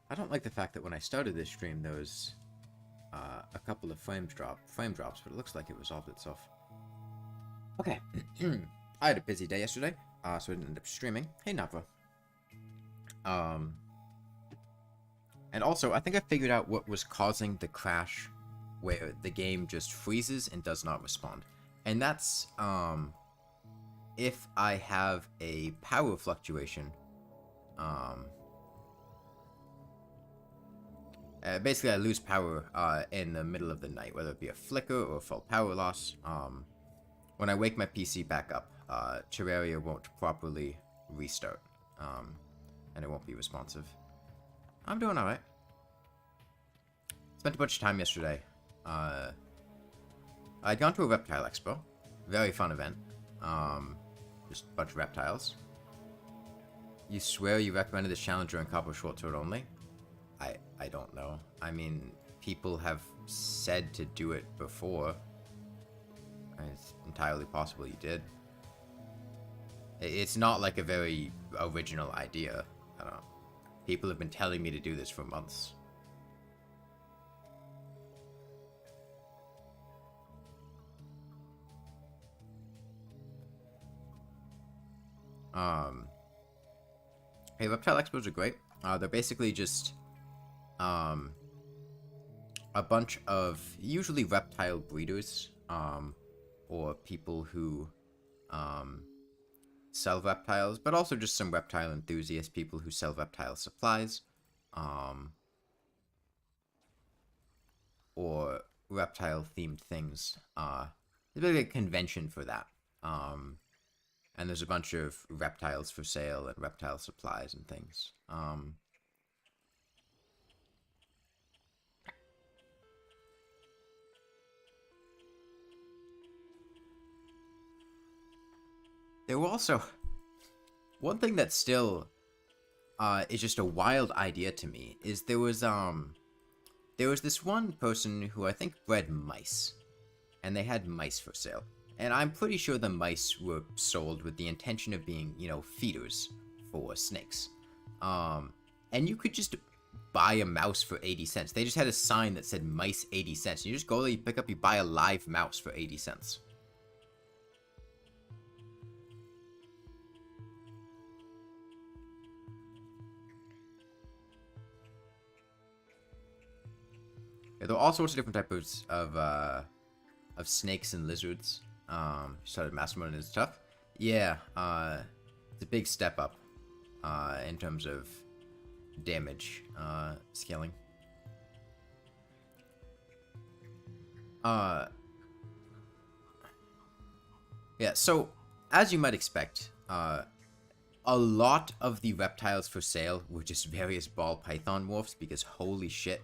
I don't like the fact that when I started this stream, there was a couple of frame drops, but it looks like it resolved itself. Okay. I had a busy day yesterday, so I didn't end up streaming. Hey, Nava. And also, I think I figured out what was causing the crash where the game just freezes and does not respond. And that's, if I have a power fluctuation, basically I lose power, in the middle of the night, whether it be a flicker or a full power loss. When I wake my PC back up, Terraria won't properly restart, and it won't be responsive. I'm doing alright. Spent a bunch of time yesterday. I'd gone to a reptile expo. Very fun event. Just a bunch of reptiles. You swear you recommended this challenge during Copper Short Sword only? I don't know. I mean, people have said to do it before. It's entirely possible you did. It's not like a very original idea. I don't know. People have been telling me to do this for months. Hey, reptile expos are great. They're basically just a bunch of usually reptile breeders, or people who sell reptiles, but also just some reptile enthusiasts, people who sell reptile supplies, or reptile themed things. There's really a convention for that. And there's a bunch of reptiles for sale and reptile supplies and things. There were also... One thing that still is just a wild idea to me is there was this one person who I think bred mice. And they had mice for sale. And I'm pretty sure the mice were sold with the intention of being, you know, feeders for snakes. And you could just buy a mouse for 80 cents. They just had a sign that said mice 80 cents. You just go there, you pick up, you buy a live mouse for 80 cents. Yeah, there are all sorts of different types of snakes and lizards. Started masterminding is tough. Yeah, it's a big step up in terms of damage scaling. Yeah, so as you might expect, a lot of the reptiles for sale were just various ball python morphs because holy shit,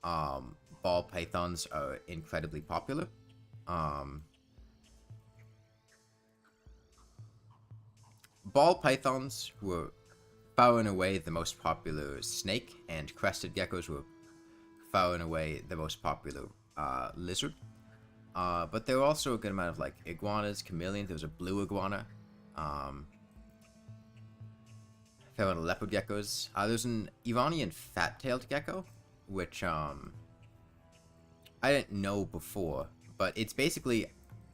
ball pythons are incredibly popular. Ball pythons were far and away the most popular snake, and crested geckos were far and away the most popular lizard. But there were also a good amount of like iguanas, chameleons. There was a blue iguana. Fair amount of leopard geckos. There's an Iranian fat-tailed gecko, which I didn't know before, but it's basically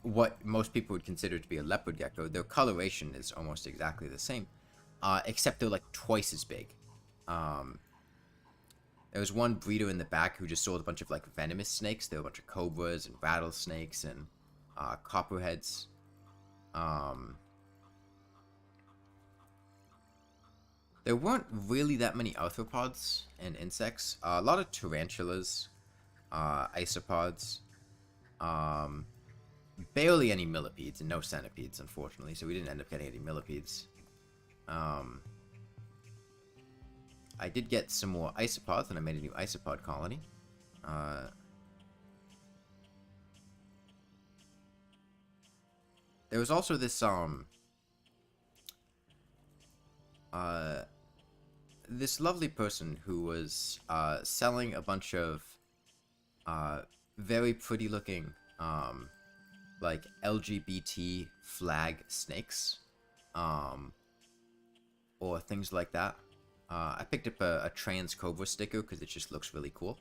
what most people would consider to be a leopard gecko. Their coloration is almost exactly the same, except they're like twice as big. There was one breeder in the back who just sold a bunch of like venomous snakes. There were a bunch of cobras and rattlesnakes and copperheads. There weren't really that many arthropods and insects. A lot of tarantulas, isopods. Barely any millipedes and no centipedes, unfortunately, so we didn't end up getting any millipedes. I did get some more isopods, and I made a new isopod colony. There was also this, this lovely person who was, selling a bunch of, very pretty looking, like LGBT flag snakes, or things like that. I picked up a trans Cobra sticker because it just looks really cool.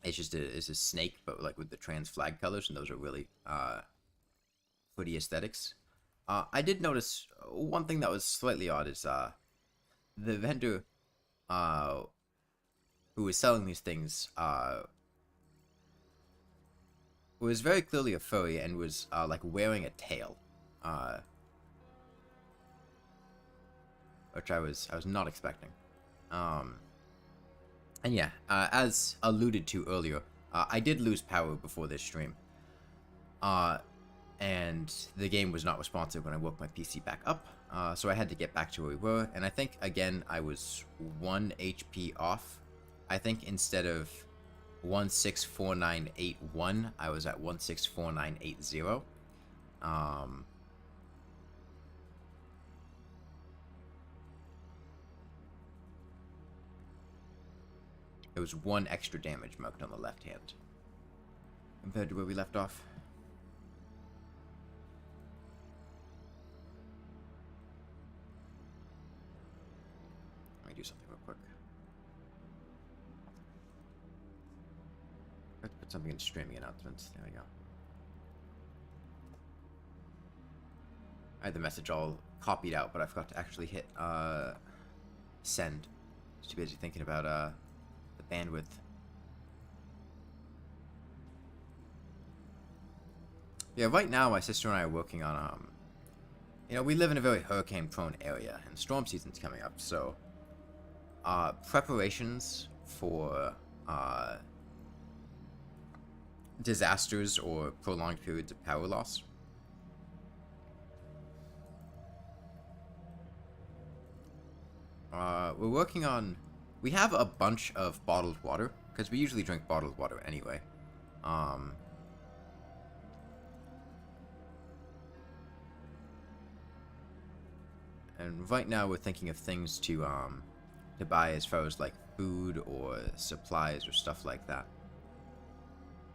It's just it's a snake, but like with the trans flag colors, and those are really pretty aesthetics. I did notice one thing that was slightly odd is the vendor who was selling these things was very clearly a furry and was like wearing a tail, which I was not expecting. And yeah, as alluded to earlier, I did lose power before this stream. And the game was not responsive when I woke my PC back up, so I had to get back to where we were, and I think, again, I was 1 HP off. I think instead of 164981, I was at 164980. There was 1 extra damage marked on the left hand compared to where we left off. Let me do something real quick. Let's put something in streaming announcements. There we go. I had the message all copied out, but I forgot to actually hit send. Just too busy thinking about the bandwidth. Yeah, right now my sister and I are working on you know, we live in a very hurricane-prone area, and storm season's coming up, so preparations for disasters or prolonged periods of power loss. We're working on... We have a bunch of bottled water, because we usually drink bottled water anyway. And right now we're thinking of things to buy as far as like food or supplies or stuff like that.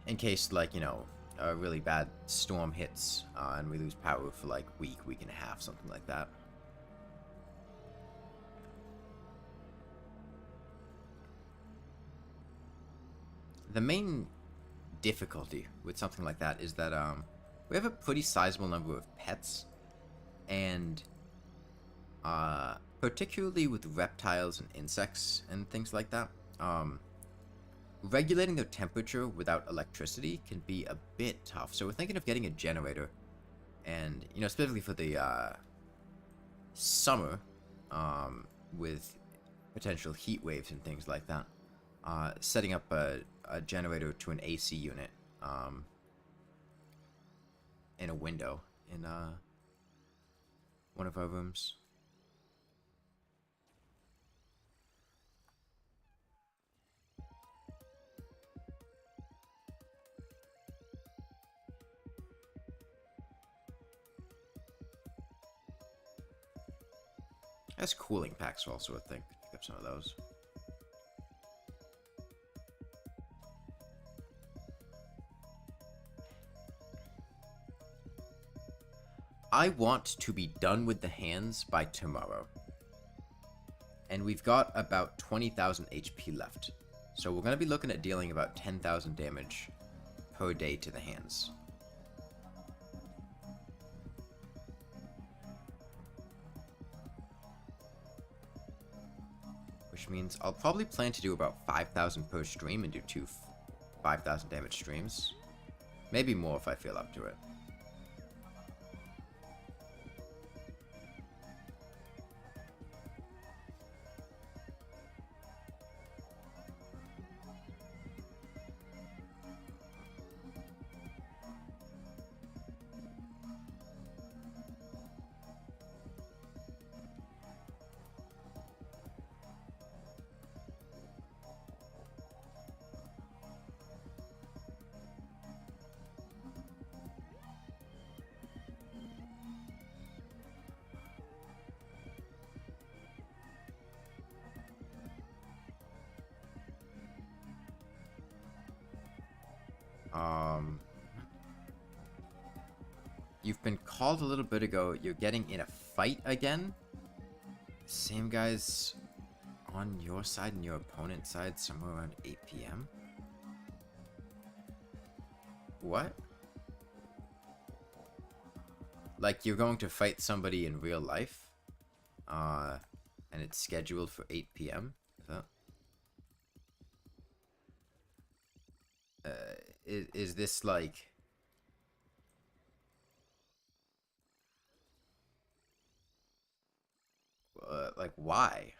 In case, like, you know, a really bad storm hits and we lose power for like week and a half, something like that. The main difficulty with something like that is that we have a pretty sizable number of pets, and particularly with reptiles and insects and things like that, regulating their temperature without electricity can be a bit tough. So we're thinking of getting a generator, and, you know, specifically for the summer, with potential heat waves and things like that, setting up a generator to an AC unit in a window in one of our rooms. As cooling packs also a thing. Pick up some of those. I want to be done with the hands by tomorrow. And we've got about 20,000 HP left. So we're going to be looking at dealing about 10,000 damage per day to the hands. Which means I'll probably plan to do about 5,000 per stream and do 2 5,000 damage streams. Maybe more if I feel up to it. You've been called a little bit ago. You're getting in a fight again? Same guys on your side and your opponent's side somewhere around 8 p.m.? What? Like, you're going to fight somebody in real life? And it's scheduled for 8 p.m.? Is that... is this, like... like, why?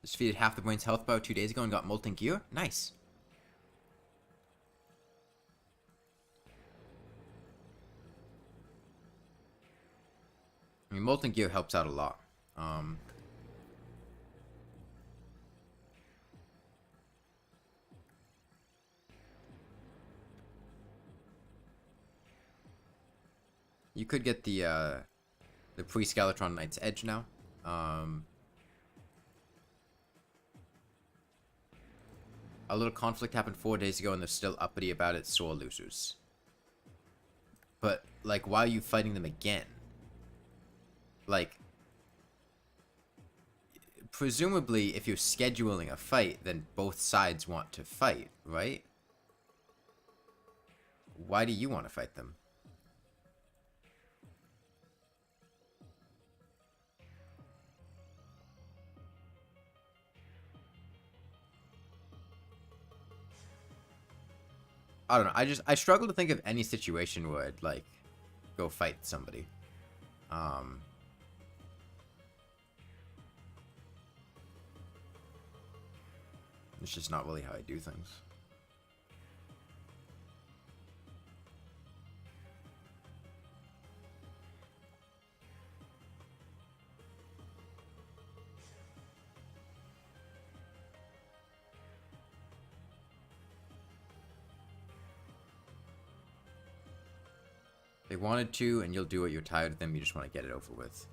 Just defeated half the brain's health bar 2 days ago and got molten gear? Nice. I mean, molten gear helps out a lot. You could get the pre-Skeletron Knight's Edge now. A little conflict happened 4 days ago and they're still uppity about it, sore losers. But, like, why are you fighting them again? Like, presumably, if you're scheduling a fight, then both sides want to fight, right? Why do you want to fight them? I don't know. I struggle to think of any situation where I'd, like, go fight somebody. It's just not really how I do things. They wanted to, and you'll do it. You're tired of them. You just want to get it over with.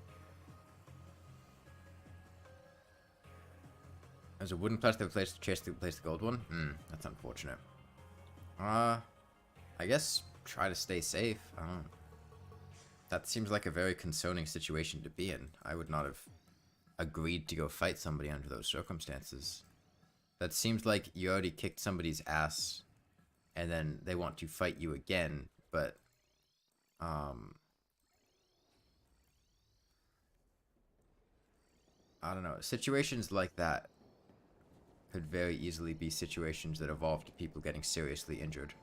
There's a wooden plastic place to chase to replace the gold one. That's unfortunate. I guess try to stay safe. I don't know. That seems like a very concerning situation to be in. I would not have agreed to go fight somebody under those circumstances. That seems like you already kicked somebody's ass, and then they want to fight you again, but I don't know. Situations like that could very easily be situations that evolve to people getting seriously injured.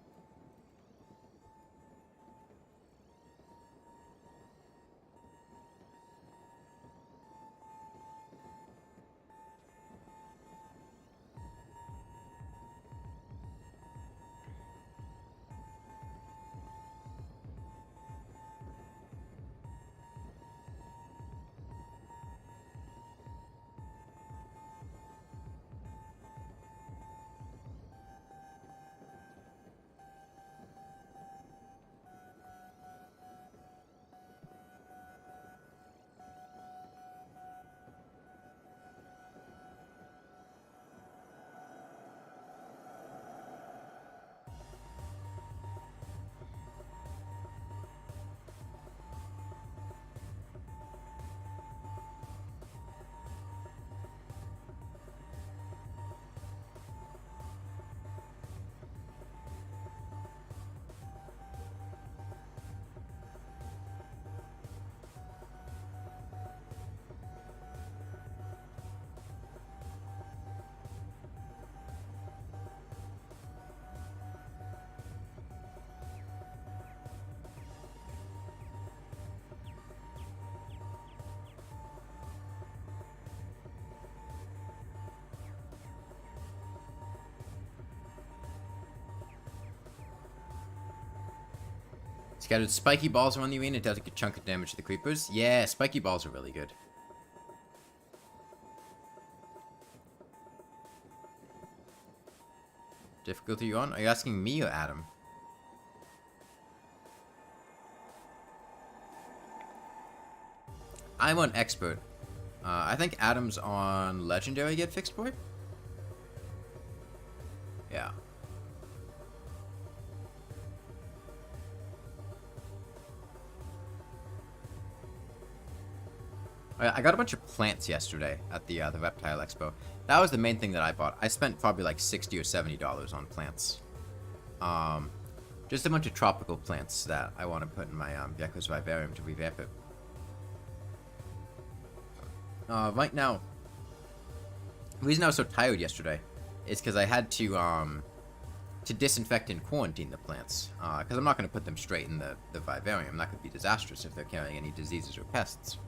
Scattered spiky balls around the arena. It does a good chunk of damage to the creepers. Yeah, spiky balls are really good. Difficulty you on? Are you asking me or Adam? I'm on expert. I think Adam's on legendary get fixed boy. Yeah. I got a bunch of plants yesterday at the Reptile Expo. That was the main thing that I bought. I spent probably like $60 or $70 on plants. Um, just a bunch of tropical plants that I want to put in my Gecko's vivarium to revamp it. Right now, the reason I was so tired yesterday is because I had to disinfect and quarantine the plants. Because I'm not going to put them straight in the vivarium. That could be disastrous if they're carrying any diseases or pests.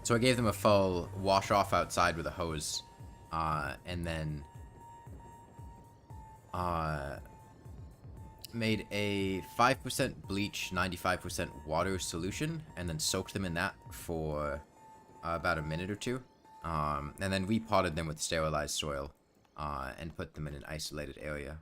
So I gave them a full wash off outside with a hose, and then made a 5% bleach, 95% water solution, and then soaked them in that for about a minute or two, and then repotted them with sterilized soil, and put them in an isolated area.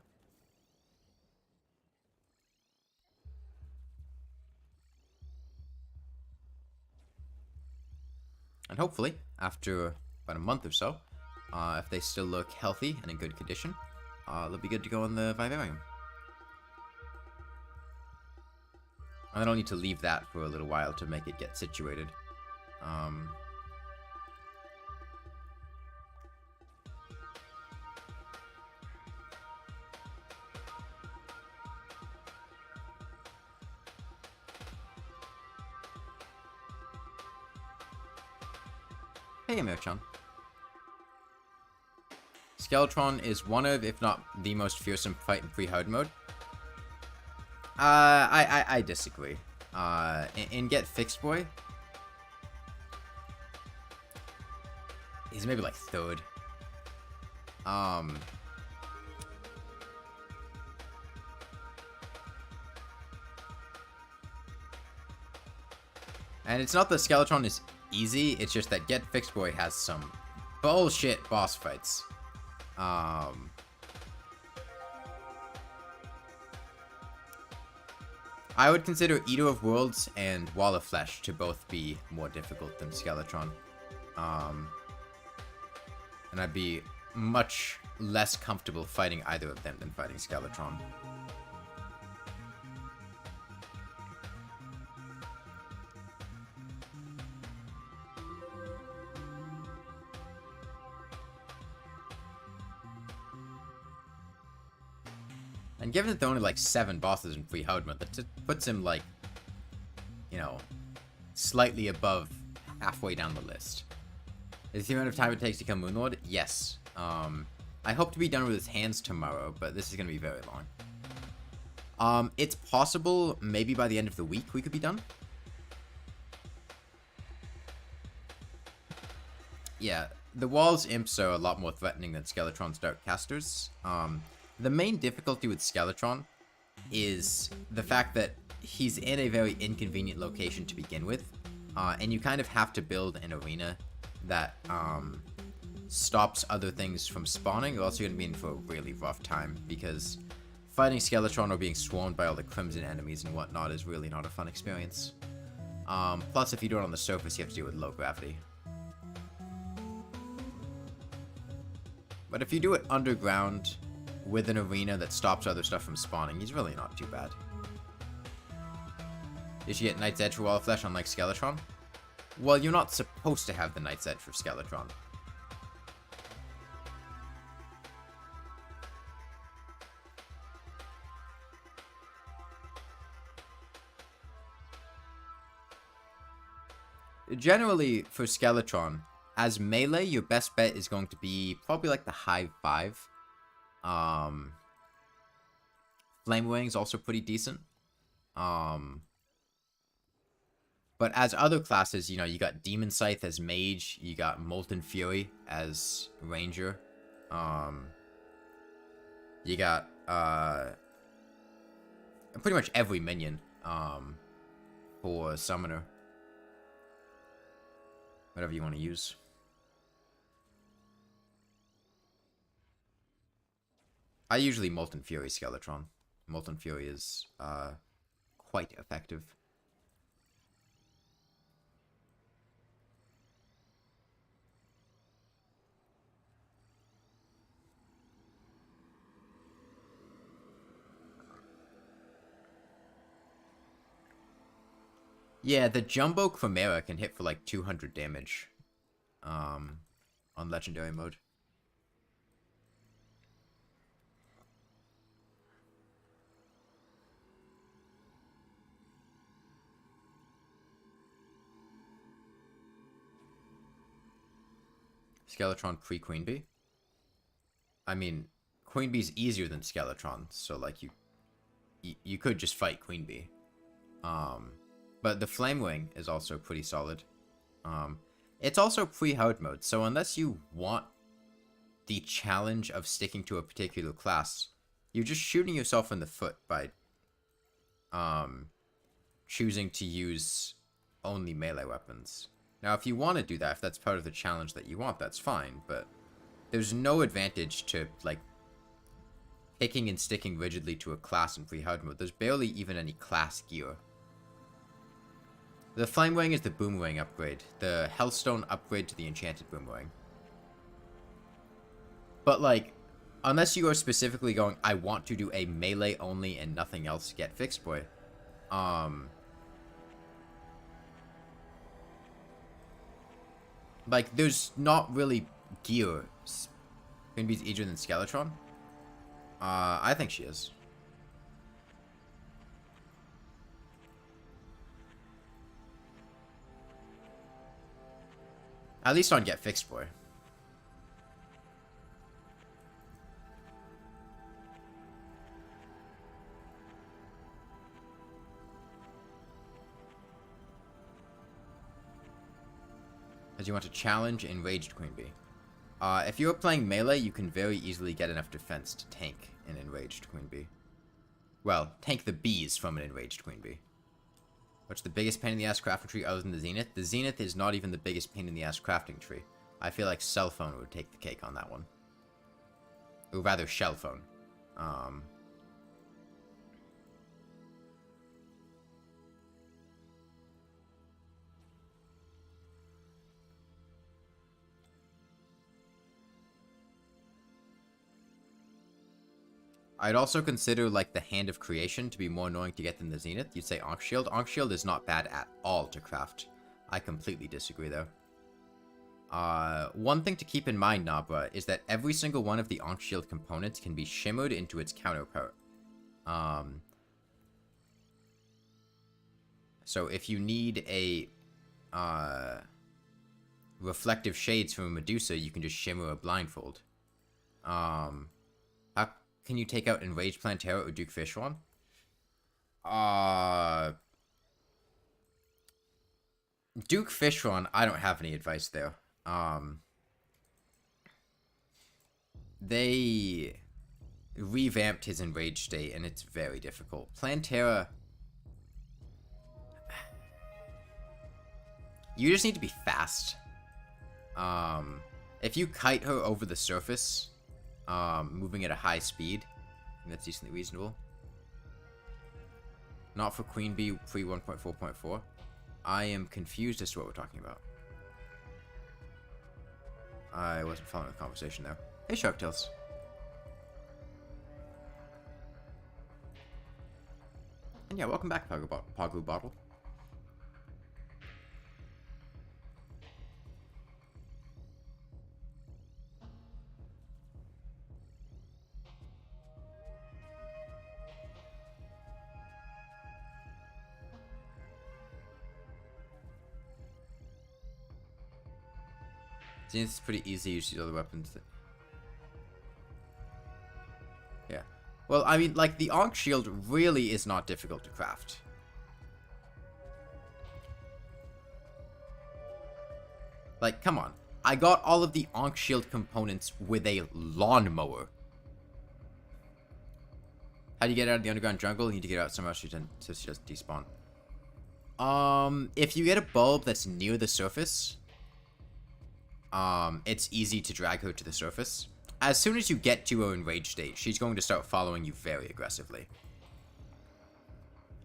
And hopefully, after about a month or so, if they still look healthy and in good condition, they'll be good to go in the vivarium. And I'll need to leave that for a little while to make it get situated. Hey, Amirchan. Skeletron is one of, if not the most fearsome fight in pre-hard mode. I disagree. In Get Fixed Boy, he's maybe like third. And it's not that Skeletron is easy, it's just that Get Fixed Boy has some bullshit boss fights. I would consider Eater of Worlds and Wall of Flesh to both be more difficult than Skeletron. And I'd be much less comfortable fighting either of them than fighting Skeletron. And given that there are only like 7 bosses in free hard mode, that puts him like, you know, slightly above halfway down the list. Is the amount of time it takes to become Moonlord? Yes. I hope to be done with his hands tomorrow, but this is going to be very long. It's possible maybe by the end of the week we could be done. Yeah, the Wall's imps are a lot more threatening than Skeletron's Dark Casters. The main difficulty with Skeletron is the fact that he's in a very inconvenient location to begin with, and you kind of have to build an arena that stops other things from spawning, or else you're going to be in for a really rough time, because fighting Skeletron or being swarmed by all the Crimson enemies and whatnot is really not a fun experience. Plus, if you do it on the surface, you have to deal with low gravity. But if you do it underground with an arena that stops other stuff from spawning, he's really not too bad. Did you get Knight's Edge for Wall of Flesh unlike Skeletron? Well, you're not supposed to have the Knight's Edge for Skeletron. Generally, for Skeletron, as melee, your best bet is going to be probably like the Hive 5. Flame Wing's also pretty decent. But as other classes, you know, you got Demon Scythe as Mage, you got Molten Fury as Ranger. You got pretty much every minion for Summoner. Whatever you want to use. I usually Molten Fury Skeletron. Molten Fury is quite effective. Yeah, the Jumbo Chimera can hit for like 200 damage. On Legendary mode. Skeletron pre-Queen Bee? I mean, Queen Bee's easier than Skeletron, so like you could just fight Queen Bee. But the Flame Wing is also pretty solid. It's also pre-hard mode, so unless you want the challenge of sticking to a particular class, you're just shooting yourself in the foot by choosing to use only melee weapons. Now, if you want to do that, if that's part of the challenge that you want, that's fine, but there's no advantage to, like, picking and sticking rigidly to a class in pre-hard mode. There's barely even any class gear. The Flame Wing is the Boomerang upgrade. The Hellstone upgrade to the Enchanted Boomerang. But, like, unless you are specifically going, I want to do a melee only and nothing else to get Fixed Boy, like, there's not really gear. Queen Bee's easier than Skeletron? I think she is. At least on Get Fixed Boy. As you want to challenge Enraged Queen Bee. If you're playing melee, you can very easily get enough defense to tank an Enraged Queen Bee. Well, tank the bees from an Enraged Queen Bee. What's the biggest pain in the ass crafting tree other than the Zenith? The Zenith is not even the biggest pain in the ass crafting tree. I feel like Cell Phone would take the cake on that one. Or rather, Shell Phone. I'd also consider, like, the Hand of Creation to be more annoying to get than the Zenith. You'd say Ankh Shield. Ankh Shield is not bad at all to craft. I completely disagree, though. One thing to keep in mind, Nabra, is that every single one of the Ankh Shield components can be shimmered into its counterpart. So if you need a, reflective shades from a Medusa, you can just shimmer a blindfold. Can you take out Enraged Plantera or Duke Fishron? Duke Fishron, I don't have any advice there. They revamped his Enraged state, and it's very difficult. Plantera... You just need to be fast. If you kite her over the surface... moving at a high speed. I think that's decently reasonable. Not for Queen Bee pre 1.4.4. I am confused as to what we're talking about. I wasn't following the conversation there. Hey, Sharktails. And yeah, welcome back, Poglu Bottle. It's pretty easy to use other weapons. Yeah. Well, I mean, like, the Ankh Shield really is not difficult to craft. Like, come on. I got all of the Ankh Shield components with a Lawnmower. How do you get out of the underground jungle? You need to get out somewhere so she doesn't despawn. If you get a bulb that's near the surface... it's easy to drag her to the surface. As soon as you get to her enraged state, she's going to start following you very aggressively.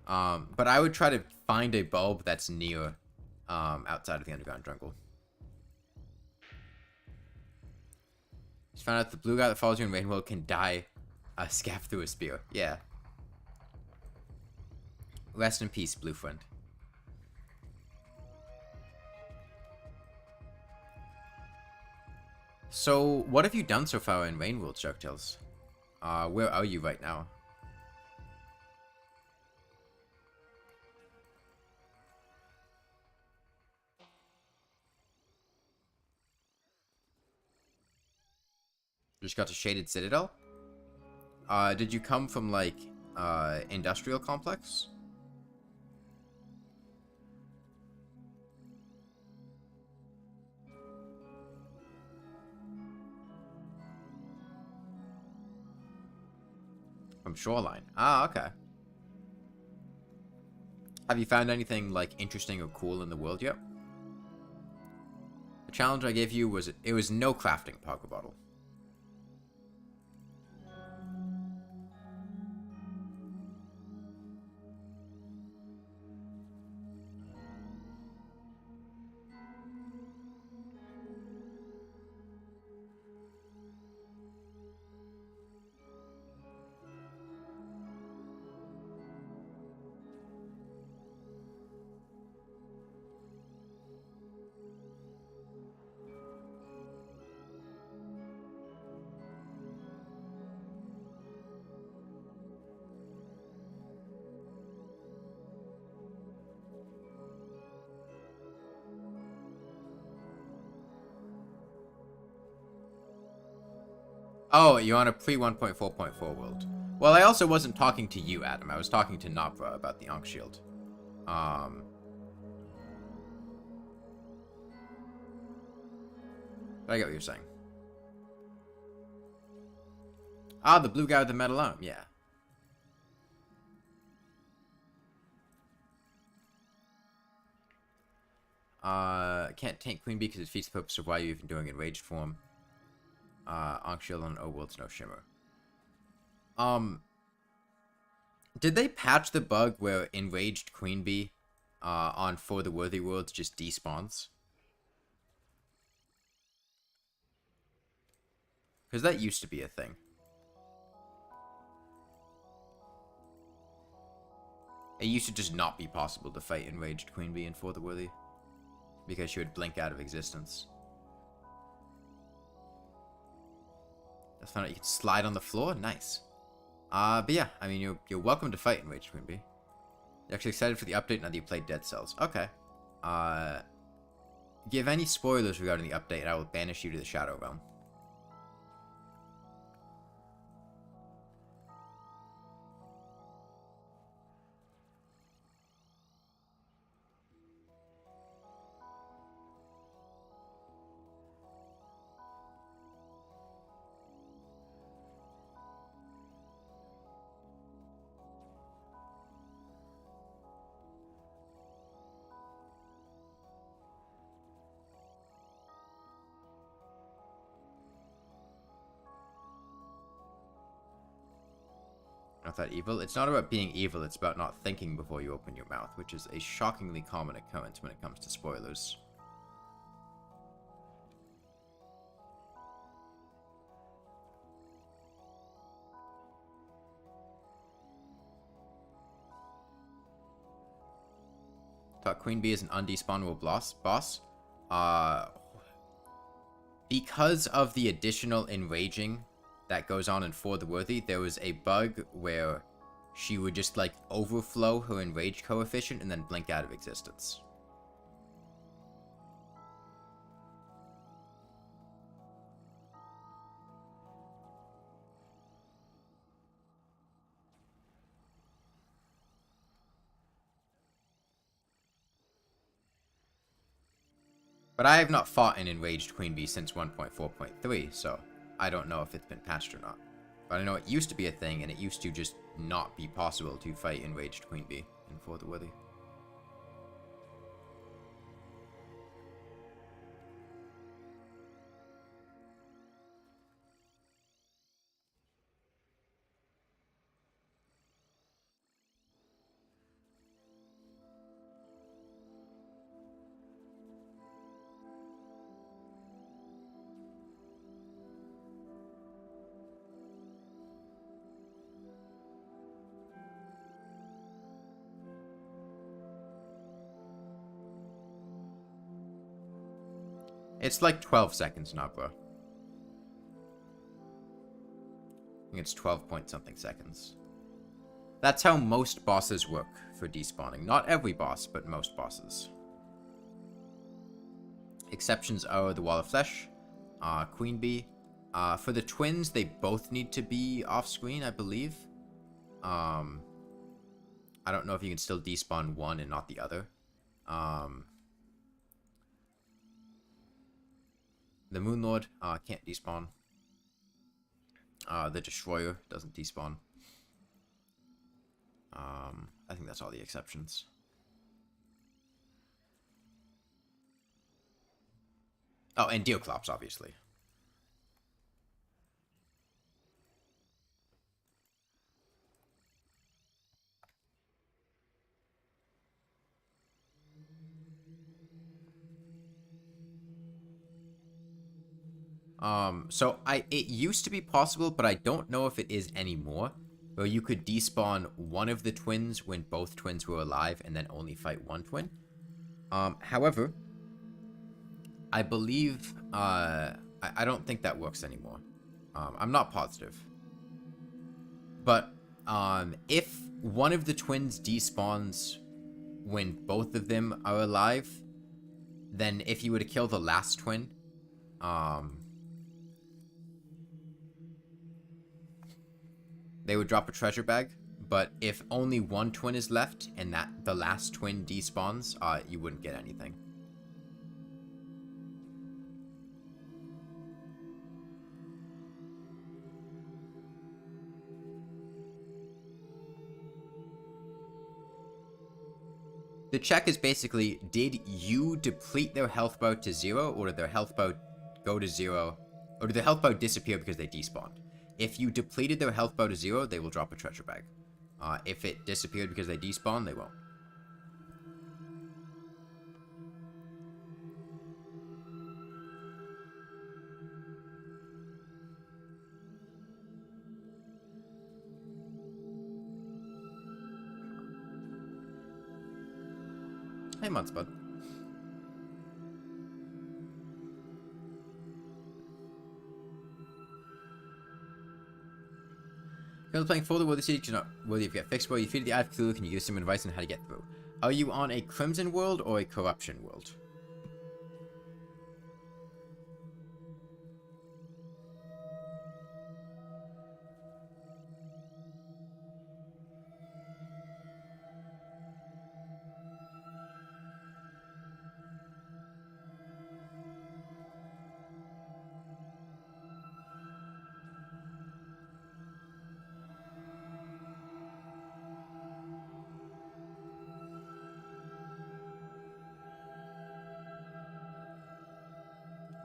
But I would try to find a bulb that's near, outside of the underground jungle. Just found out the blue guy that follows you in Rainbow can die a scab through a spear. Yeah. Rest in peace, blue friend. So, what have you done so far in Rainworld, Sharktails? Where are you right now? Just got to Shaded Citadel? Did you come from, like, Industrial Complex? From Shoreline. Ah, okay. Have you found anything, like, interesting or cool in the world yet? The challenge I gave you was, it was no crafting Poké Bottle. Oh, you're on a pre-1.4.4 world. Well, I also wasn't talking to you, Adam. I was talking to Nopra about the Ankh Shield. Um... But I get what you're saying. Ah, the blue guy with the metal arm, yeah. Can't tank Queen Bee because it defeats the purpose of why you're even doing enraged form. Ankh Shield on O-World's no shimmer. Did they patch the bug where enraged Queen Bee, on For the Worthy Worlds just despawns? Because that used to be a thing. It used to just not be possible to fight enraged Queen Bee in For the Worthy. Because she would blink out of existence. Just found out you could slide on the floor? Nice. But yeah, I mean, you're welcome to fight enraged Queen Bee. You're actually excited for the update now that you played Dead Cells. Okay. Give any spoilers regarding the update and I will banish you to the Shadow Realm. Not that evil. It's not about being evil, it's about not thinking before you open your mouth, which is a shockingly common occurrence when it comes to spoilers. Thought Queen Bee is an undespawnable boss. Because of the additional enraging that goes on in For the Worthy, there was a bug where she would just, like, overflow her enrage coefficient and then blink out of existence. But I have not fought an enraged Queen Bee since 1.4.3, so I don't know if it's been patched or not. But I know it used to be a thing, and it used to just not be possible to fight enraged Queen Bee in For the Worthy. It's like 12 seconds now, bro. I think it's 12 point something seconds. That's how most bosses work for despawning. Not every boss, but most bosses. Exceptions are the Wall of Flesh, Queen Bee. For the twins, they both need to be off-screen, I believe. I don't know if you can still despawn one and not the other. The Moonlord can't despawn. The Destroyer doesn't despawn. I think that's all the exceptions. Oh, and Deoclops, obviously. So it used to be possible, but I don't know if it is anymore, where you could despawn one of the twins when both twins were alive and then only fight one twin. However, I believe, I don't think that works anymore. I'm not positive. But, if one of the twins despawns when both of them are alive, then if you were to kill the last twin, they would drop a treasure bag. But if only one twin is left and that the last twin despawns, you wouldn't get anything. The check is basically, did you deplete their health bar to 0, or did their health bar go to 0, or did their health bar disappear because they despawned? If you depleted their health bar to 0, they will drop a treasure bag. If it disappeared because they despawned, they won't. Hey, Mudspud. Currently playing For the Worthy Siege, you're not worthy of get fixed. Well, you defeated the Eye of Cthulhu, can you give some advice on how to get through? Are you on a Crimson world or a Corruption world?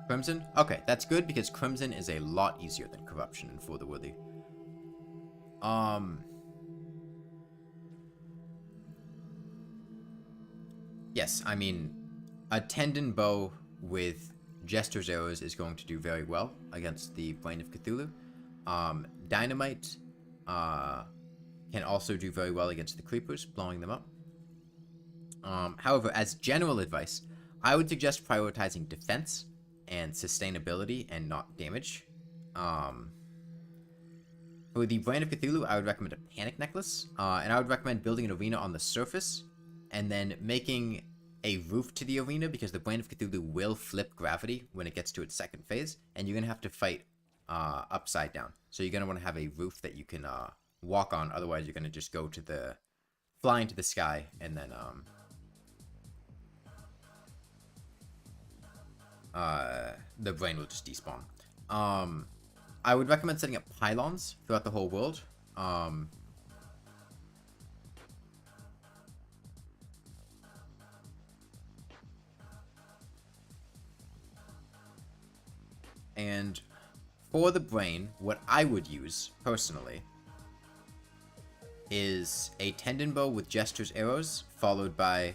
Crimson? Okay, that's good because Crimson is a lot easier than Corruption and For the Worthy. Yes, I mean, a Tendon Bow with Jester's Arrows is going to do very well against the Brain of Cthulhu. Dynamite can also do very well against the Creepers, blowing them up. However, as general advice, I would suggest prioritizing defense and sustainability and not damage. For the Brain of Cthulhu, I would recommend a Panic Necklace, and I would recommend building an arena on the surface and then making a roof to the arena, because the Brain of Cthulhu will flip gravity when it gets to its second phase, and you're going to have to fight upside down. So you're going to want to have a roof that you can walk on, otherwise you're going to just go to the... fly into the sky, and then the Brain will just despawn. I would recommend setting up pylons throughout the whole world. And for the Brain, what I would use, personally, is a Tendon Bow with Jester's Arrows, followed by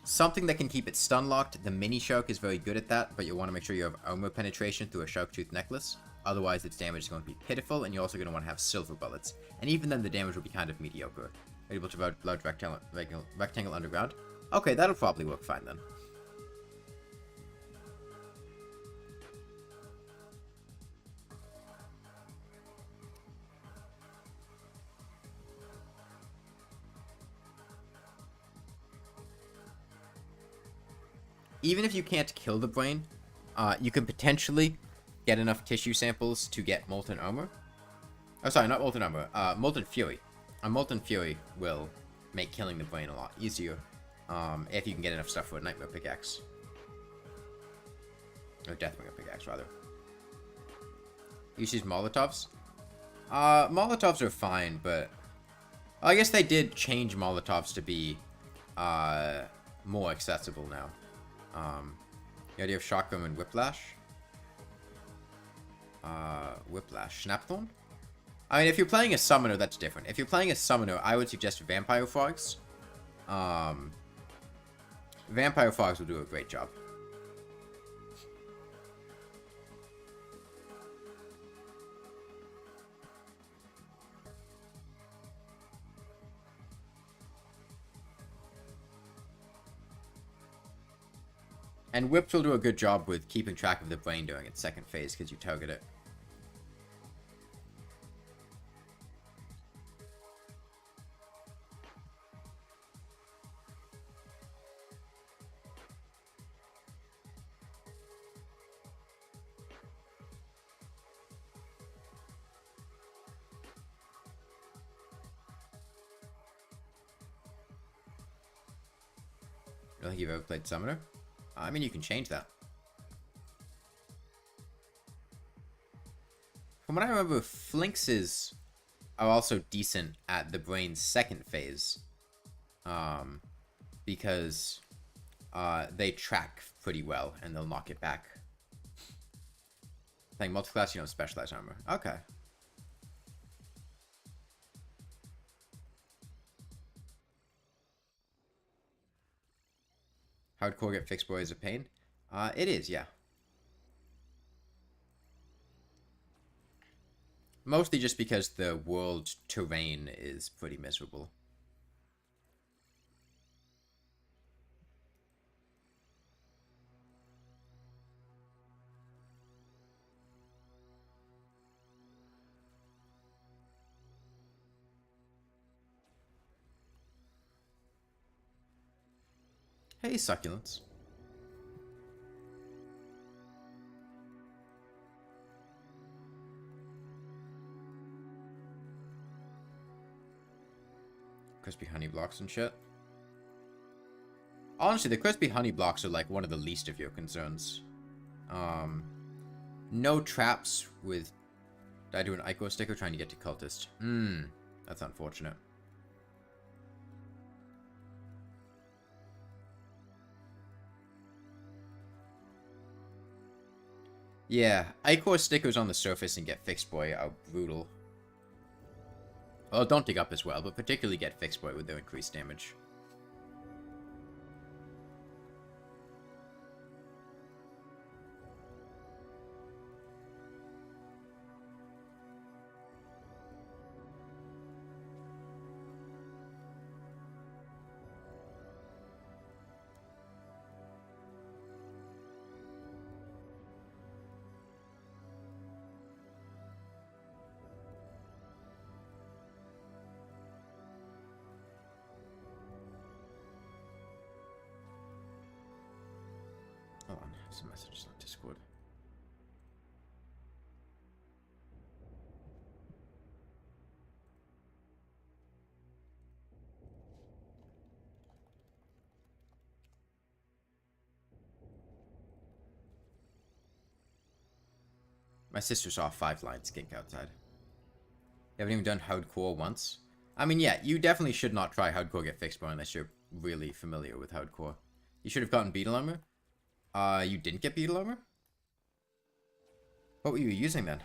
something that can keep it stun locked. The Mini Shark is very good at that, but you'll want to make sure you have armor penetration through a Shark Tooth Necklace. Otherwise, its damage is going to be pitiful, and you're also going to want to have silver bullets. And even then, the damage will be kind of mediocre. Able to route large rectangle underground. Okay, that'll probably work fine then. even if you can't kill the brain, you can potentially get enough tissue samples to get Molten Armor. Oh, sorry, not Molten Armor. Molten Fury. A Molten Fury will make killing the brain a lot easier. If you can get enough stuff for a Nightmare Pickaxe. Or Deathbringer Pickaxe, rather. You use Molotovs? Molotovs are fine, but... I guess they did change Molotovs to be, more accessible now. The idea of Chakram and Whiplash? Whiplash. Snapthorn? I mean, if you're playing a Summoner, that's different. If you're playing a Summoner, I would suggest Vampire Frogs. Vampire Frogs will do a great job. And Whips will do a good job with keeping track of the brain during its second phase, because you target it. I don't think you've ever played Summoner? I mean, you can change that. From what I remember, Flinxes are also decent at the brain's second phase. Because they track pretty well, and they'll knock it back. Playing multiclass, you don't specialize armor. Okay. Hardcore get fixed boy is a pain. It is, yeah. Mostly just because the world terrain is pretty miserable. Hey, succulents. Crispy honey blocks and shit. Honestly, the crispy honey blocks are like one of the least of your concerns. No traps with... Did I do an Ico sticker trying to get to Cultist? That's unfortunate. Yeah, Ichor stickers on the surface and get Fixed Boy are brutal. Well, don't dig up as well, but particularly get Fixed Boy with their increased damage. Hold on, some messages on Discord. My sister saw a 5-line skink outside. You haven't even done Hardcore once? I mean, yeah, you definitely should not try Hardcore get fixed boy unless you're really familiar with Hardcore. You should have gotten Beetle Armor. You didn't get Beetle Armor? What were you using then?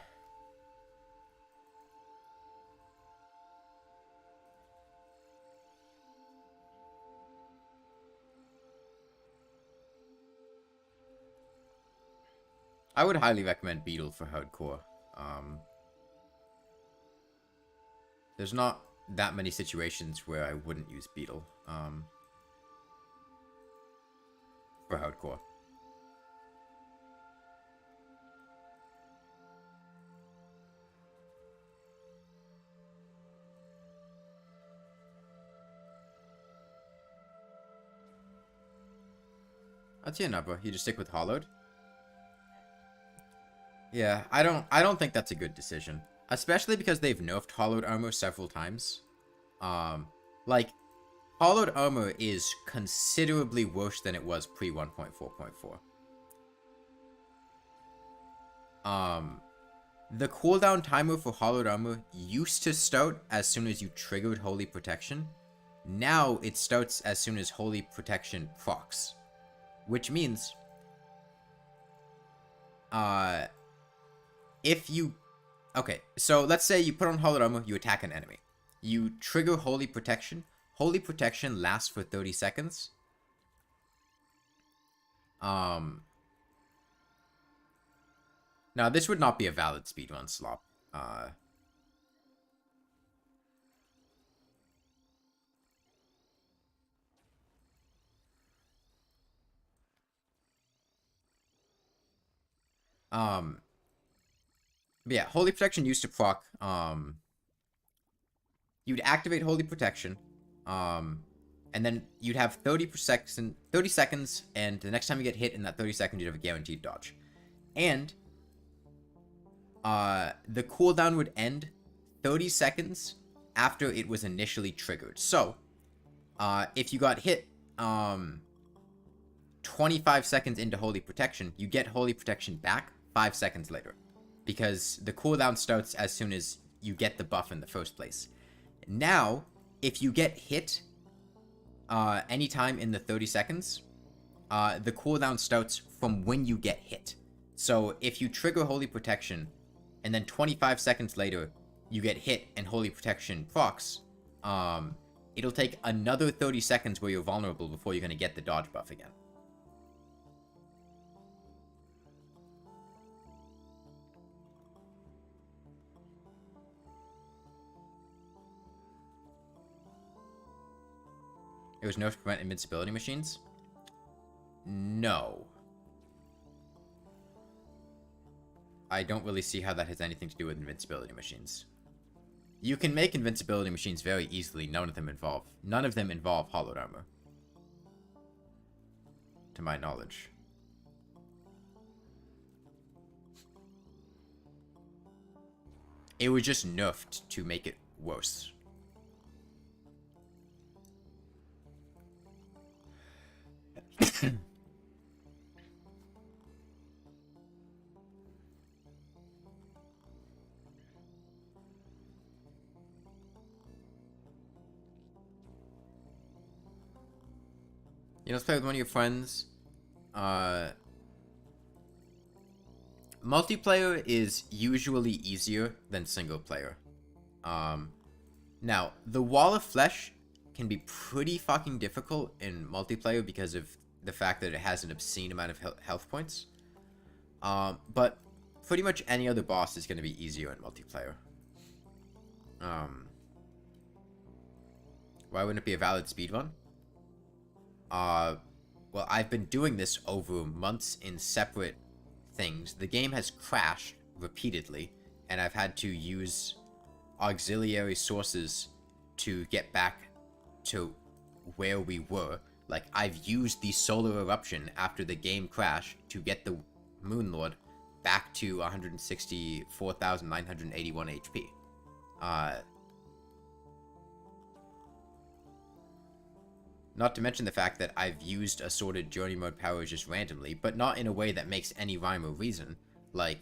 I would highly recommend Beetle for Hardcore. There's not that many situations where I wouldn't use Beetle for Hardcore. That's your number. You just stick with hollowed. Yeah, I don't think that's a good decision. Especially because they've nerfed hollowed armor several times. Like, hollowed armor is considerably worse than it was pre 1.4.4. The cooldown timer for hollowed armor used to start as soon as you triggered Holy Protection. Now it starts as soon as Holy Protection procs. Which means, if you... Okay, so let's say you put on hollowed armor, you attack an enemy. You trigger Holy Protection. Holy Protection lasts for 30 seconds. Now, this would not be a valid speedrun slop. But yeah, Holy Protection used to proc, you'd activate Holy Protection, and then you'd have 30 seconds, and the next time you get hit in that 30 seconds, you'd have a guaranteed dodge. And, the cooldown would end 30 seconds after it was initially triggered. So, if you got hit, 25 seconds into Holy Protection, you get Holy Protection back 5 seconds later. Because the cooldown starts as soon as you get the buff in the first place. Now, if you get hit anytime in the 30 seconds, the cooldown starts from when you get hit. So if you trigger Holy Protection, and then 25 seconds later, you get hit and Holy Protection procs, it'll take another 30 seconds where you're vulnerable before you're going to get the dodge buff again. It was nerfed to prevent invincibility machines? No. I don't really see how that has anything to do with invincibility machines. You can make invincibility machines very easily. None of them involve hollowed armor. To my knowledge. It was just nerfed to make it worse. You know, let's play with one of your friends. Multiplayer is usually easier than single player. Now, the Wall of Flesh can be pretty fucking difficult in multiplayer because of the fact that it has an obscene amount of health points. But pretty much any other boss is going to be easier in multiplayer. Why wouldn't it be a valid speedrun? Well, I've been doing this over months in separate things. The game has crashed repeatedly, and I've had to use auxiliary sources to get back to where we were. Like, I've used the solar eruption after the game crashed to get the Moonlord back to 164,981 HP. Not to mention the fact that I've used assorted journey mode powers just randomly, but not in a way that makes any rhyme or reason. Like,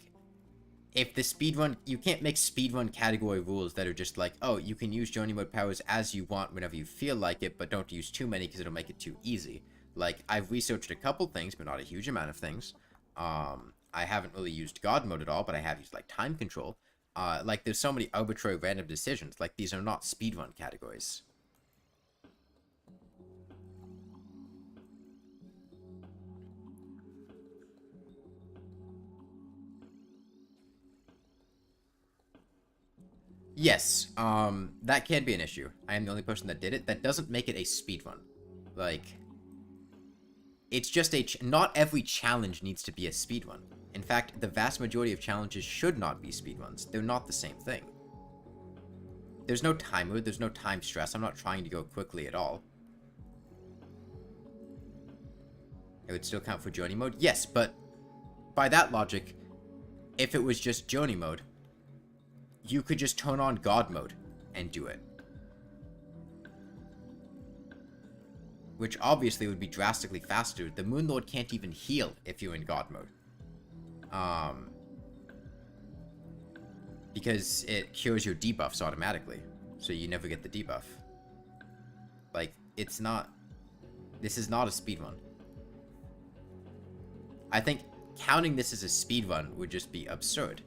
if the speedrun... You can't make speedrun category rules that are just like, oh, you can use journey mode powers as you want whenever you feel like it, but don't use too many because it'll make it too easy. Like, I've researched a couple things, but not a huge amount of things. I haven't really used God mode at all, but I have used, like, time control. Like, there's so many arbitrary random decisions. Like, these are not speedrun categories. Yes, that can be an issue. I am the only person that did it. That doesn't make it a speedrun. Like, it's just not every challenge needs to be a speedrun. In fact, the vast majority of challenges should not be speedruns. They're not the same thing. There's no timer, there's no time stress. I'm not trying to go quickly at all. It would still count for journey mode? Yes, but by that logic, if it was just journey mode, you could just turn on God mode and do it. Which obviously would be drastically faster. The Moonlord can't even heal if you're in God mode. Because it cures your debuffs automatically. So you never get the debuff. Like, it's not... This is not a speedrun. I think counting this as a speedrun would just be absurd.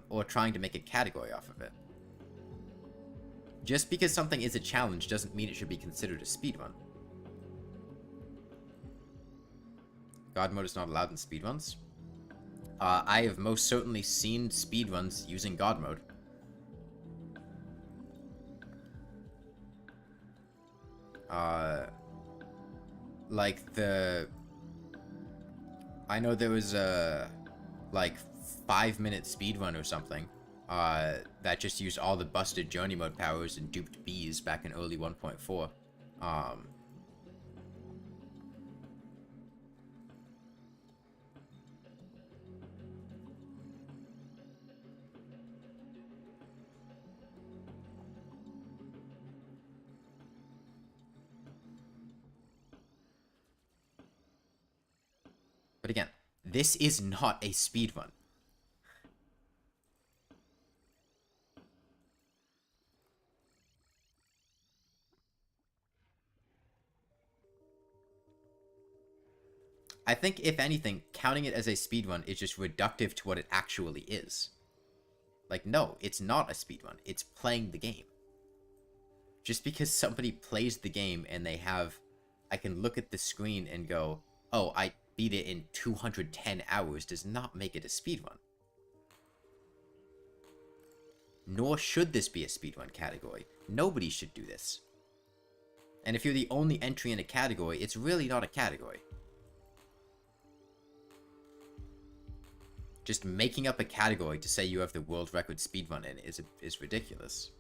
Or trying to make a category off of it. Just because something is a challenge doesn't mean it should be considered a speedrun. God mode is not allowed in speedruns. I have most certainly seen speedruns using God mode. Like I know there was a, like, 5-minute speedrun or something, that just used all the busted journey mode powers and duped bees back in early 1.4. But again, this is not a speedrun. I think, if anything, counting it as a speedrun is just reductive to what it actually is. Like, no, it's not a speedrun. It's playing the game. Just because somebody plays the game and they have... I can look at the screen and go, oh, I beat it in 210 hours does not make it a speedrun. Nor should this be a speedrun category. Nobody should do this. And if you're the only entry in a category, it's really not a category. Just making up a category to say you have the world record speedrun in is ridiculous.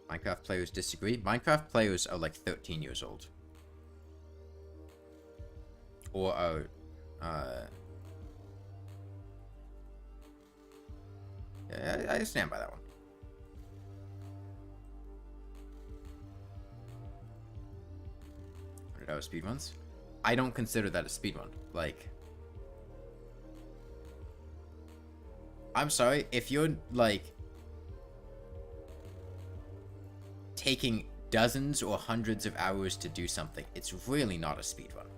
Minecraft players disagree. Minecraft players are like 13 years old. Or are, yeah, I stand by that one. $100 speedruns? I don't consider that a speedrun. Like... I'm sorry, if you're, like... taking dozens or hundreds of hours to do something, it's really not a speedrun.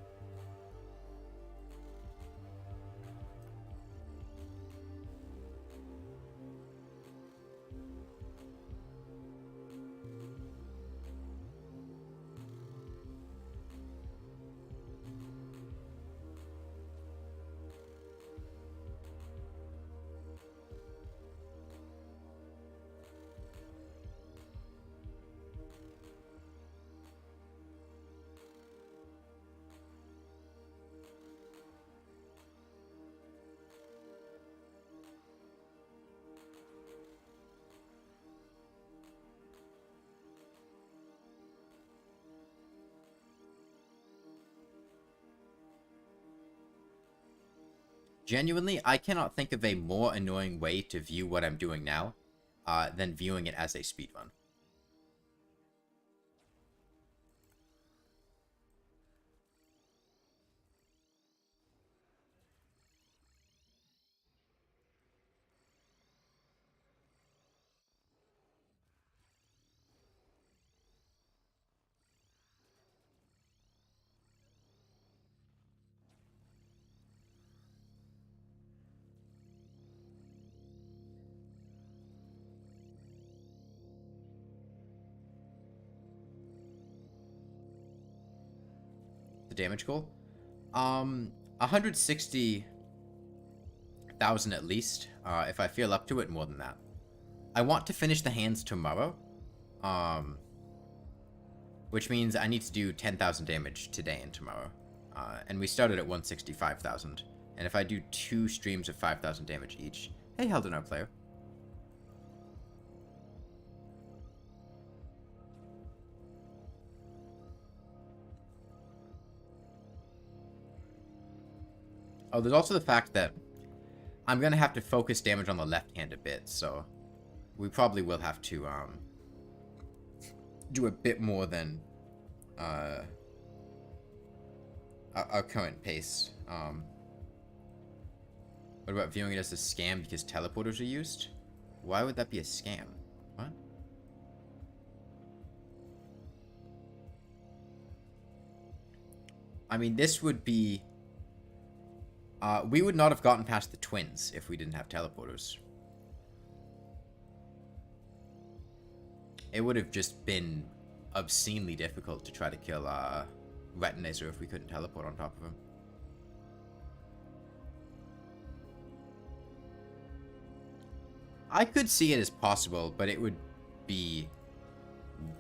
Genuinely, I cannot think of a more annoying way to view what I'm doing now than viewing it as a speedrun. Damage goal? 160,000 at least, if I feel up to it, more than that. I want to finish the hands tomorrow, which means I need to do 10,000 damage today and tomorrow. And we started at 165,000. And if I do 2 streams of 5,000 damage each... Hey, Heldenar player. Oh, there's also the fact that I'm going to have to focus damage on the left hand a bit, so we probably will have to do a bit more than our current pace. What about viewing it as a scam because teleporters are used? Why would that be a scam? What? I mean, this would be... we would not have gotten past the twins if we didn't have teleporters. It would have just been obscenely difficult to try to kill Retinazer if we couldn't teleport on top of him. I could see it as possible, but it would be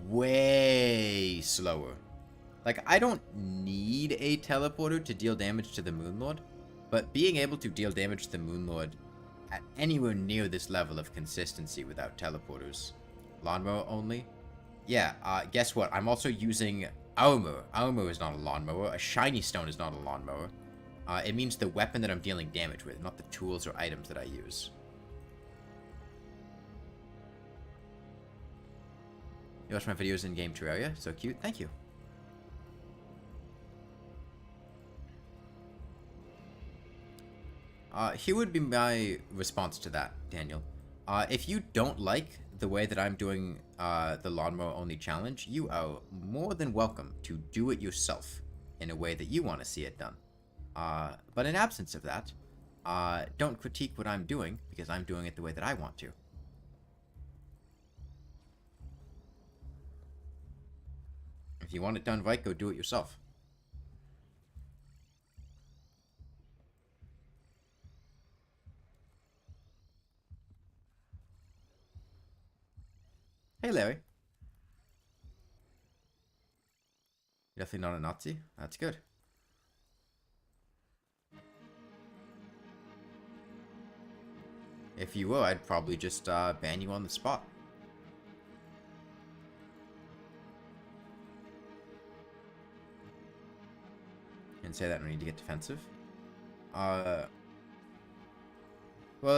way slower. Like, I don't need a teleporter to deal damage to the Moonlord, but being able to deal damage to the Moonlord at anywhere near this level of consistency without teleporters. Lawnmower only? Yeah, guess what? I'm also using Armor. Armor is not a lawnmower. A shiny stone is not a lawnmower. It means the weapon that I'm dealing damage with, not the tools or items that I use. You watch my videos in game Terraria? So cute. Thank you. Here would be my response to that, Daniel. If you don't like the way that I'm doing the Lawnmower Only challenge, you are more than welcome to do it yourself in a way that you want to see it done. But in absence of that, don't critique what I'm doing, because I'm doing it the way that I want to. If you want it done right, go do it yourself. Hey, Larry. You're definitely not a Nazi? That's good. If you were, I'd probably just ban you on the spot. And say that when I need to get defensive. Well,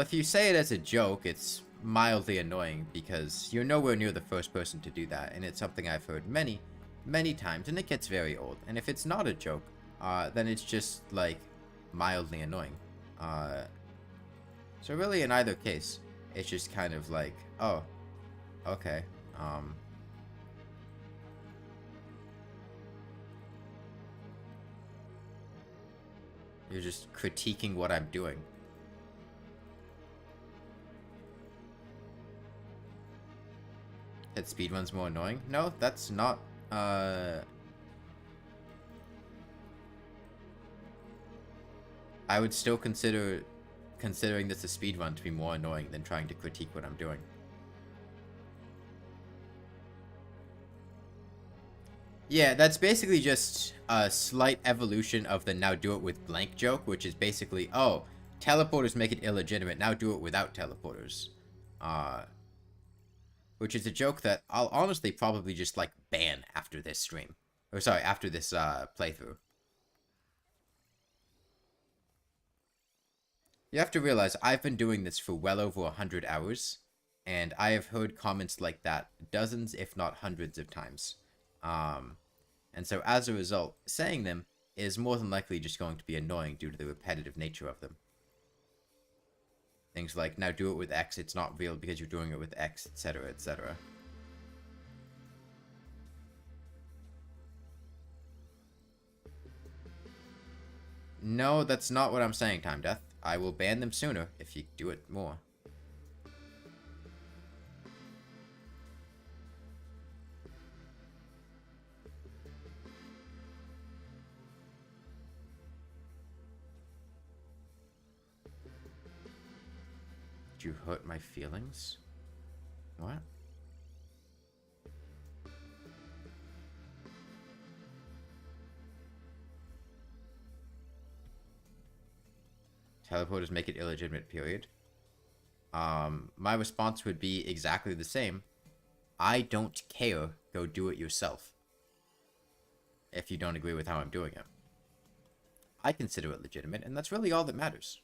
if you say it as a joke, it's mildly annoying because you're nowhere near the first person to do that, and it's something I've heard many, many times, and it gets very old. And if it's not a joke, then it's just, like, mildly annoying. So really, in either case, it's just kind of like, oh, okay, you're just critiquing what I'm doing. That speedrun's more annoying? No, that's not, I would still considering this a speedrun to be more annoying than trying to critique what I'm doing. Yeah, that's basically just a slight evolution of the now do it with blank joke, which is basically, oh, teleporters make it illegitimate, now do it without teleporters. Which is a joke that I'll honestly probably just, like, ban after this stream. Or, sorry, after this, playthrough. You have to realize, I've been doing this for well over 100 hours, and I have heard comments like that dozens, if not hundreds of times. And so as a result, saying them is more than likely just going to be annoying due to the repetitive nature of them. Things like, now do it with X, it's not real because you're doing it with X, etc., etc. No, that's not what I'm saying, Time Death. I will ban them sooner if you do it more. Did you hurt my feelings? What? Teleporters make it illegitimate, period. My response would be exactly the same. I don't care. Go do it yourself. If you don't agree with how I'm doing it. I consider it legitimate, and that's really all that matters.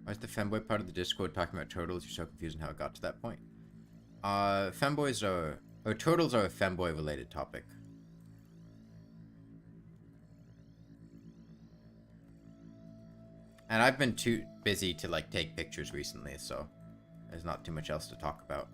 Why is the femboy part of the Discord talking about turtles? You're so confused on how it got to that point. Femboys are... Or turtles are a femboy-related topic. And I've been too busy to, like, take pictures recently, so... There's not too much else to talk about.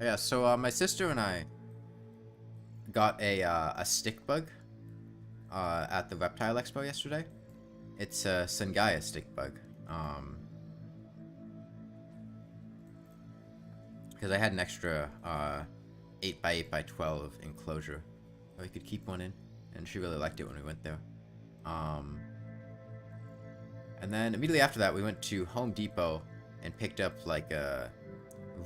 Yeah, so my sister and I got a stick bug at the Reptile Expo yesterday. It's a Sangaya stick bug. Because I had an extra 8x8x12 enclosure where we could keep one in, and she really liked it when we went there. And then immediately after that, we went to Home Depot and picked up like a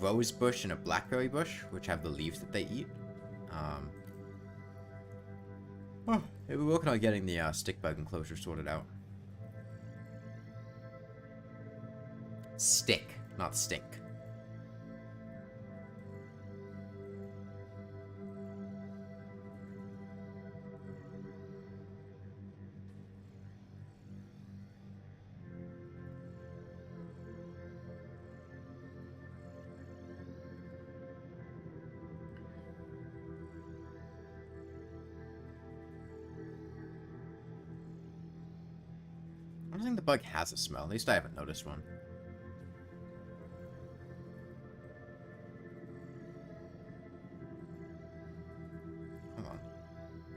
rose bush and a blackberry bush, which have the leaves that they eat. We're working on getting the stick bug enclosure sorted out. Stick, not stink. I don't think the bug has a smell. At least I haven't noticed one. Hold on.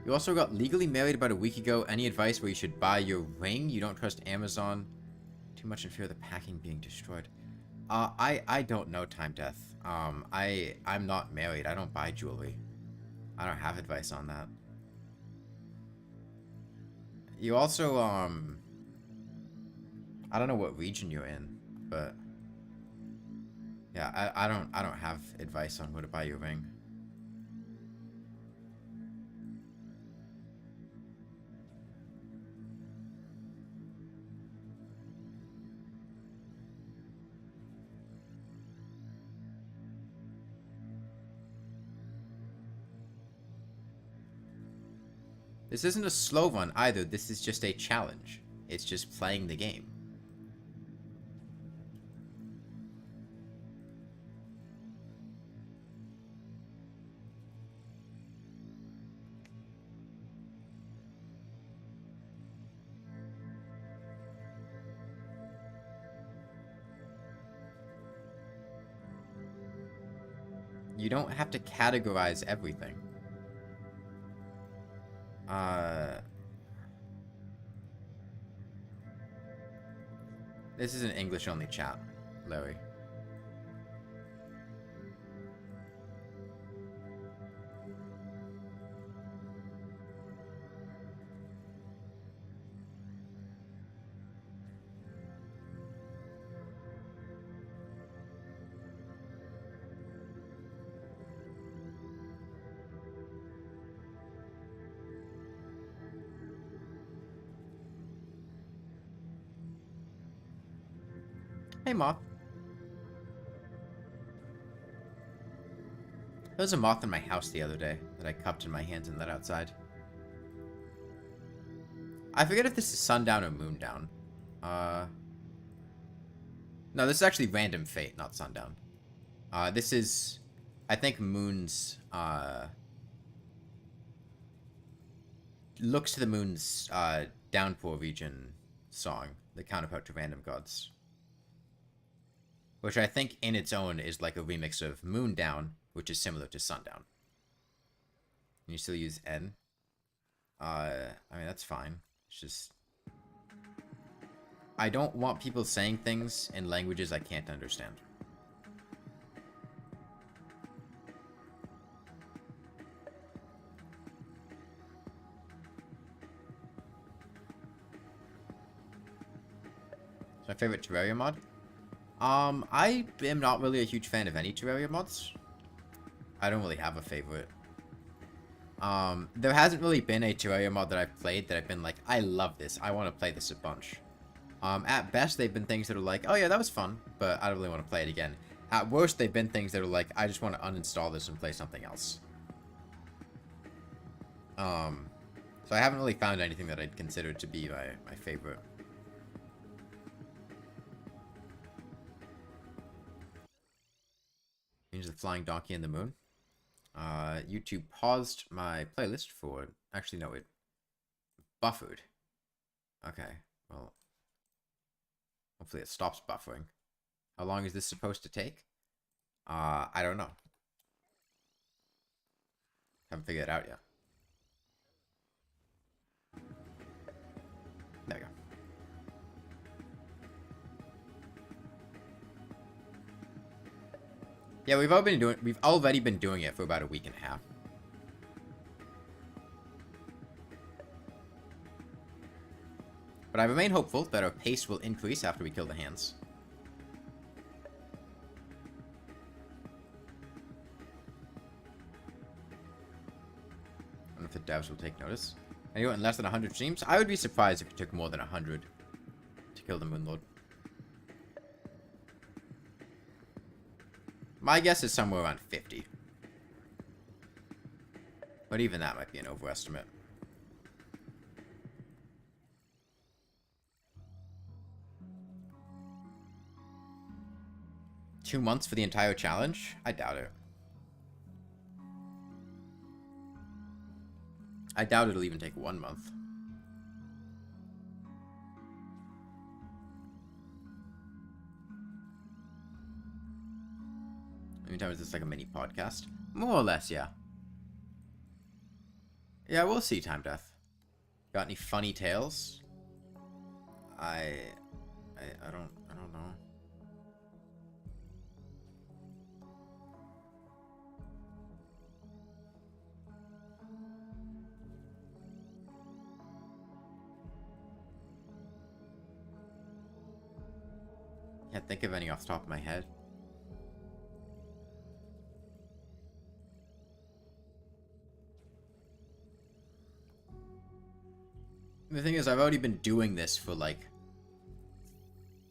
You also got legally married about a week ago. Any advice where you should buy your ring? You don't trust Amazon. Too much in fear of the packing being destroyed. I don't know, Time Death. I'm not married. I don't buy jewelry. I don't have advice on that. You also, I don't know what region you're in, but yeah, I don't have advice on where to buy your ring. This isn't a slow run either. This is just a challenge. It's just playing the game. You don't have to categorize everything. This is an English-only chat, Larry. Hey, moth. There was a moth in my house the other day that I cupped in my hands and let outside. I forget if this is sundown or moondown. No, this is actually random fate, not sundown. This is, I think, Moon's, looks to the Moon's, downpour region song, the counterpart to Random Gods. Which I think in its own is like a remix of Moondown, which is similar to Sundown. And you still use N? I mean, that's fine. It's just... I don't want people saying things in languages I can't understand. It's my favorite Terraria mod? I am not really a huge fan of any Terraria mods. I don't really have a favorite. There hasn't really been a Terraria mod that I've played that I've been like, I love this. I want to play this a bunch. At best, they've been things that are like, oh yeah, that was fun, but I don't really want to play it again. At worst, they've been things that are like, I just want to uninstall this and play something else. So I haven't really found anything that I'd consider to be my favorite. Change the flying donkey in the moon. YouTube paused my playlist for... Actually, no, it buffered. Okay, well... Hopefully it stops buffering. How long is this supposed to take? I don't know. Haven't figured it out yet. There we go. Yeah, we've already been doing it for about a week and a half. But I remain hopeful that our pace will increase after we kill the hands. I don't know if the devs will take notice. Anyone in less than 100 streams? I would be surprised if it took more than 100 to kill the Moonlord. My guess is somewhere around 50. But even that might be an overestimate. Two months for the entire challenge? I doubt it. I doubt it'll even take 1 month. How many times is this like a mini podcast? More or less, yeah. Yeah, we'll see, Time Death. Got any funny tales? I don't know. Can't think of any off the top of my head. The thing is, I've already been doing this for like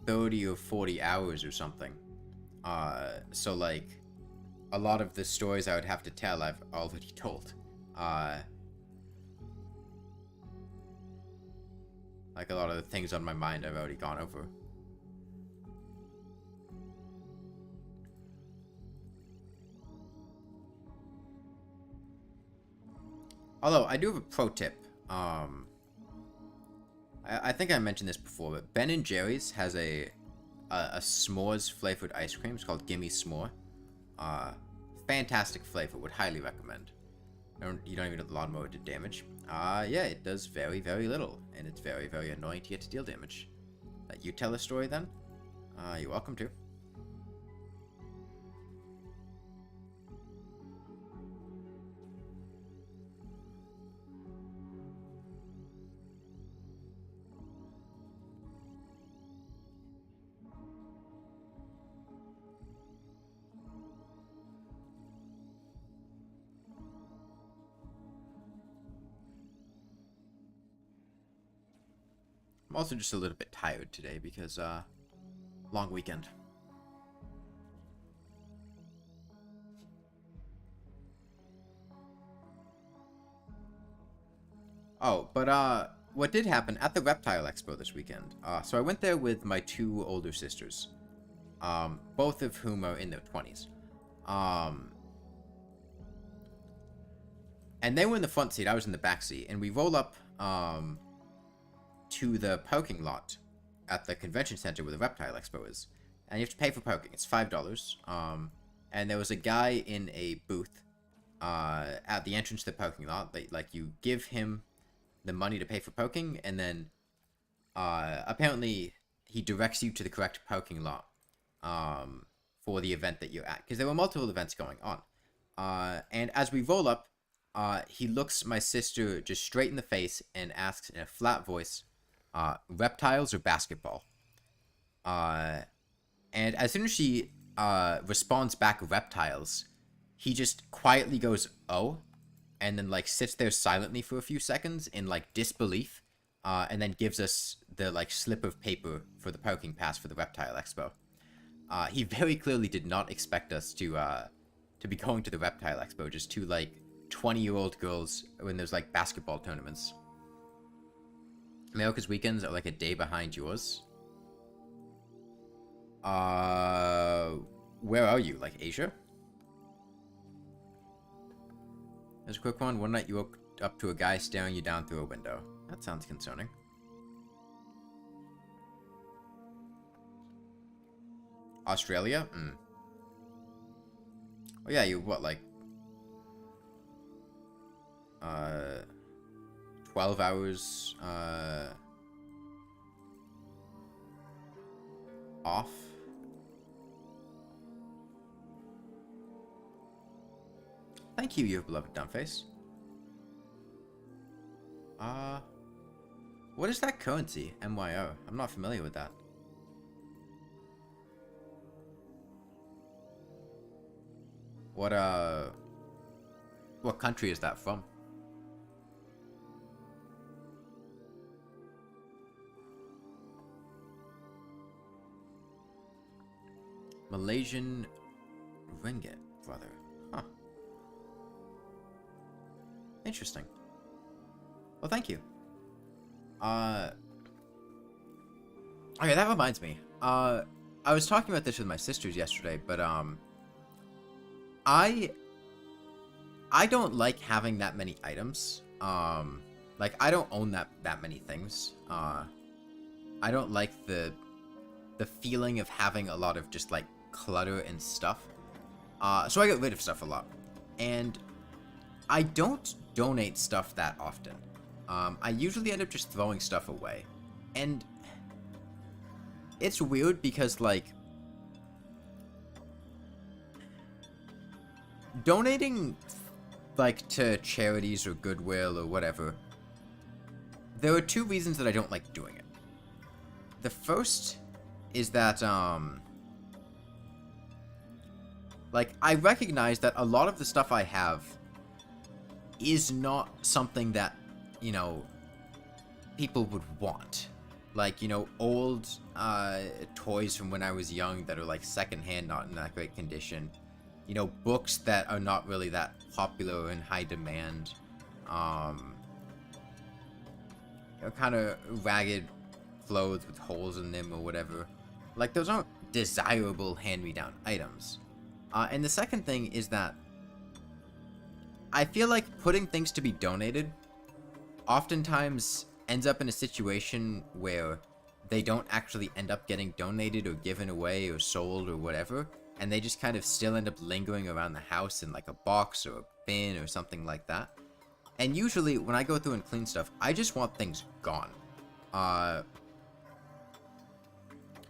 30 or 40 hours or something. So like, a lot of the stories I would have to tell, I've already told. Like a lot of the things on my mind, I've already gone over. Although, I do have a pro tip. I think I mentioned this before, but Ben & Jerry's has a s'mores flavored ice cream. It's called Gimme S'more. Fantastic flavor. Would highly recommend. You don't even know the lawnmower did damage. Yeah, it does very, very little. And it's very, very annoying to get to deal damage. You tell a story then? You're welcome to. I'm also just a little bit tired today because, long weekend. Oh, but what did happen at the Reptile Expo this weekend? So I went there with my two older sisters, both of whom are in their 20s. And they were in the front seat, I was in the back seat, and we roll up, to the parking lot at the convention center where the Reptile Expo is. And you have to pay for parking. It's $5. And there was a guy in a booth, at the entrance to the parking lot. Like, you give him the money to pay for parking, and then, apparently, he directs you to the correct parking lot, for the event that you're at. Because there were multiple events going on. And as we roll up, he looks my sister just straight in the face and asks in a flat voice, reptiles or basketball? And as soon as she responds back reptiles, he just quietly goes, oh, and then like sits there silently for a few seconds in like disbelief, and then gives us the like slip of paper for the parking pass for the Reptile Expo. He very clearly did not expect us to be going to the Reptile Expo, just two like 20-year-old girls when there's like basketball tournaments. America's weekends are like a day behind yours. Where are you? Like Asia? There's a quick one. One night you woke up to a guy staring you down through a window. That sounds concerning. Australia? Oh yeah, you what, like 12 hours off? Thank you, your beloved Dumbface. What is that currency? MYO. I'm not familiar with that. What country is that from? Malaysian ringgit, brother. Huh. Interesting. Well, thank you. Okay, that reminds me. I was talking about this with my sisters yesterday, but, I don't like having that many items. Like, I don't own that many things. I don't like the feeling of having a lot of just, like, clutter and stuff. So I get rid of stuff a lot. And I don't donate stuff that often. I usually end up just throwing stuff away. And it's weird because, like, donating, like, to charities or Goodwill or whatever, there are two reasons that I don't like doing it. The first is that, like, I recognize that a lot of the stuff I have is not something that, you know, people would want. Like, you know, old toys from when I was young that are, like, secondhand, not in that great condition. You know, books that are not really that popular or in high demand. You know, kind of ragged clothes with holes in them or whatever. Like, those aren't desirable hand-me-down items. And the second thing is that I feel like putting things to be donated oftentimes ends up in a situation where they don't actually end up getting donated or given away or sold or whatever, and they just kind of still end up lingering around the house in like a box or a bin or something like that. And usually when I go through and clean stuff, I just want things gone.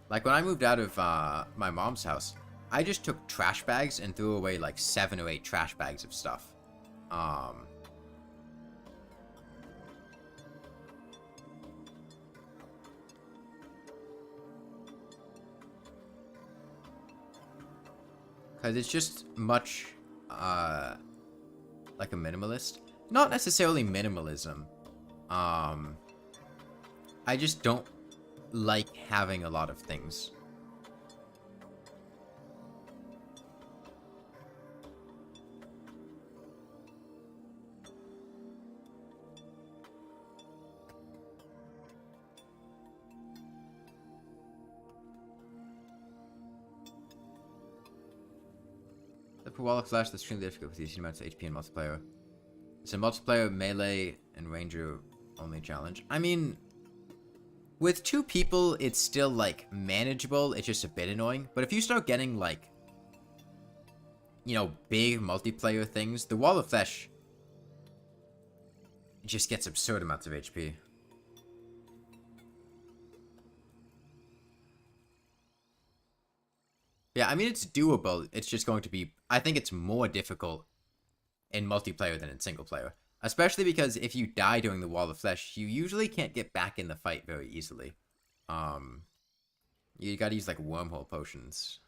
Like when I moved out of my mom's house, I just took trash bags and threw away like 7 or 8 trash bags of stuff. Because it's just much, like a minimalist. Not necessarily minimalism. I just don't like having a lot of things. The wall of flash that's extremely difficult with these amounts of HP in multiplayer. It's a multiplayer melee and ranger only challenge. I mean, with 2 people, it's still, like, manageable. It's just a bit annoying. But if you start getting, like, you know, big multiplayer things, the wall of flesh just gets absurd amounts of HP. Yeah, I mean, it's doable. It's just going to be... I think it's more difficult in multiplayer than in single player. Especially because if you die during the wall of flesh, you usually can't get back in the fight very easily. You gotta use, like, wormhole potions.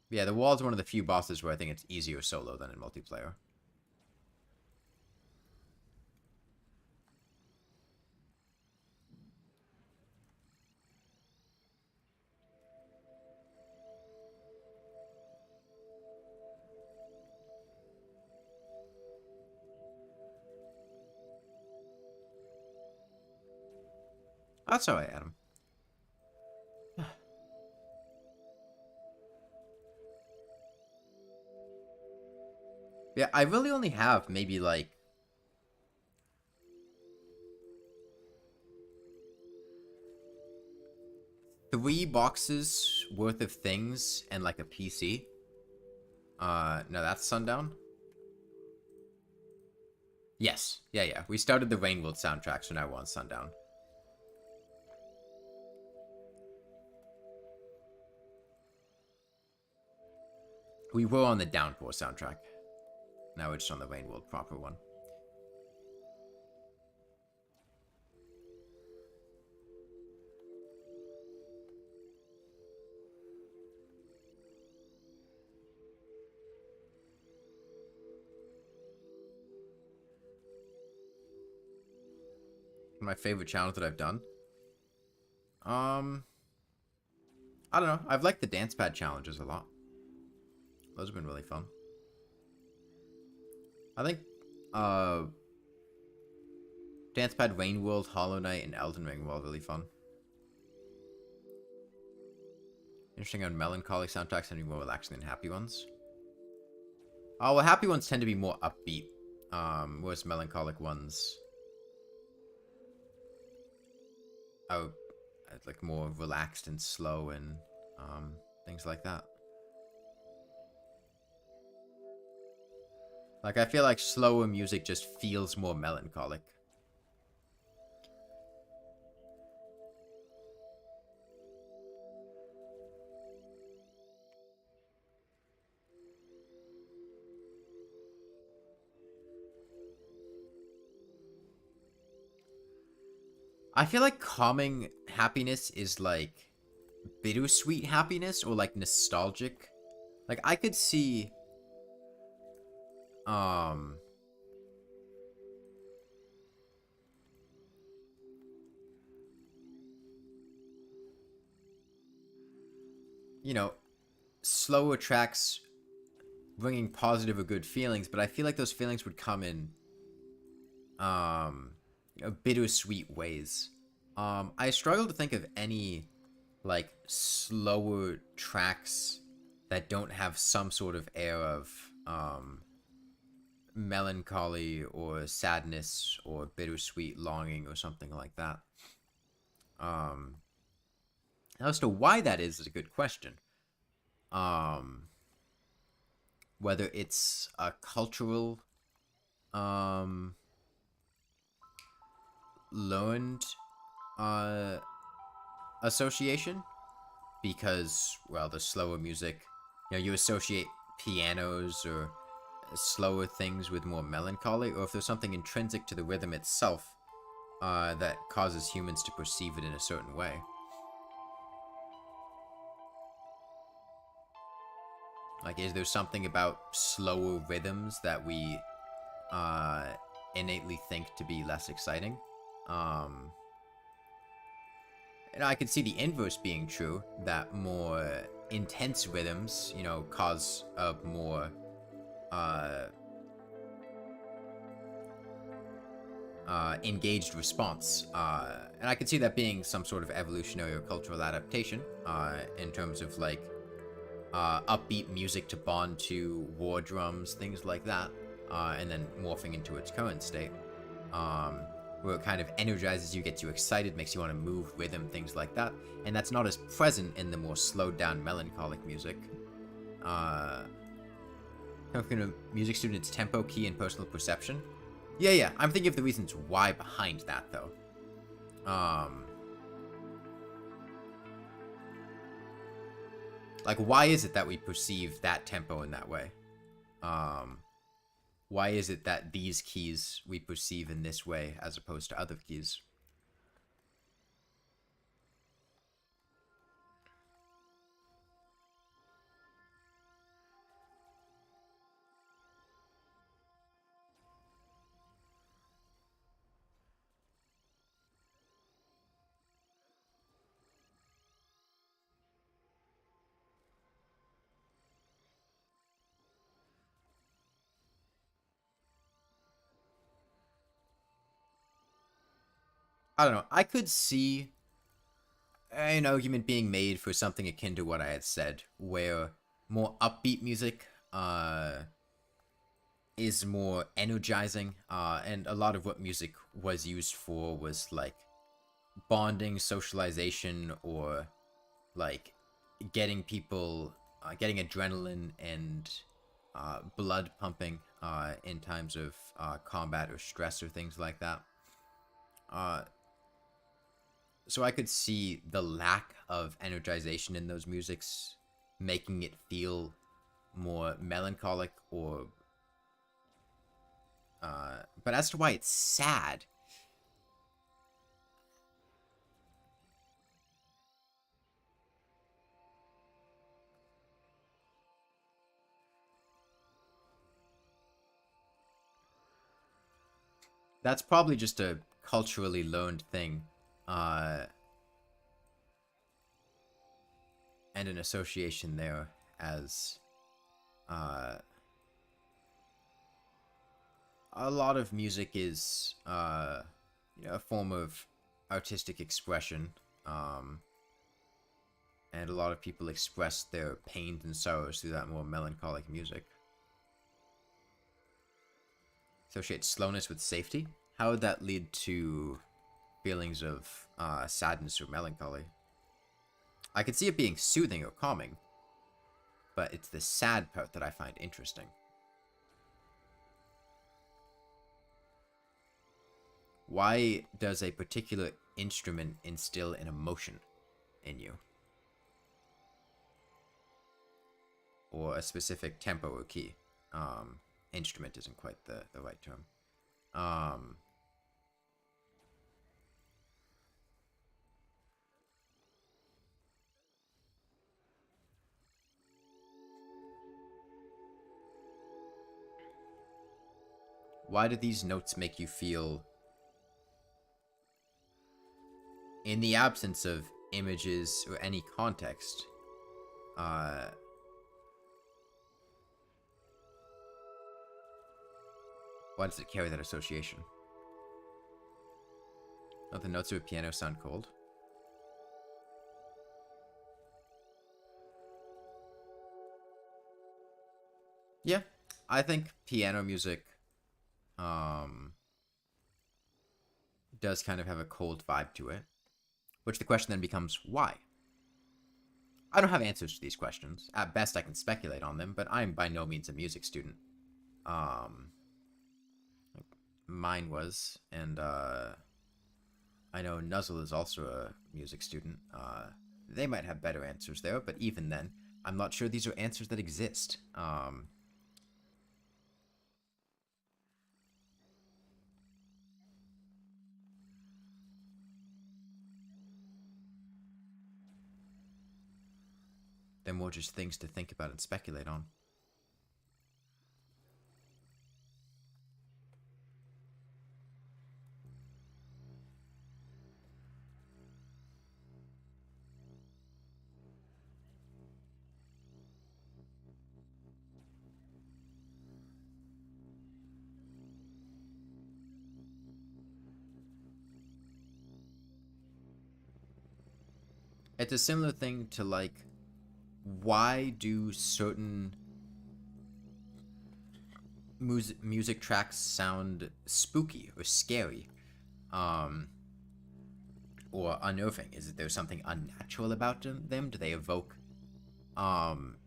Yeah, the wall is one of the few bosses where I think it's easier solo than in multiplayer. That's alright, Adam. Yeah, I really only have maybe, like... 3 boxes worth of things and, like, a PC. No, that's Sundown? Yes. Yeah. We started the Rainworld soundtrack, so now we're on Sundown. We were on the Downpour soundtrack. Now we're just on the Rainworld proper one. My favorite challenge that I've done? I don't know. I've liked the dance pad challenges a lot. Those have been really fun. I think, Dance Pad, Rain World, Hollow Knight, and Elden Ring were all really fun. Interesting on melancholic soundtracks tend to be more relaxing than happy ones. Oh, well, happy ones tend to be more upbeat, whereas melancholic ones... Oh, like more relaxed and slow and, things like that. Like, I feel like slower music just feels more melancholic. I feel like calming happiness is like bittersweet happiness or like nostalgic. Like, I could see... you know, slower tracks bringing positive or good feelings, but I feel like those feelings would come in, bittersweet ways. I struggle to think of any, like, slower tracks that don't have some sort of air of, melancholy or sadness or bittersweet longing or something like that. As to why that is a good question. Whether it's a cultural, learned, association, because, well, the slower music, you know, you associate pianos or slower things with more melancholy, or if there's something intrinsic to the rhythm itself, that causes humans to perceive it in a certain way. Like, is there something about slower rhythms that we, innately think to be less exciting? And I could see the inverse being true, that more intense rhythms, you know, cause a more, engaged response. And I could see that being some sort of evolutionary or cultural adaptation in terms of like upbeat music to bond to war drums, things like that, and then morphing into its current state, where it kind of energizes you, gets you excited, makes you want to move, rhythm, things like that. And that's not as present in the more slowed down, melancholic music. Talking to music students, tempo, key, and personal perception. Yeah, I'm thinking of the reasons why behind that, though. Like, why is it that we perceive that tempo in that way? Why is it that these keys we perceive in this way as opposed to other keys? I don't know. I could see an argument being made for something akin to what I had said, where more upbeat music is more energizing, and a lot of what music was used for was like bonding, socialization, or like getting people, getting adrenaline and blood pumping in times of combat or stress or things like that. Uh, so I could see the lack of energization in those musics making it feel more melancholic or but as to why it's sad, that's probably just a culturally learned thing, uh, and an association there as uh, a lot of music is a form of artistic expression, and a lot of people express their pains and sorrows through that more melancholic music. Associate slowness with safety? How would that lead to feelings of sadness or melancholy? I could see it being soothing or calming, but it's the sad part that I find interesting. Why does a particular instrument instill an emotion in you? Or a specific tempo or key? Instrument isn't quite the right term. Um, why do these notes make you feel, in the absence of images or any context, why does it carry that association? Oh, the notes of a piano sound cold. Yeah, I think piano music does kind of have a cold vibe to it, which the question then becomes why? I don't have answers to these questions. At best, I can speculate on them, but I'm by no means a music student. Um, Mine was, and I know Nuzzle is also a music student. They might have better answers there, but even then, I'm not sure these are answers that exist. They're more just things to think about and speculate on. It's a similar thing to, like, why do certain music tracks sound spooky or scary, um, or unnerving? Is there something unnatural about them? Do they evoke um,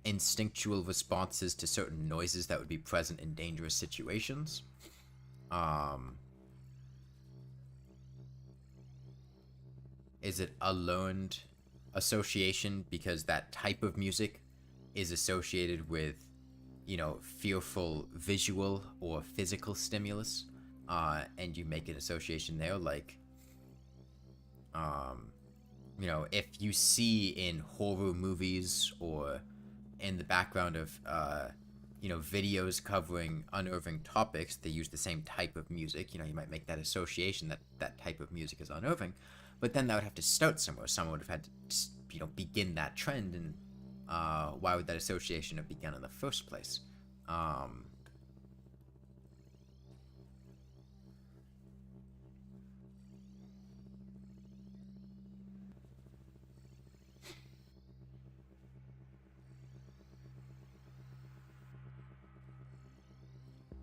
instinctual responses to certain noises that would be present in dangerous situations? Um, is it a learned association because that type of music is associated with, you know, fearful visual or physical stimulus, and you make an association there? Like, you know, if you see in horror movies or in the background of, you know, videos covering unnerving topics, they use the same type of music. You know, you might make that association that that type of music is unnerving, but then that would have to start somewhere. Someone would have had to, you know, begin that trend, and why would that association have begun in the first place?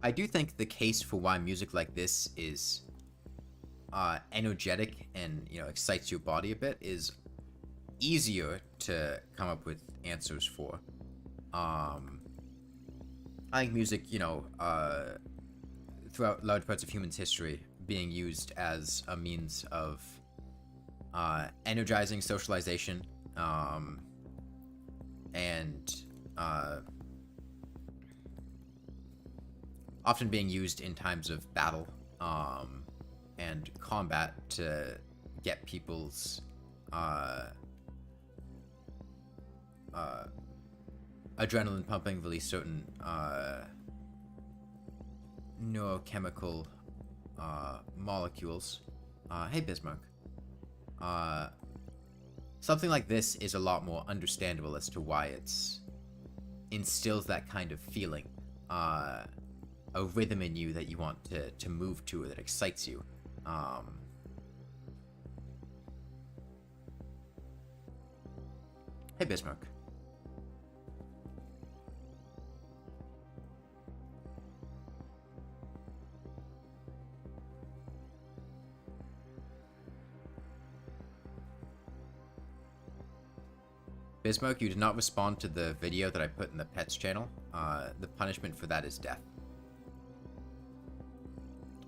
I do think the case for why music like this is energetic and, you know, excites your body a bit is easier to come up with answers for. I think music, you know, throughout large parts of humans' history, being used as a means of energizing socialization, and often being used in times of battle, and combat to get people's adrenaline pumping, release certain neurochemical molecules. Hey, Bismarck. Something like this is a lot more understandable as to why it's instills that kind of feeling, a rhythm in you that you want to move to, or that excites you. Hey, Bismarck. Bismarck, you did not respond to the video that I put in the pets channel. The punishment for that is death.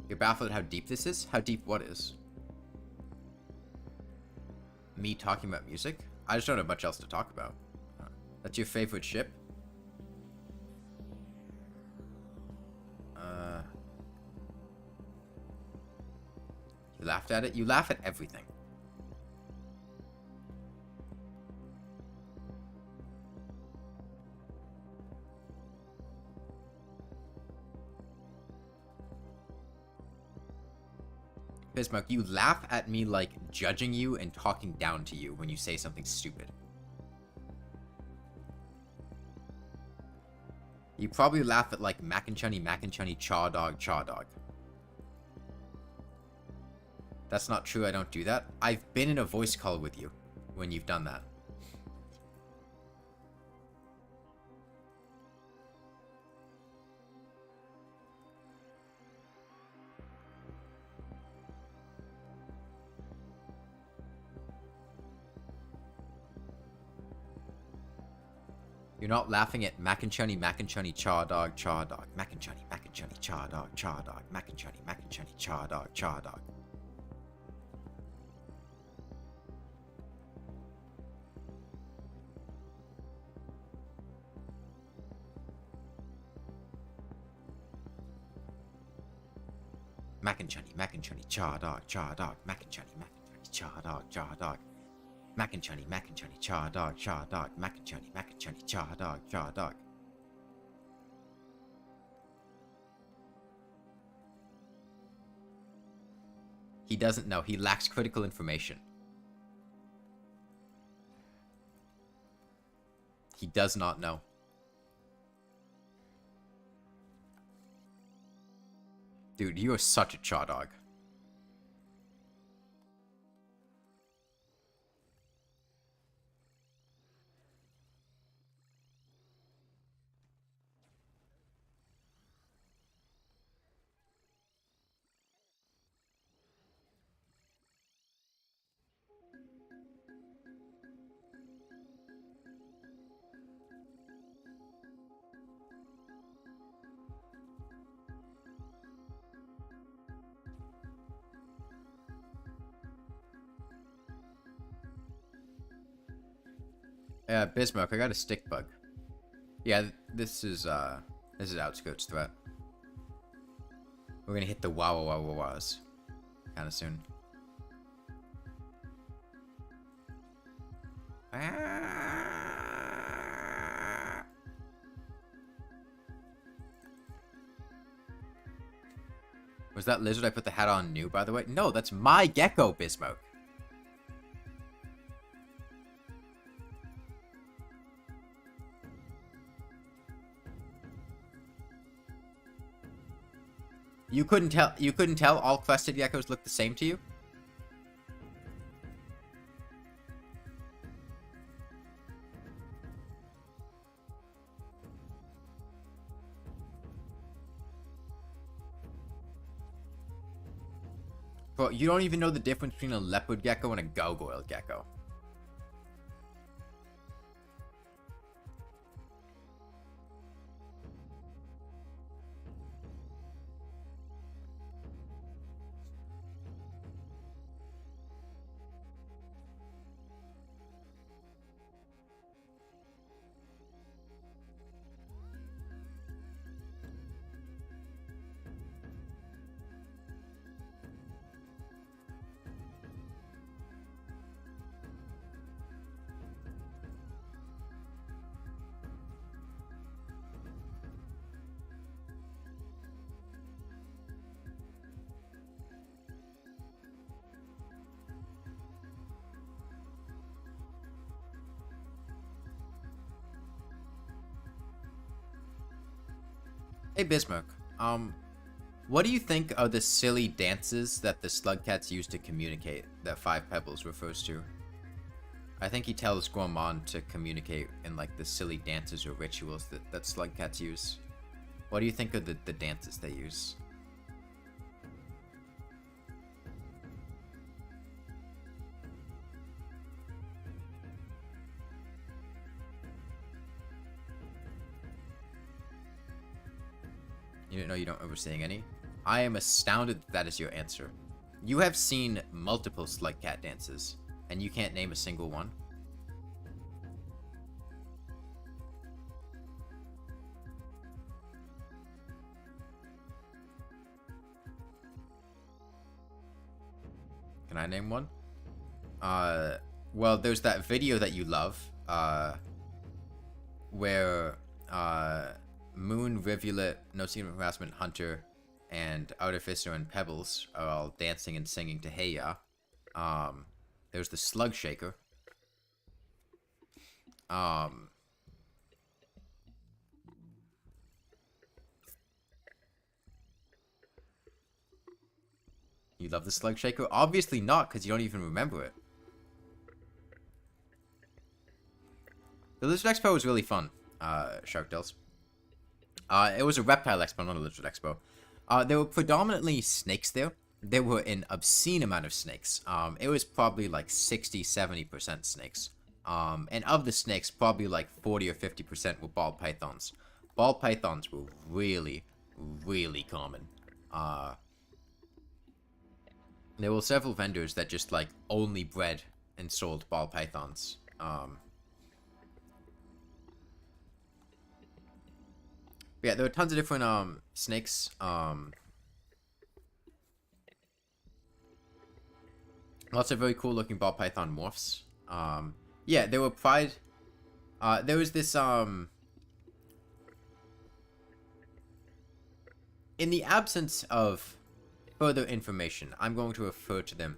You're baffled at how deep this is? How deep what is? Me talking about music? I just don't have much else to talk about. That's your favorite ship? You laughed at it? You laugh at everything. Bismarck, you laugh at me like judging you and talking down to you when you say something stupid. You probably laugh at like mac and chunny, chaw dog. That's not true, I don't do that. I've been in a voice call with you when you've done that. You're not laughing at mac and chunny, chaw dog, mac and chunny, chaw dog, mac and chunny, chaw dog. Mac and chunny, chaw dog, mac and chunny, chaw dog. Mac and chunny, chaw dog, mac and chunny, chaw dog. He doesn't know. He lacks critical information. He does not know. Dude, you are such a chaw dog. Bismarck, I got a stick bug. Yeah, this is outskirts threat. We're gonna hit the wow-wow-wow-wows kind of soon. Was that lizard I put the hat on new, by the way? No, that's my gecko, Bismarck. You couldn't tell all crested geckos look the same to you? Bro, you don't even know the difference between a leopard gecko and a gargoyle gecko. Hey Bismarck, what do you think are the silly dances that the slugcats use to communicate that Five Pebbles refers to? I think he tells Gourmand to communicate in like the silly dances or rituals that slugcats use. What do you think of the dances they use? You know you don't remember seeing any? I am astounded that is your answer. You have seen multiple slugcat dances, and you can't name a single one? Can I name one? Well, there's that video that you love, where, Moon, Rivulet, No Secret Harassment, Hunter, and Artificer and Pebbles are all dancing and singing to Hey Ya. There's the Slug Shaker. You love the Slug Shaker? Obviously not, because you don't even remember it. The Lizard Expo was really fun, Sharktails. It was a reptile expo, not a lizard expo. There were predominantly snakes there. There were an obscene amount of snakes. It was probably like 60-70% snakes. And of the snakes, probably like 40 or 50% were ball pythons. Ball pythons were really, really common. There were several vendors that just like only bred and sold ball pythons. Yeah, there were tons of different snakes. Lots of very cool looking ball python morphs. Yeah, there were pride. There was this in the absence of further information, I'm going to refer to them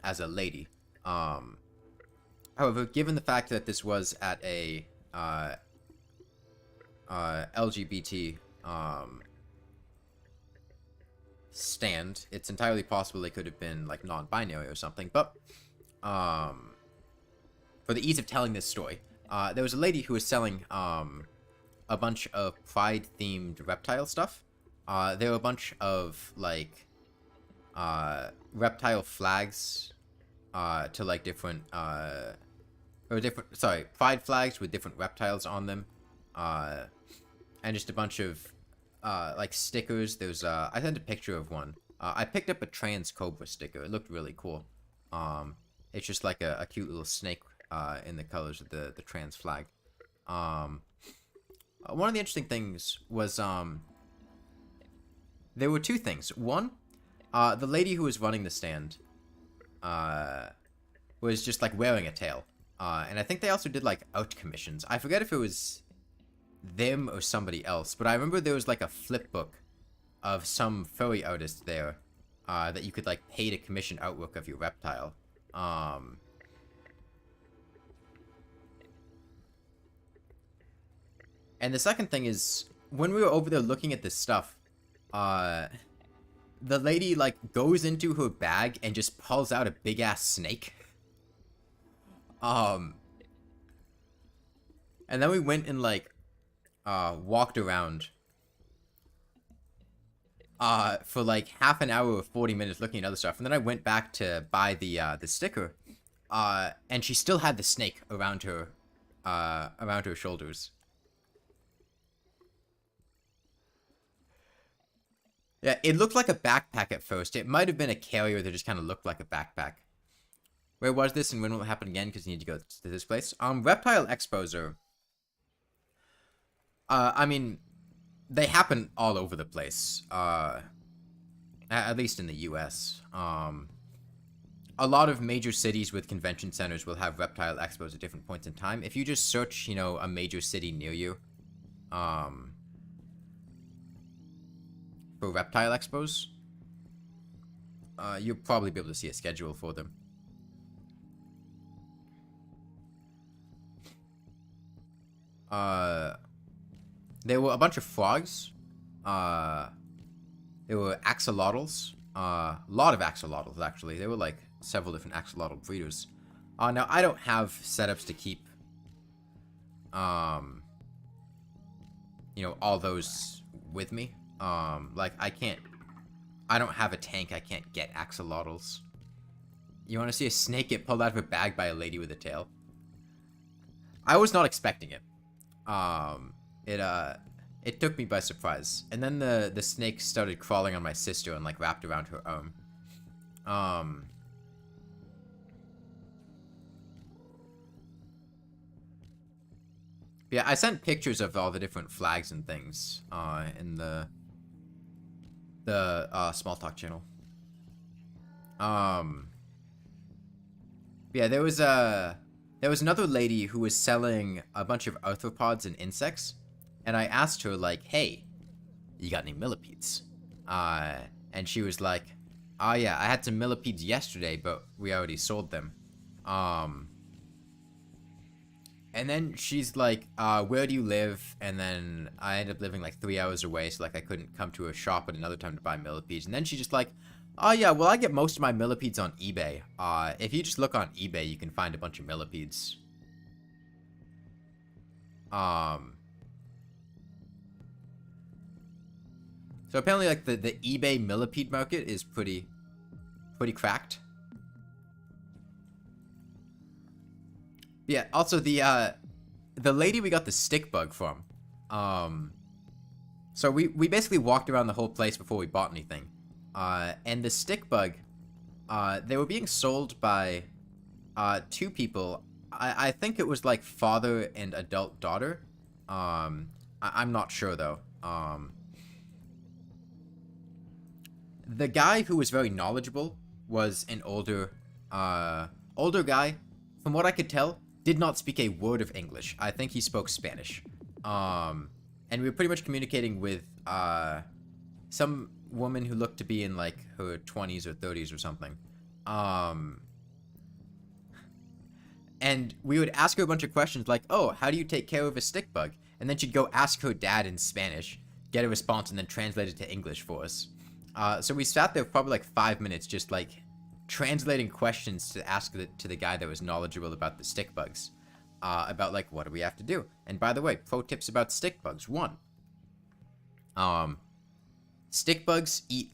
as a lady. However, given the fact that this was at a LGBT stand, it's entirely possible they could have been like non-binary or something, but for the ease of telling this story, there was a lady who was selling a bunch of pride themed reptile stuff. There were a bunch of like reptile flags to like different pride flags with different reptiles on them. And just a bunch of, like, stickers. There's, I sent a picture of one. I picked up a trans cobra sticker. It looked really cool. It's just like a cute little snake in the colors of the trans flag. One of the interesting things was there were two things. One, the lady who was running the stand was just like wearing a tail. And I think they also did like art commissions. I forget if it was them or somebody else, but I remember there was like a flip book of some furry artist there that you could like pay to commission artwork of your reptile. And the second thing is, when we were over there looking at this stuff, the lady like goes into her bag and just pulls out a big ass snake. And then we went and like walked around for like half an hour or 40 minutes looking at other stuff, and then I went back to buy the sticker, and she still had the snake around her shoulders. Yeah, it looked like a backpack at first. It might have been a carrier that just kind of looked like a backpack. Where was this and when will it happen again? Because you need to go to this place. Reptile expos are... I mean, they happen all over the place. At least in the US. A lot of major cities with convention centers will have reptile expos at different points in time. If you just search, you know, a major city near you, for reptile expos, you'll probably be able to see a schedule for them. There were a bunch of frogs. There were axolotls. A lot of axolotls, actually. There were like several different axolotl breeders. Now I don't have setups to keep, you know, all those with me. Like I don't have a tank. I can't get axolotls. You want to see a snake get pulled out of a bag by a lady with a tail? I was not expecting it. It took me by surprise. And then the snake started crawling on my sister and like wrapped around her arm. Yeah, I sent pictures of all the different flags and things in the small talk channel. Yeah, there was another lady who was selling a bunch of arthropods and insects, and I asked her like, "Hey, you got any millipedes?" And she was like, "Oh yeah, I had some millipedes yesterday, but we already sold them." And then she's like, "Where do you live?" And then I ended up living like 3 hours away, so like I couldn't come to a shop at another time to buy millipedes. And then she's just like, "Oh yeah, well I get most of my millipedes on eBay. If you just look on eBay, you can find a bunch of millipedes." So apparently like the eBay millipede market is pretty cracked. Yeah, also the lady we got the stick bug from. So we basically walked around the whole place before we bought anything. And the stick bug, they were being sold by two people. I think it was like father and adult daughter. I'm not sure though. The guy who was very knowledgeable was an older guy. From what I could tell, did not speak a word of English. I think he spoke Spanish. And we were pretty much communicating with some woman who looked to be in like her 20s or 30s or something. And we would ask her a bunch of questions like, "Oh, how do you take care of a stick bug?" And then she'd go ask her dad in Spanish, get a response, and then translate it to English for us. So we sat there for probably like 5 minutes just like translating questions to ask to the guy that was knowledgeable about the stick bugs. About like, what do we have to do? And by the way, pro tips about stick bugs. 1. Stick bugs eat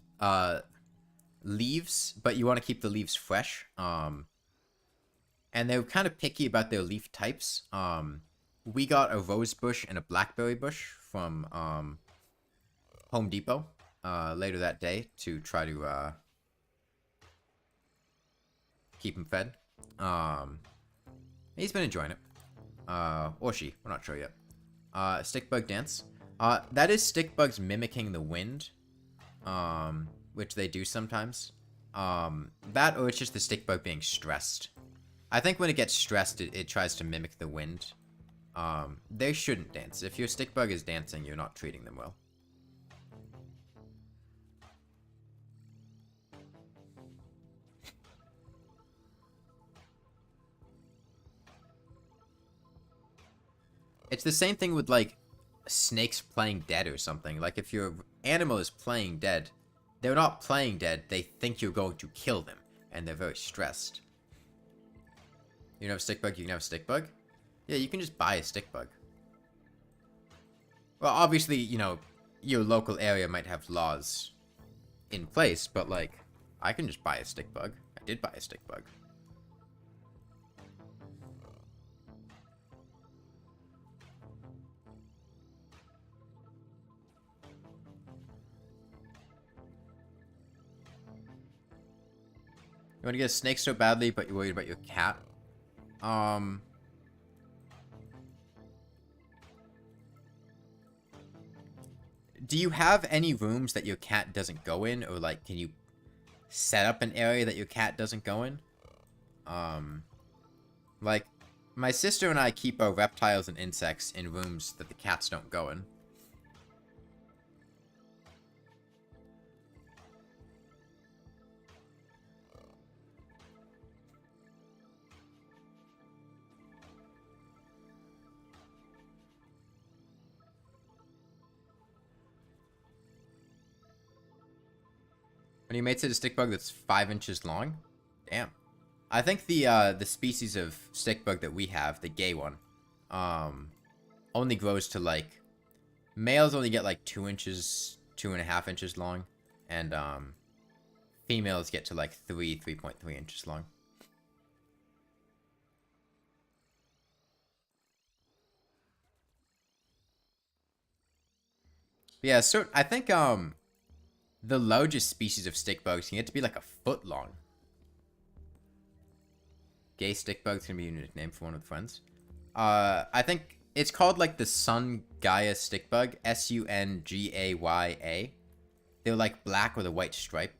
leaves, but you want to keep the leaves fresh. And they're kind of picky about their leaf types. We got a rose bush and a blackberry bush from Home Depot later that day to try to keep them fed. He's been enjoying it. Or she. We're not sure yet. Stick bug dance. That is stick bugs mimicking the wind. Which they do sometimes. That or it's just the stick bug being stressed. I think when it gets stressed, it tries to mimic the wind. They shouldn't dance. If your stick bug is dancing, you're not treating them well. It's the same thing with, like, snakes playing dead or something. Like, if your animal is playing dead, they're not playing dead, they think you're going to kill them, and they're very stressed. You don't have a stick bug, you can have a stick bug? Yeah, you can just buy a stick bug. Well, obviously, you know, your local area might have laws in place, but, like, I can just buy a stick bug. I did buy a stick bug. You want to get a snake so badly, but you're worried about your cat? Do you have any rooms that your cat doesn't go in? Or, like, can you set up an area that your cat doesn't go in? Like, my sister and I keep our reptiles and insects in rooms that the cats don't go in. When you mates it a stick bug that's 5 inches long? Damn. I think the species of stick bug that we have, the gay one, only grows to, like, males only get like 2 inches, 2.5 inches long, and females get to like 3.3 inches long. But yeah, so I think the largest species of stick bugs can get to be like a foot long. Gay stick bug's gonna be a nickname for one of the friends. I think it's called like the Sun Gaia stick bug, Sungaya. They're like black with a white stripe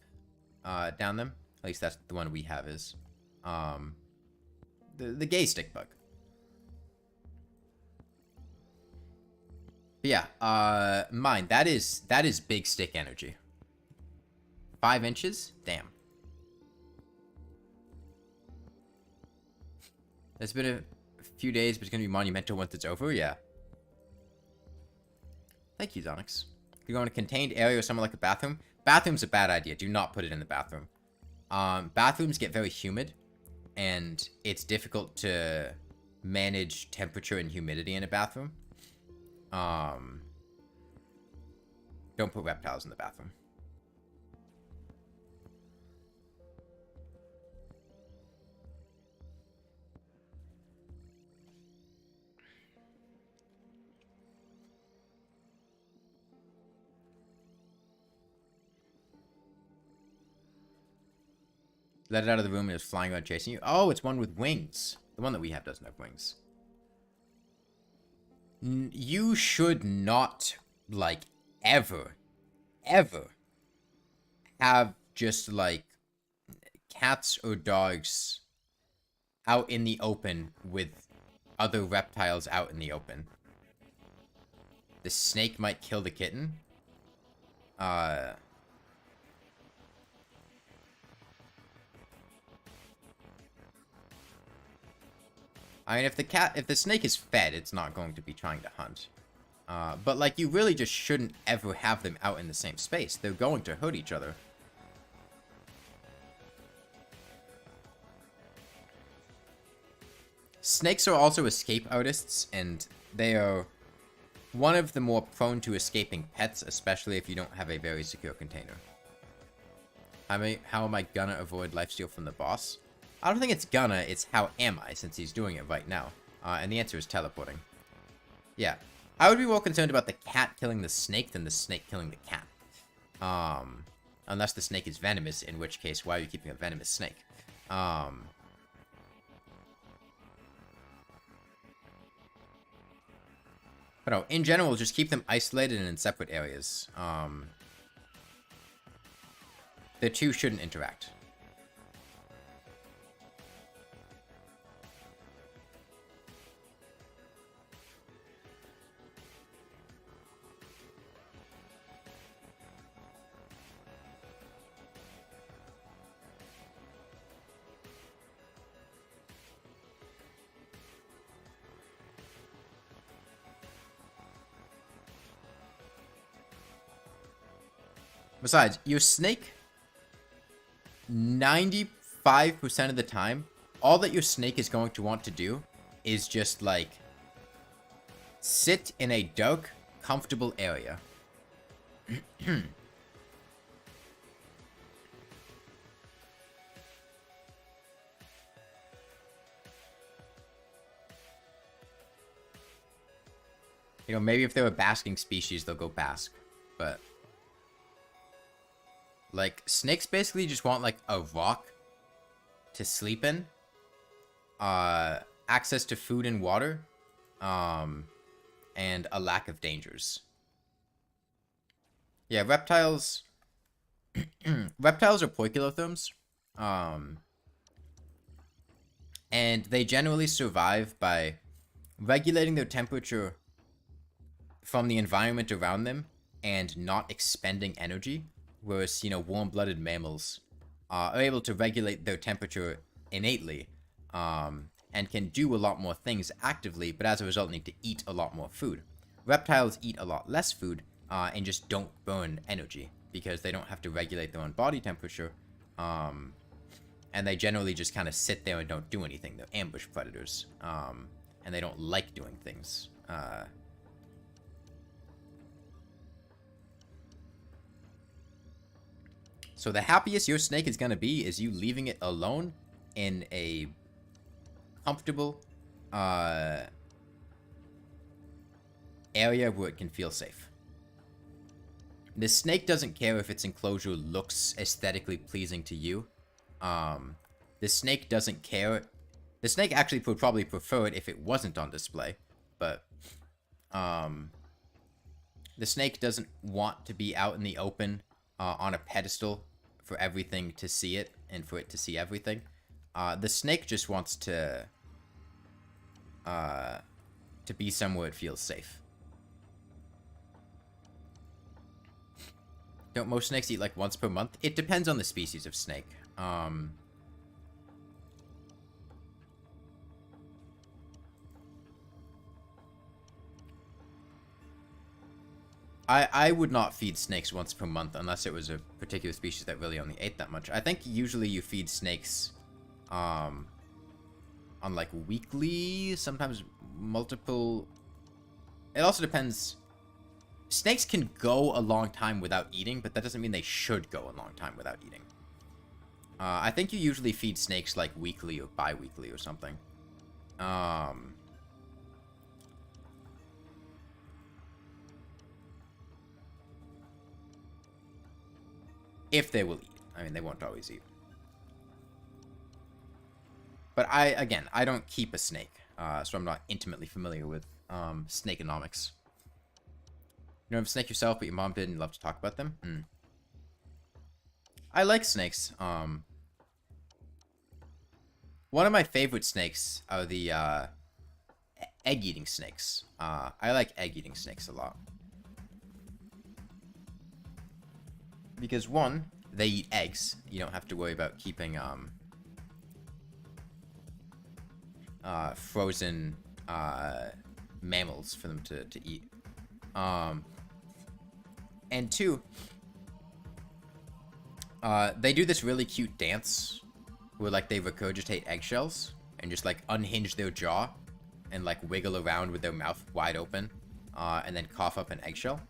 down them. At least that's the one we have is the gay stick bug. But yeah, mine. That is big stick energy. 5 inches? Damn. It's been a few days, but it's gonna be monumental once it's over. Yeah. Thank you, Zonix. If you go in a contained area or somewhere like a bathroom. Bathroom's a bad idea. Do not put it in the bathroom. Bathrooms get very humid, and it's difficult to manage temperature and humidity in a bathroom. Don't put reptiles in the bathroom. Let it out of the room and it's flying around chasing you. Oh, it's one with wings. The one that we have doesn't have wings. You should not, like, ever have just, like, cats or dogs out in the open with other reptiles out in the open. The snake might kill the kitten. I mean, if the snake is fed, it's not going to be trying to hunt. But, like, you really just shouldn't ever have them out in the same space. They're going to hurt each other. Snakes are also escape artists, and they are one of the more prone to escaping pets, especially if you don't have a very secure container. How am I gonna avoid lifesteal from the boss? I don't think it's gonna, it's how am I, since he's doing it right now. And the answer is teleporting. Yeah. I would be more concerned about the cat killing the snake than the snake killing the cat. Unless the snake is venomous, in which case, why are you keeping a venomous snake? But no, in general, just keep them isolated and in separate areas. The two shouldn't interact. Besides, your snake, 95% of the time, all that your snake is going to want to do is just, like, sit in a dark, comfortable area. You know, maybe if they're a basking species, they'll go bask. But, like, snakes basically just want, like, a rock to sleep in. Access to food and water. And a lack of dangers. Yeah, reptiles... reptiles are poikilotherms. And they generally survive by regulating their temperature from the environment around them and not expending energy, whereas, you know, warm-blooded mammals are able to regulate their temperature innately, and can do a lot more things actively, but as a result need to eat a lot more food. Reptiles eat a lot less food, and just don't burn energy, because they don't have to regulate their own body temperature, and they generally just kind of sit there and don't do anything. They're ambush predators, and they don't like doing things. So the happiest your snake is going to be is you leaving it alone in a comfortable area where it can feel safe. The snake doesn't care if its enclosure looks aesthetically pleasing to you. The snake doesn't care. The snake actually would probably prefer it if it wasn't on display, but the snake doesn't want to be out in the open on a pedestal for everything to see it and for it to see everything. The snake just wants to be somewhere it feels safe. Don't most snakes eat like once per month? It depends on the species of snake. I would not feed snakes once per month unless it was a particular species that really only ate that much. I think usually you feed snakes on like weekly, sometimes multiple. It also depends. Snakes can go a long time without eating, but that doesn't mean they should go a long time without eating. I think you usually feed snakes like weekly or bi-weekly or something. If they will eat. I mean, they won't always eat. But again, I don't keep a snake, so I'm not intimately familiar with snakeonomics. You don't have a snake yourself, but your mom did and you love to talk about them? I like snakes. One of my favorite snakes are the egg-eating snakes. I like egg-eating snakes a lot. Because one, they eat eggs. You don't have to worry about keeping frozen mammals for them to eat. And two, they do this really cute dance where like they regurgitate eggshells and just like unhinge their jaw and like wiggle around with their mouth wide open, and then cough up an eggshell.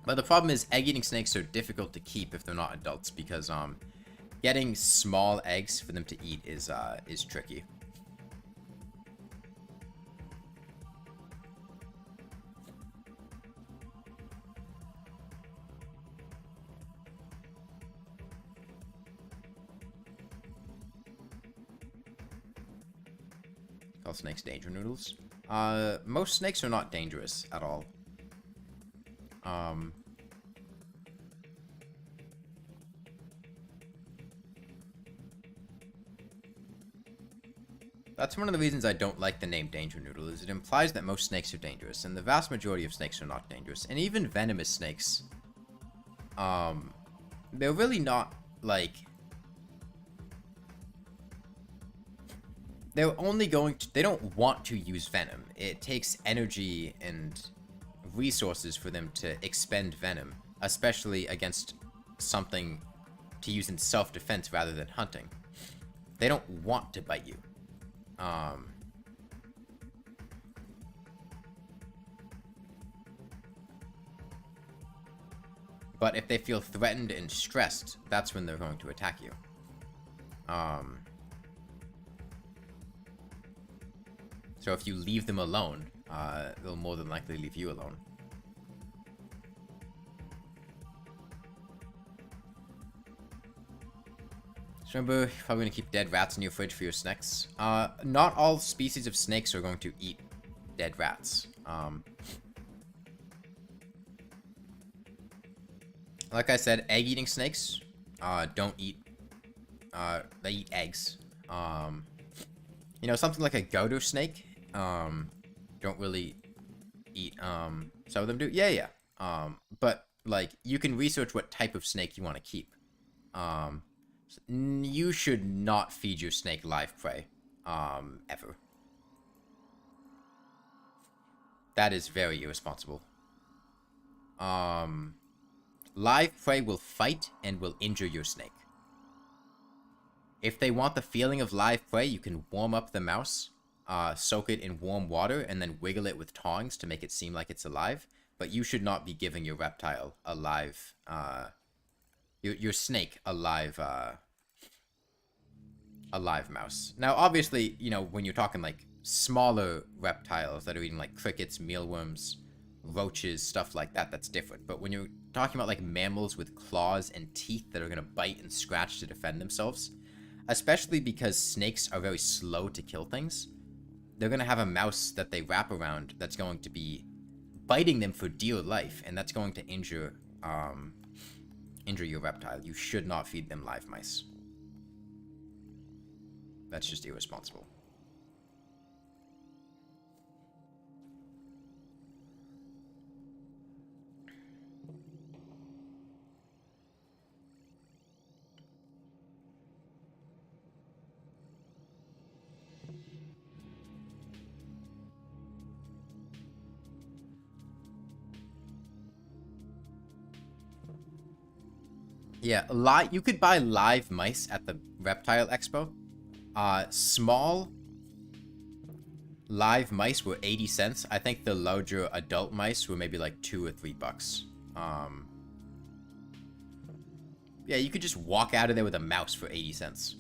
But the problem is egg-eating snakes are difficult to keep if they're not adults because getting small eggs for them to eat is tricky. call snakes danger noodles. Most snakes are not dangerous at all. That's one of the reasons I don't like the name Danger Noodle, is it implies that most snakes are dangerous, and the vast majority of snakes are not dangerous. And even venomous snakes, they're really not, like... They're only going to... They don't want to use venom. It takes energy and resources for them to expend venom, especially against something to use in self-defense rather than hunting. They don't want to bite you. But if they feel threatened and stressed, that's when they're going to attack you. So if you leave them alone, they'll more than likely leave you alone. So remember, you're probably going to keep dead rats in your fridge for your snacks. Not all species of snakes are going to eat dead rats. Like I said, egg-eating snakes don't eat... they eat eggs. You know, something like a godo snake, don't really eat, some of them do. Yeah. But, like, you can research what type of snake you want to keep. You should not feed your snake live prey, ever. That is very irresponsible. Live prey will fight and will injure your snake. If they want the feeling of live prey, you can warm up the mouse, soak it in warm water, and then wiggle it with tongs to make it seem like it's alive. But you should not be giving your reptile a live, your snake a live mouse. Now, obviously, you know, when you're talking, like, smaller reptiles that are eating, like, crickets, mealworms, roaches, stuff like that, that's different. But when you're talking about, like, mammals with claws and teeth that are going to bite and scratch to defend themselves, especially because snakes are very slow to kill things, they're going to have a mouse that they wrap around that's going to be biting them for dear life, and that's going to injure your reptile. You should not feed them live mice. That's just irresponsible. Yeah, you could buy live mice at the Reptile Expo. Small live mice were 80 cents. I think the larger adult mice were maybe like $2 or $3. Yeah, you could just walk out of there with a mouse for 80 cents.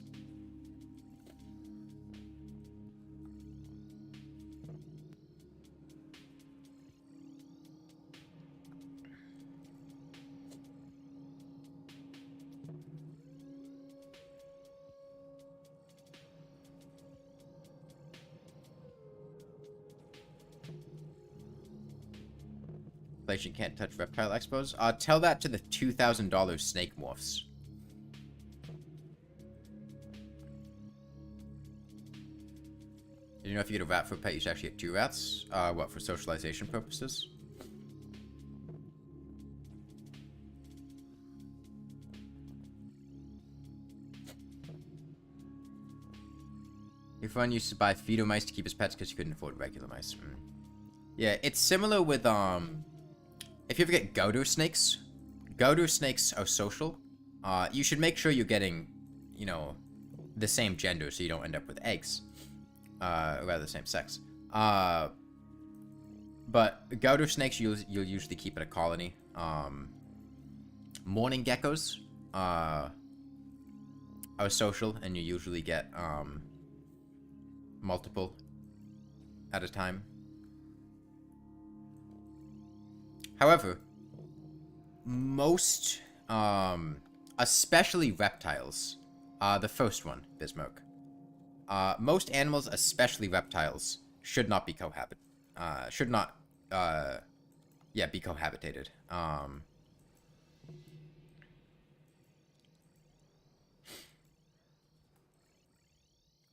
You can't touch reptile expos. Tell that to the $2,000 snake morphs. Did you know if you get a rat for a pet, you should actually get 2 rats? What, for socialization purposes? Your friend used to buy feeder mice to keep his pets because he couldn't afford regular mice. Yeah, it's similar with, if you ever get Gouda snakes are social. You should make sure you're getting, you know, the same gender so you don't end up with eggs. Or rather, the same sex. But Gouda snakes, you'll usually keep in a colony. Morning geckos, are social, and you usually get, multiple at a time. However, most, especially reptiles, the first one, Bismarck, Most animals, especially reptiles, should not be should not, yeah, be cohabitated.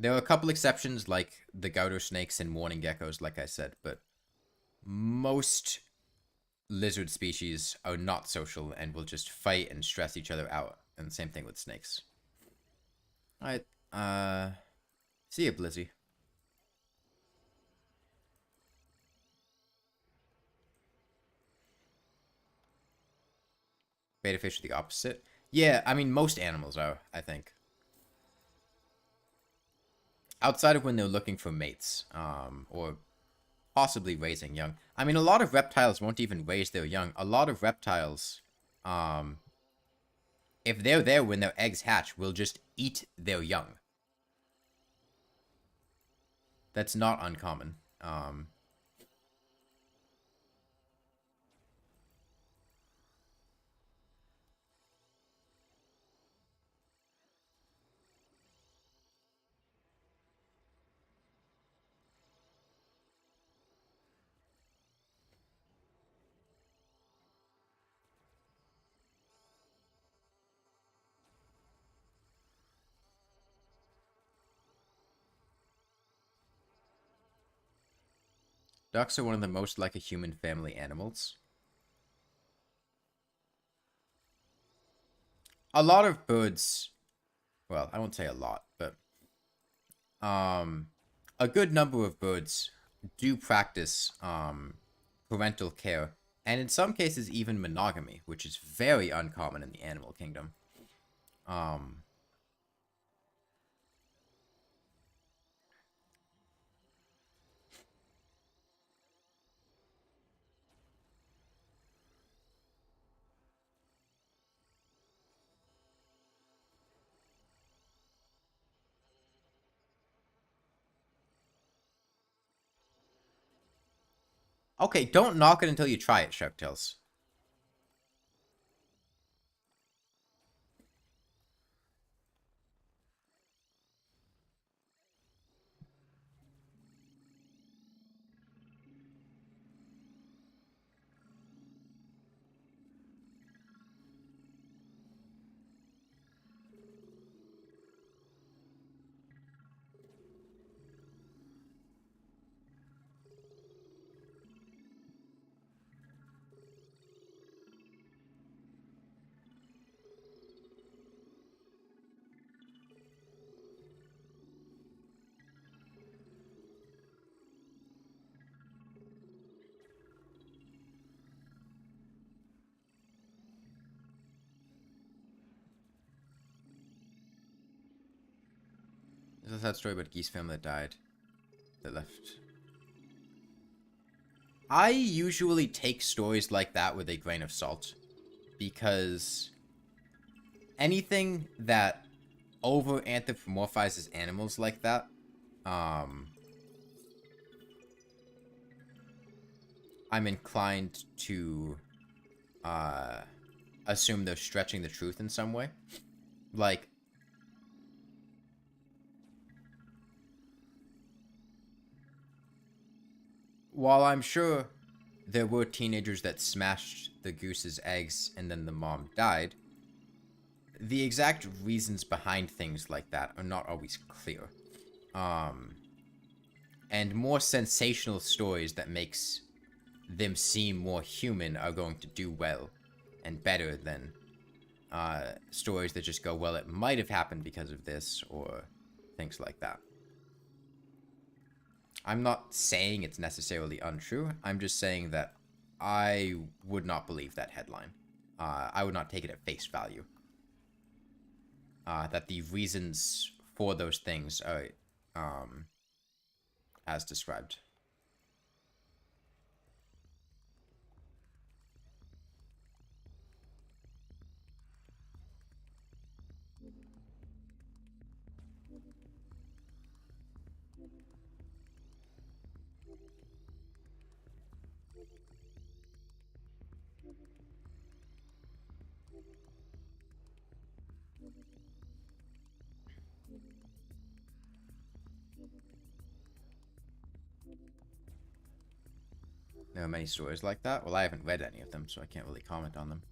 There are a couple exceptions, like the gouter snakes and mourning geckos, like I said, but most lizard species are not social and will just fight and stress each other out. And same thing with snakes. Alright, see ya, Blizzy. Beta fish are the opposite. Yeah, I mean, most animals are, I think. Outside of when they're looking for mates, or possibly raising young. I mean, a lot of reptiles won't even raise their young. A lot of reptiles, if they're there when their eggs hatch, will just eat their young. That's not uncommon. Ducks are one of the most like a human family animals. A lot of birds, well, I won't say a lot, but a good number of birds do practice parental care, and in some cases even monogamy, which is very uncommon in the animal kingdom. Um, okay, don't knock it until you try it, Sharktails. There's a sad story about a geese family that died. That left. I usually take stories like that with a grain of salt, because anything that over anthropomorphizes animals like that, I'm inclined to assume they're stretching the truth in some way. Like, while I'm sure there were teenagers that smashed the goose's eggs and then the mom died, the exact reasons behind things like that are not always clear. And more sensational stories that makes them seem more human are going to do well and better than stories that just go, well, it might have happened because of this, or things like that. I'm not saying it's necessarily untrue. I'm just saying that I would not believe that headline. I would not take it at face value. That the reasons for those things are as described. there are many stories like that. Well, I haven't read any of them, so I can't really comment on them.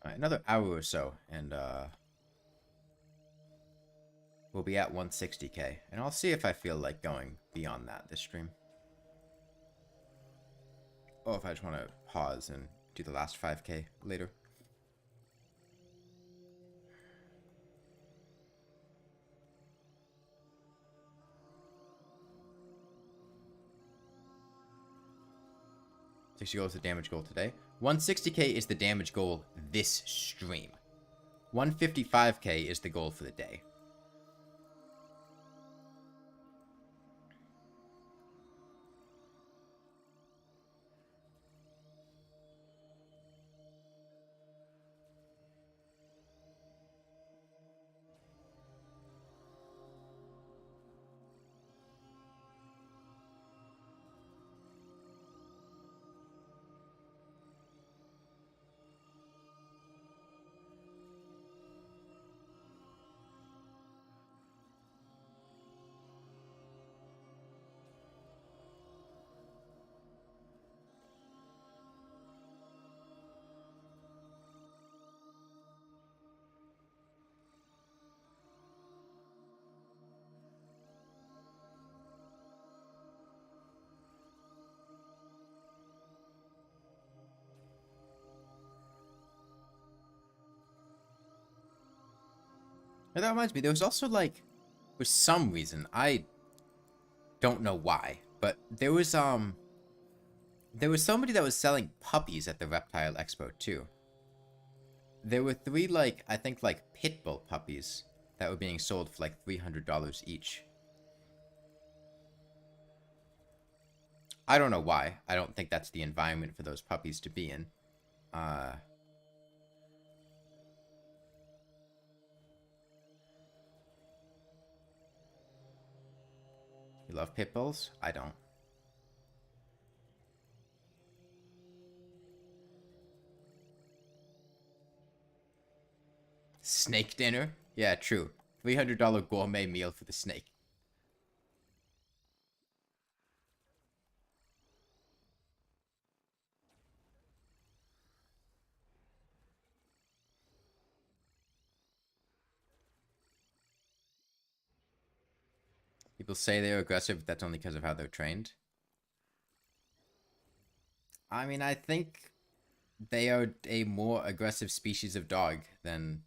All right, another hour or so, and we'll be at 160k. And I'll see if I feel like going beyond that this stream. Or if I just want to pause and do the last 5k later. $60 is the damage goal today. 160k is the damage goal this stream. 155k is the goal for the day. And that reminds me, there was also like, for some reason, I don't know why, but there was somebody that was selling puppies at the Reptile Expo too. There were 3 like, I think like pit bull puppies that were being sold for like $300 each. I don't know why. I don't think that's the environment for those puppies to be in. You love pit bulls? I don't. Snake dinner? Yeah, true. $300 gourmet meal for the snake. People say they're aggressive, but that's only because of how they're trained. I mean, I think they are a more aggressive species of dog than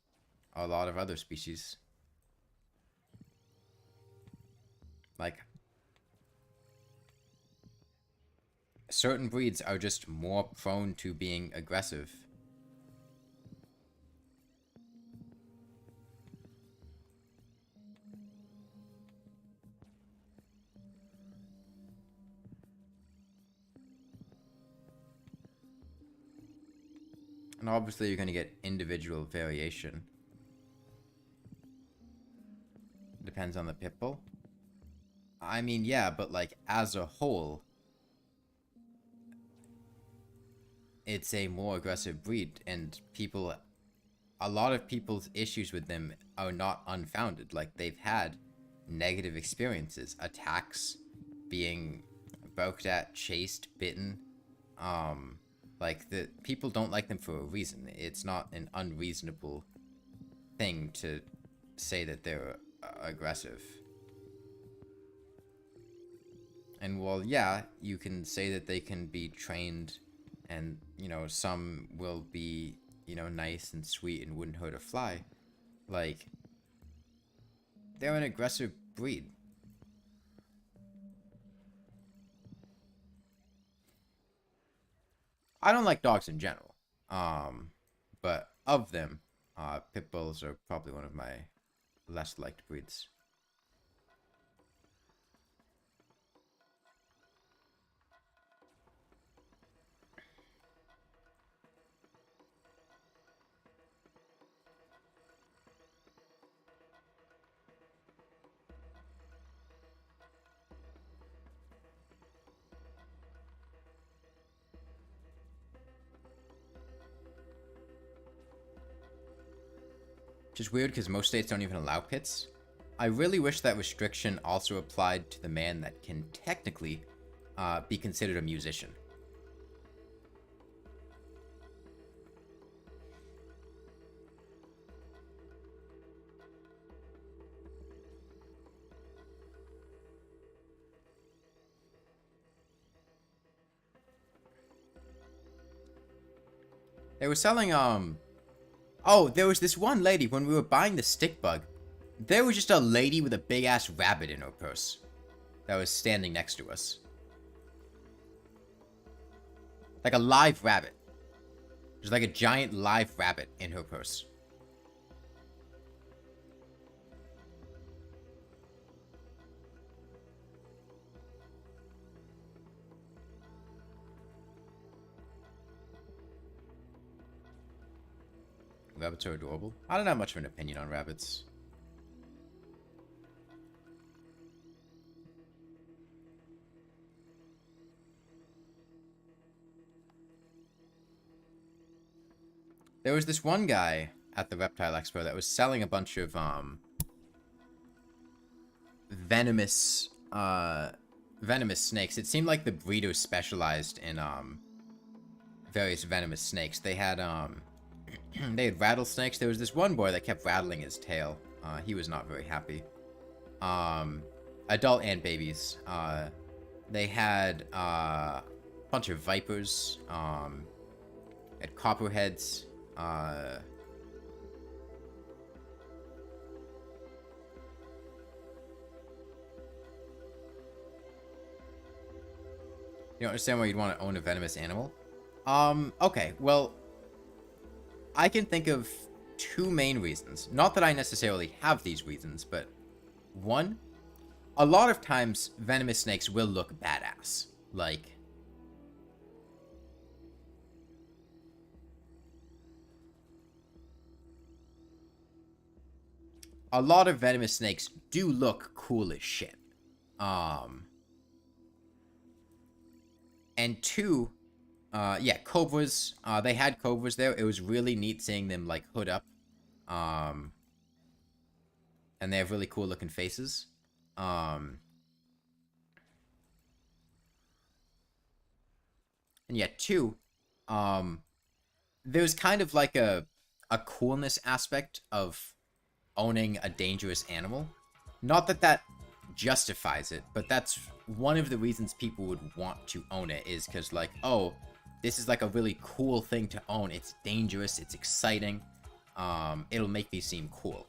a lot of other species. Like, certain breeds are just more prone to being aggressive. And obviously you're going to get individual variation. Depends on the pit bull. I mean, yeah, but like as a whole, it's a more aggressive breed, and people a lot of people's issues with them are not unfounded. Like, they've had negative experiences, attacks, being barked at, chased, bitten. Like, the people don't like them for a reason. It's not an unreasonable thing to say that they're aggressive. And while, yeah, you can say that they can be trained and, you know, some will be, you know, nice and sweet and wouldn't hurt a fly, like, they're an aggressive breed. I don't like dogs in general. But of them, pit bulls are probably one of my less liked breeds. Which is weird because most states don't even allow pits. I really wish that restriction also applied to the man that can technically be considered a musician. They were selling, oh, there was this one lady when we were buying the stick bug. There was just a lady with a big-ass rabbit in her purse that was standing next to us. Like a live rabbit. There's like a giant live rabbit in her purse. Rabbits are adorable. I don't have much of an opinion on rabbits. There was this one guy at the Reptile Expo that was selling a bunch of, venomous snakes. It seemed like the breeders specialized in, various venomous snakes. They had, they had rattlesnakes. There was this one boy that kept rattling his tail. He was not very happy. Adult and babies. They had, a bunch of vipers, had copperheads, you don't understand why you'd want to own a venomous animal? Okay, well, I can think of two main reasons. Not that I necessarily have these reasons, but one, a lot of times venomous snakes will look badass. Like, a lot of venomous snakes do look cool as shit. And two, yeah, cobras. They had cobras there. It was really neat seeing them, like, hood up. And they have really cool looking faces. And yet, two, there's kind of like a coolness aspect of owning a dangerous animal. Not that that justifies it, but that's one of the reasons people would want to own it, is because, like, oh, this is like a really cool thing to own. It's dangerous, it's exciting, it'll make me seem cool.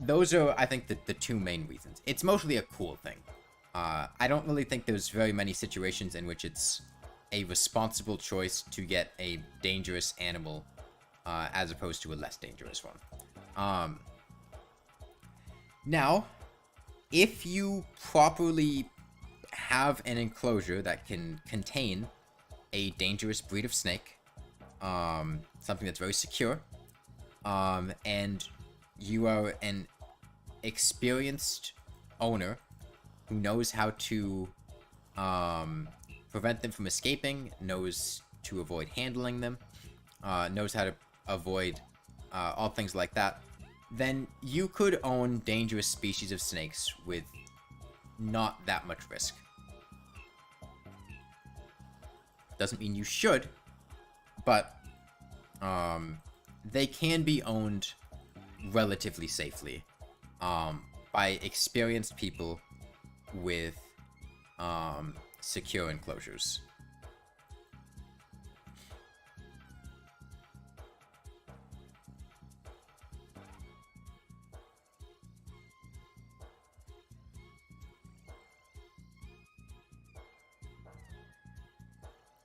Those are, I think, the two main reasons. It's mostly a cool thing. I don't really think there's very many situations in which it's a responsible choice to get a dangerous animal as opposed to a less dangerous one. Now, if you properly have an enclosure that can contain a dangerous breed of snake, something that's very secure, and you are an experienced owner who knows how to prevent them from escaping, knows to avoid handling them, knows how to avoid all things like that, then you could own dangerous species of snakes with not that much risk. Doesn't mean you should, but they can be owned relatively safely by experienced people with secure enclosures.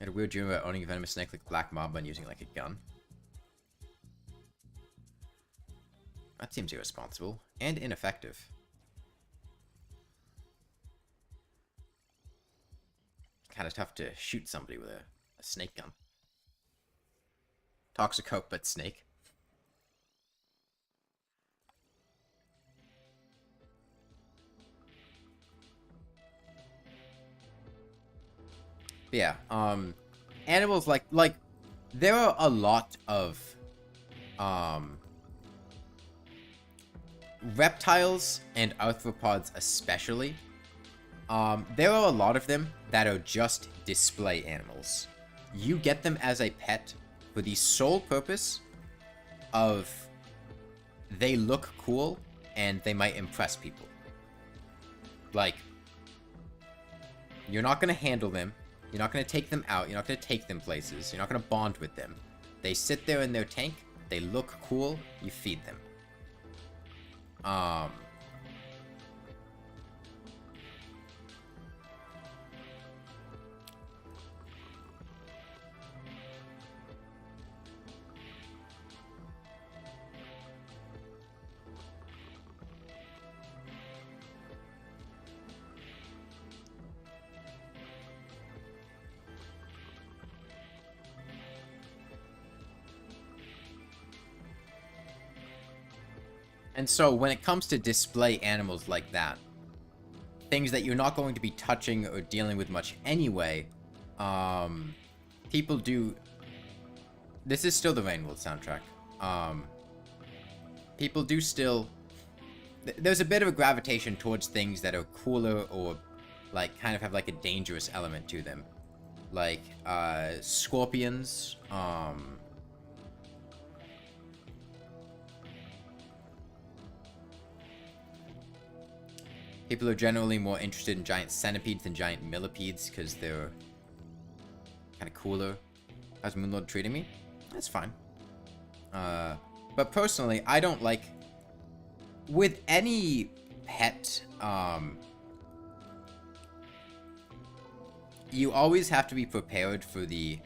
I had a weird dream about owning a venomous snake like Black Mamba and using it like a gun. That seems irresponsible and ineffective. Kind of tough to shoot somebody with a snake gun. Toxic but snake. But yeah, animals like there are a lot of reptiles and arthropods especially. There are a lot of them that are just display animals. You get them as a pet for the sole purpose of they look cool and they might impress people. Like, you're not going to handle them. You're not going to take them out. You're not going to take them places. You're not going to bond with them. They sit there in their tank. They look cool. You feed them. And so when it comes to display animals like that, things that you're not going to be touching or dealing with much anyway, people do... This is still the Rainworld soundtrack. People do still... There's a bit of a gravitation towards things that are cooler or, like, kind of have, like, a dangerous element to them. Like, scorpions, people are generally more interested in giant centipedes than giant millipedes because they're kind of cooler. How's Moonlord treating me? That's fine. But personally, I don't like... With any pet, you always have to be prepared for the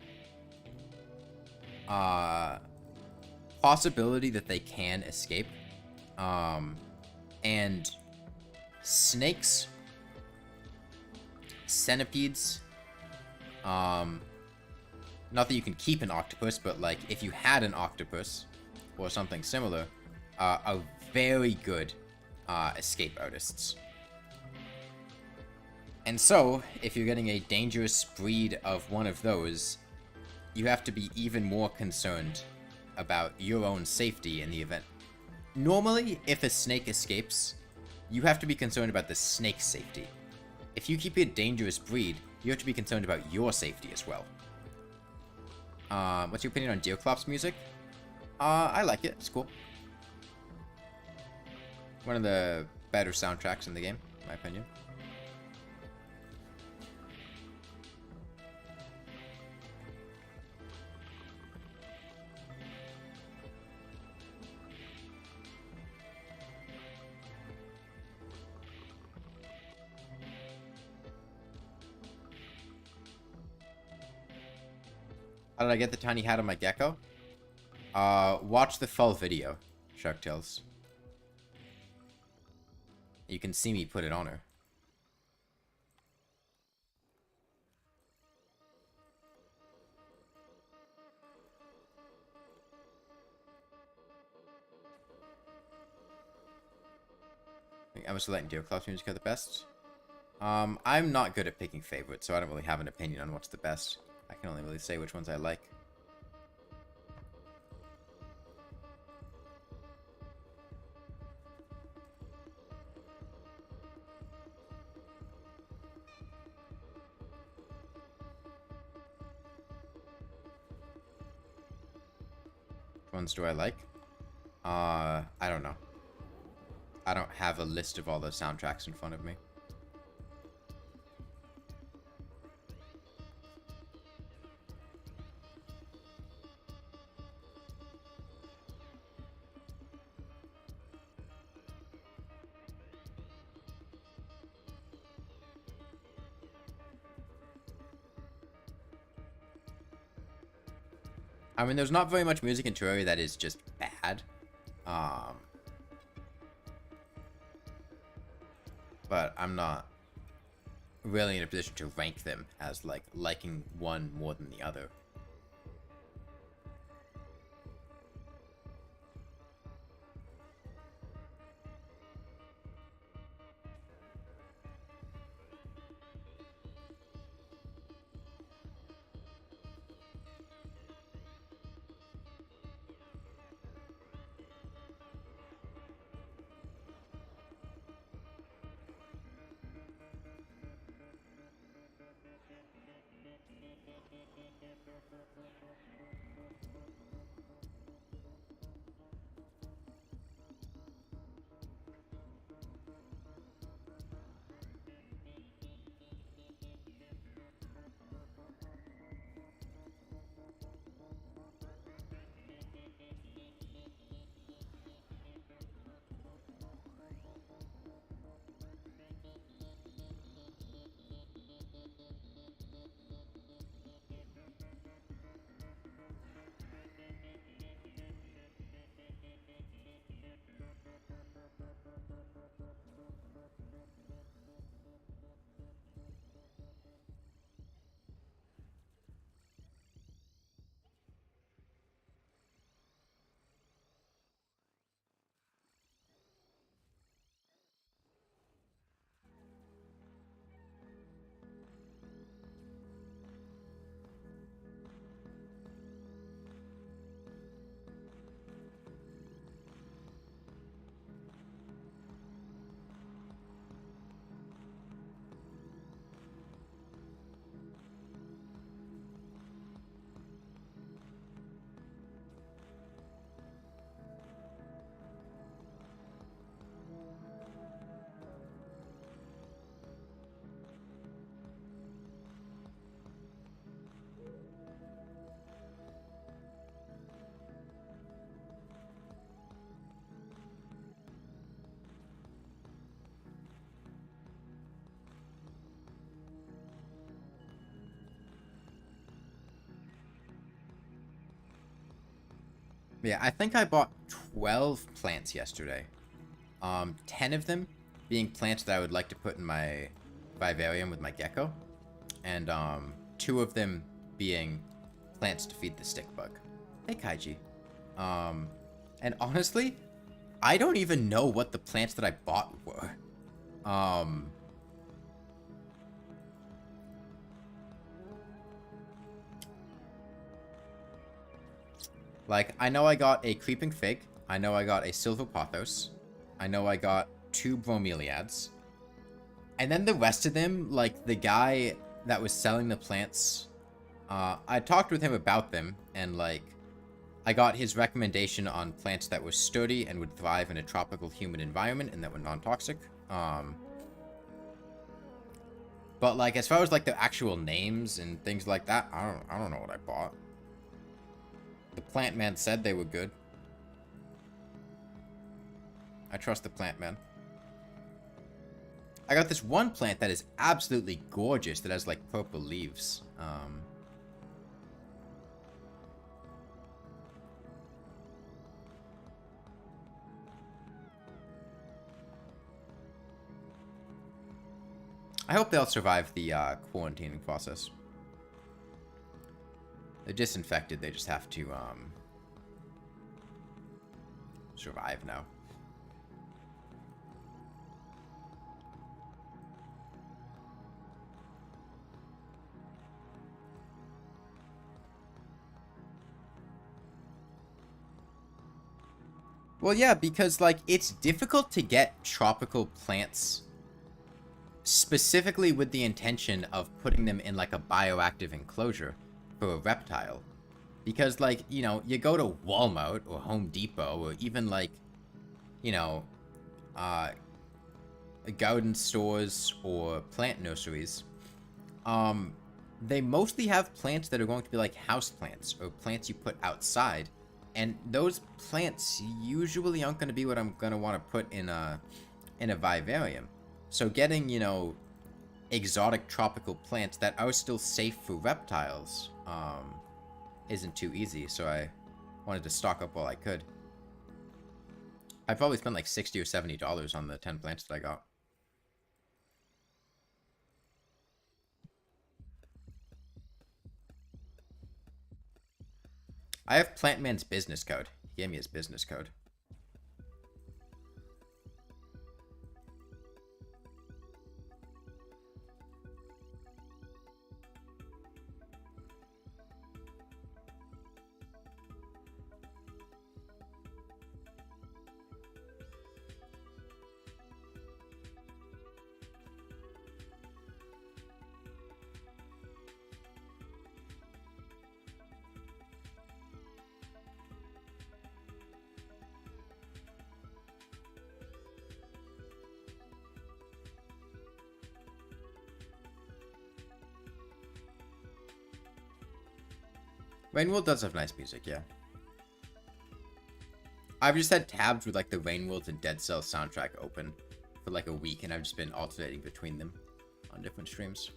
possibility that they can escape. And snakes, centipedes, not that you can keep an octopus, but like if you had an octopus or something similar, are very good escape artists. And so, if you're getting a dangerous breed of one of those, you have to be even more concerned about your own safety in the event. Normally, if a snake escapes, you have to be concerned about the snake's safety. If you keep a dangerous breed, you have to be concerned about your safety as well. What's your opinion on Deerclops music? I like it. It's cool. One of the better soundtracks in the game, in my opinion. How did I get the tiny hat on my gecko? Watch the full video, Sharktails. You can see me put it on her. I think Emma Select and Deerclops music are the best. I'm not good at picking favorites, so I don't really have an opinion on what's the best. I can only really say which ones I like. ones do I like? I don't know. I don't have a list of all the soundtracks in front of me. I mean, there's not very much music in Terraria that is just bad. But I'm not really in a position to rank them as, like, liking one more than the other. Yeah, I think I bought 12 plants yesterday. 10 of them being plants that I would like to put in my vivarium with my gecko. And, 2 of them being plants to feed the stick bug. Hey, Kaiji. And honestly, I don't even know what the plants that I bought were. Like, I know I got a creeping fig. I know I got a silver pothos. I know I got 2 bromeliads. And then the rest of them, like, the guy that was selling the plants, I talked with him about them, and, like, I got his recommendation on plants that were sturdy and would thrive in a tropical humid environment and that were non-toxic. But, like, as far as, like, the actual names and things like that, I don't know what I bought. The plant man said they were good. I trust the plant man. I got this one plant that is absolutely gorgeous that has, like, purple leaves. I hope they'll survive the quarantining process. They're disinfected, they just have to survive now. Well, yeah, because, like, it's difficult to get tropical plants specifically with the intention of putting them in, like, a bioactive enclosure for a reptile. Because, like, you know, you go to Walmart or Home Depot or even, like, you know, uh, garden stores or plant nurseries, they mostly have plants that are going to be like house plants or plants you put outside. And those plants usually aren't going to be what I'm going to want to put in a vivarium. So getting, you know, exotic tropical plants that are still safe for reptiles, isn't too easy, so I wanted to stock up while I could. I probably spent like $60 or $70 on the 10 plants that I got. I have Plantman's business code. He gave me his business code. Rainworld does have nice music, yeah. I've just had tabs with like the Rainworld and Dead Cells soundtrack open for like a week, and I've just been alternating between them on different streams.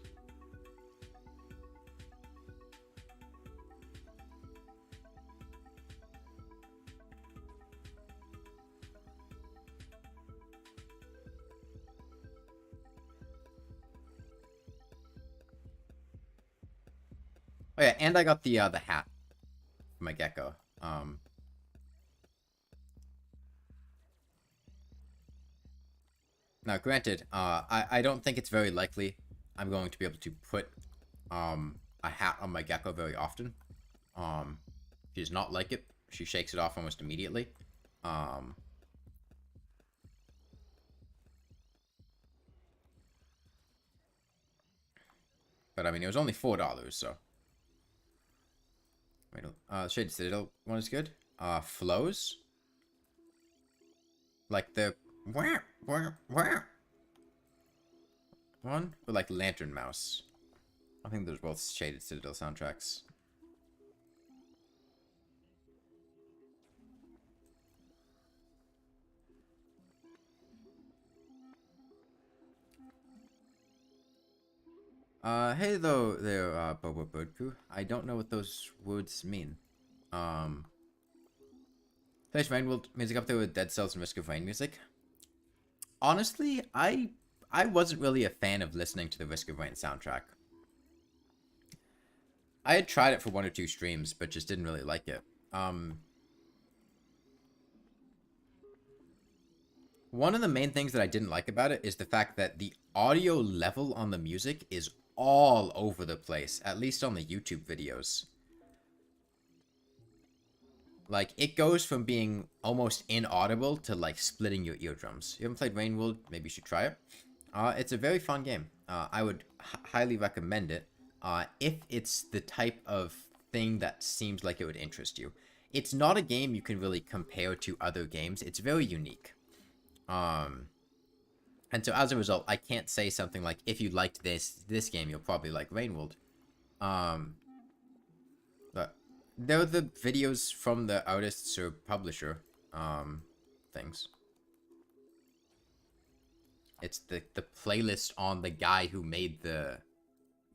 Oh yeah, and I got the hat for my gecko. Now, granted, I don't think it's very likely I'm going to be able to put a hat on my gecko very often. She does not like it. She shakes it off almost immediately. But I mean, it was only $4, so. Wait, Shade Citadel one is good. Flows. Like the one or like Lantern Mouse. I think those are both Shaded Citadel soundtracks. Hey there, Bobo Birdcrew. I don't know what those words mean. Thanks, Rainworld music up there with Dead Cells and Risk of Rain music. Honestly, I wasn't really a fan of listening to the Risk of Rain soundtrack. I had tried it for 1 or 2 streams, but just didn't really like it. One of the main things that I didn't like about it is the fact that the audio level on the music is all over the place, at least on the YouTube videos. Like, it goes from being almost inaudible to, like, splitting your eardrums. You haven't played Rainworld? Maybe you should try it. It's a very fun game. I would highly recommend it if it's the type of thing that seems like it would interest you. It's not a game you can really compare to other games. It's very unique. And so as a result, I can't say something like, if you liked this game, you'll probably like Rainworld. But they're the videos from the artists or publisher, things. It's the playlist on the guy who made the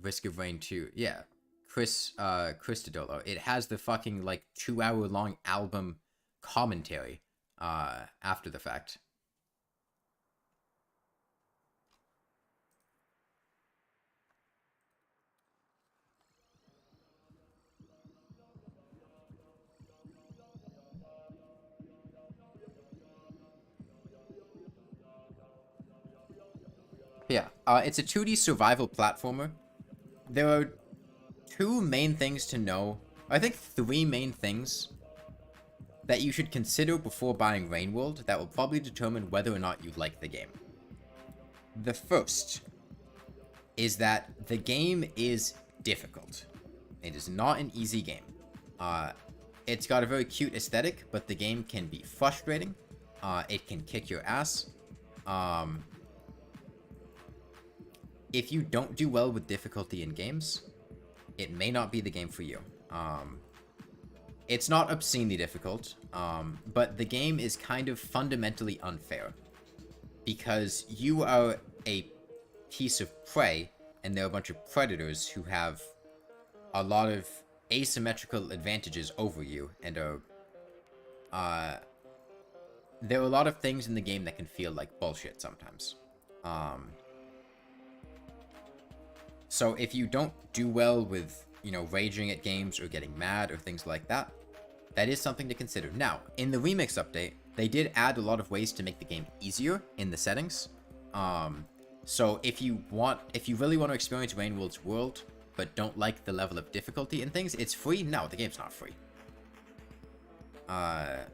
Risk of Rain 2. Yeah, Chris Dodolo. It has the fucking, like, 2-hour-long album commentary, after the fact. Yeah, it's a 2D survival platformer. There are 2 main things to know. I think 3 main things that you should consider before buying Rainworld that will probably determine whether or not you like the game. The first is that the game is difficult. It is not an easy game. It's got a very cute aesthetic, but the game can be frustrating. It can kick your ass. If you don't do well with difficulty in games, it may not be the game for you. It's not obscenely difficult, but the game is kind of fundamentally unfair. Because you are a piece of prey, and there are a bunch of predators who have a lot of asymmetrical advantages over you, and are, there are a lot of things in the game that can feel like bullshit sometimes. So if you don't do well with, you know, raging at games or getting mad or things like that, that is something to consider. Now, in the Remix update, they did add a lot of ways to make the game easier in the settings. So if you really want to experience Rainworld's world, but don't like the level of difficulty and things, it's free? No, the game's not free. I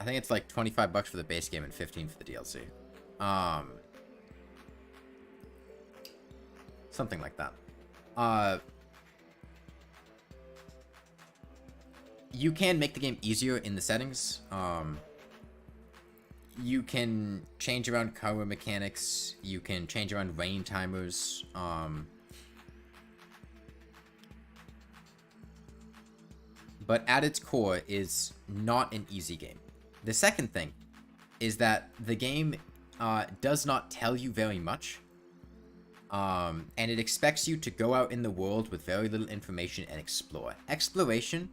think it's like 25 bucks for the base game and 15 for the DLC. Something like that. You can make the game easier in the settings. You can change around color mechanics. You can change around rain timers. But at its core is not an easy game. The second thing is that the game does not tell you very much. And it expects you to go out in the world with very little information and explore. Exploration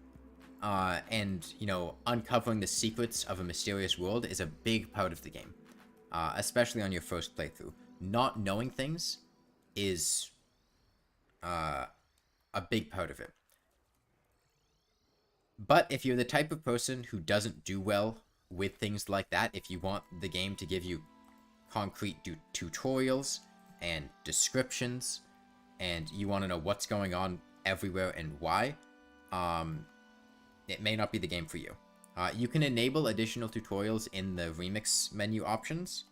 and, you know, uncovering the secrets of a mysterious world is a big part of the game. Especially on your first playthrough. Not knowing things is a big part of it. But if you're the type of person who doesn't do well with things like that, if you want the game to give you concrete tutorials and descriptions, and you want to know what's going on everywhere and why, it may not be the game for you. You can enable additional tutorials in the Remix menu options.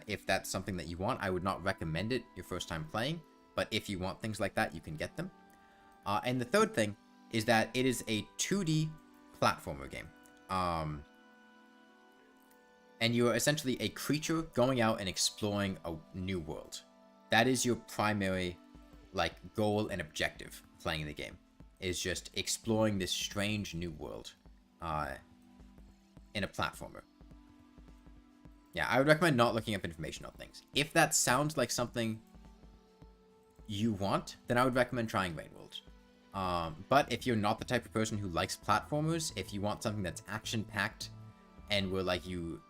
If that's something that you want, I would not recommend it your first time playing, but if you want things like that, you can get them. And the third thing is that it is a 2D platformer game. And you are essentially a creature going out and exploring a new world. That is your primary, like, goal and objective playing the game. Is just exploring this strange new world in a platformer. Yeah, I would recommend not looking up information on things. If that sounds like something you want, then I would recommend trying Rainworld. But if you're not the type of person who likes platformers, if you want something that's action-packed and where, like, you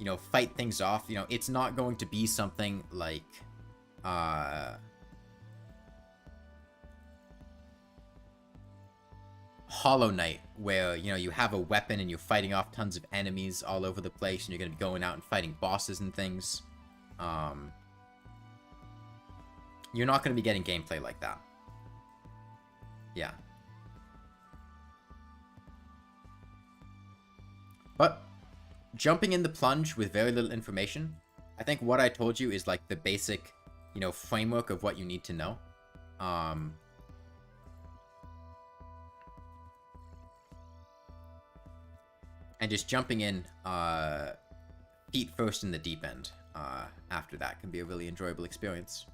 know, fight things off, you know, it's not going to be something like, Hollow Knight, where, you know, you have a weapon and you're fighting off tons of enemies all over the place, and you're going to be going out and fighting bosses and things. You're not going to be getting gameplay like that. Yeah. But jumping in the plunge with very little information, I think what I told you is like the basic, you know, framework of what you need to know. And just jumping in feet first in the deep end after that can be a really enjoyable experience.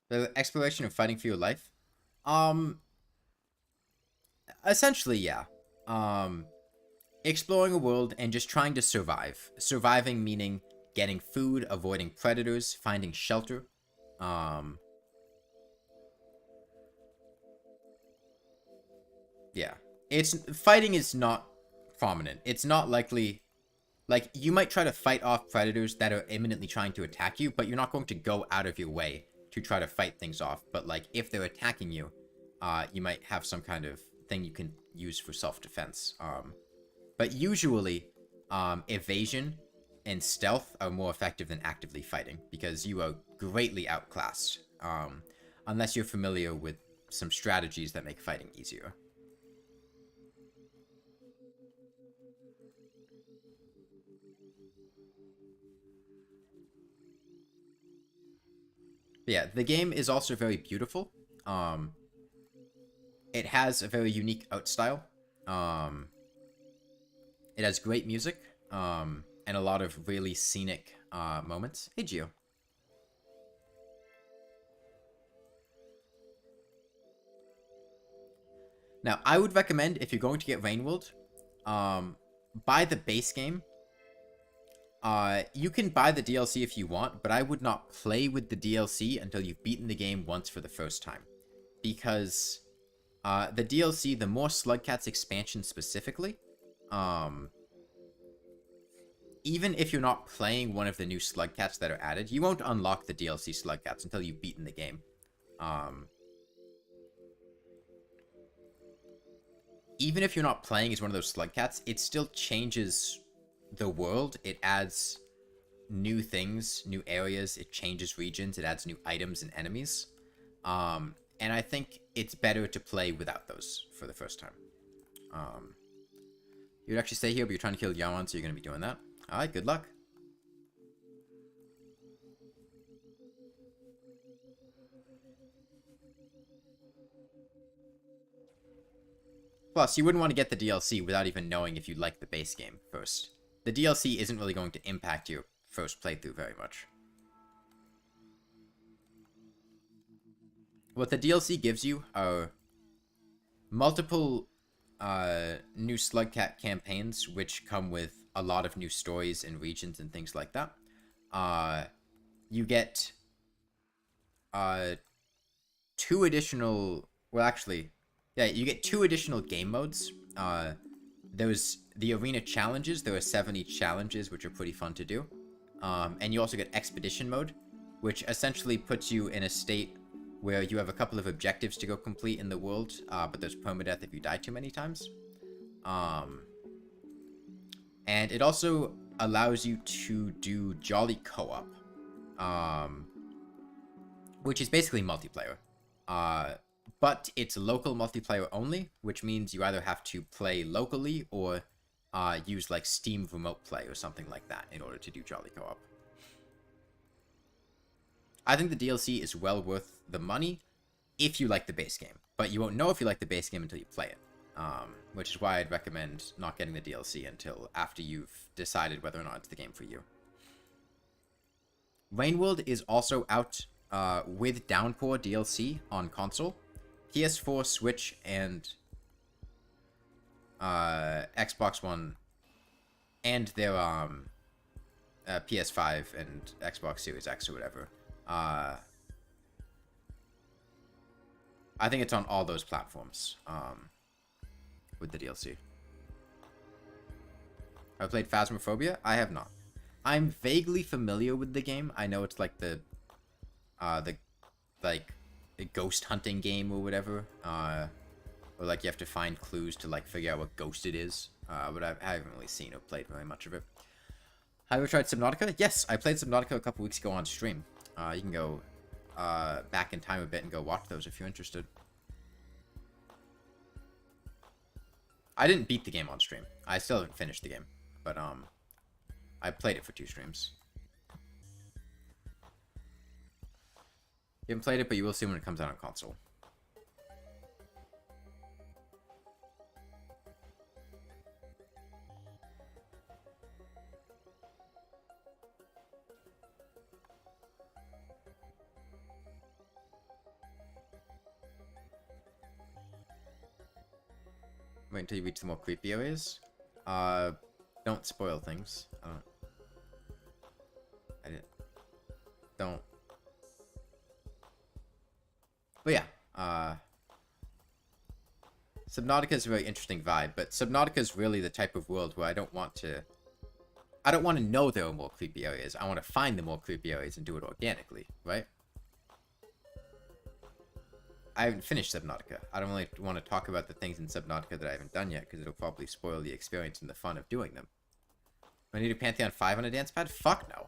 The exploration of fighting for your life? Essentially, yeah. Exploring a world and just trying to survive. Surviving meaning getting food, avoiding predators, finding shelter. Yeah. Fighting is not prominent. It's not likely... Like, you might try to fight off predators that are imminently trying to attack you, but you're not going to go out of your way to try to fight things off. But, like, if they're attacking you, you might have some kind of thing you can use for self-defense. But usually, evasion and stealth are more effective than actively fighting, because you are greatly outclassed, unless you're familiar with some strategies that make fighting easier. But yeah, the game is also very beautiful. It has a very unique art style. It has great music, and a lot of really scenic moments. Hey, Gio. Now, I would recommend, if you're going to get Rainworld, buy the base game. You can buy the DLC if you want, but I would not play with the DLC until you've beaten the game once for the first time. Because the DLC, the more Slugcats expansion specifically, even if you're not playing one of the new Slugcats that are added, you won't unlock the DLC Slugcats until you've beaten the game. Even if you're not playing as one of those Slugcats, it still changes the world. It adds new things, new areas, it changes regions, it adds new items and enemies. And I think it's better to play without those for the first time. You'd actually stay here, but you're trying to kill Yaron, so you're going to be doing that. Alright, good luck. Plus, you wouldn't want to get the DLC without even knowing if you like the base game first. The DLC isn't really going to impact your first playthrough very much. What the DLC gives you are multiple new Slugcat campaigns, which come with a lot of new stories and regions and things like that. You get 2 additional... Well, actually... Yeah, you get 2 additional game modes. There's the arena challenges. There are 70 challenges, which are pretty fun to do. And you also get expedition mode, which essentially puts you in a state where you have a couple of objectives to go complete in the world, but there's permadeath if you die too many times. And it also allows you to do Jolly Co-op, which is basically multiplayer. But it's local multiplayer only, which means you either have to play locally or use like Steam Remote Play or something like that in order to do Jolly Co-op. I think the DLC is well worth the money if you like the base game, but you won't know if you like the base game until you play it, which is why I'd recommend not getting the DLC until after you've decided whether or not it's the game for you. Rainworld is also out with Downpour DLC on console. PS4, Switch, and Xbox One, and their PS5 and Xbox Series X or whatever. I think it's on all those platforms with the DLC. Have I played Phasmophobia? I have not. I'm vaguely familiar with the game. I know it's like the ghost hunting game or whatever, or like you have to find clues to like figure out what ghost it is, but I haven't really seen or played very much of it. Have you ever tried Subnautica? Yes, I played Subnautica a couple weeks ago on stream. You can go back in time a bit and go watch those if you're interested. I didn't beat the game on stream. I still haven't finished the game, but I played it for 2 streams. You haven't played it, but you will see when it comes out on console. Wait until you reach the more creepy areas. Don't spoil things. Don't. But yeah, Subnautica is a very interesting vibe, but Subnautica is really the type of world where I don't want to know there are more creepy areas. I want to find the more creepy areas and do it organically, right? I haven't finished Subnautica. I don't really want to talk about the things in Subnautica that I haven't done yet, because it'll probably spoil the experience and the fun of doing them. I need a Pantheon 5 on a dance pad? Fuck no.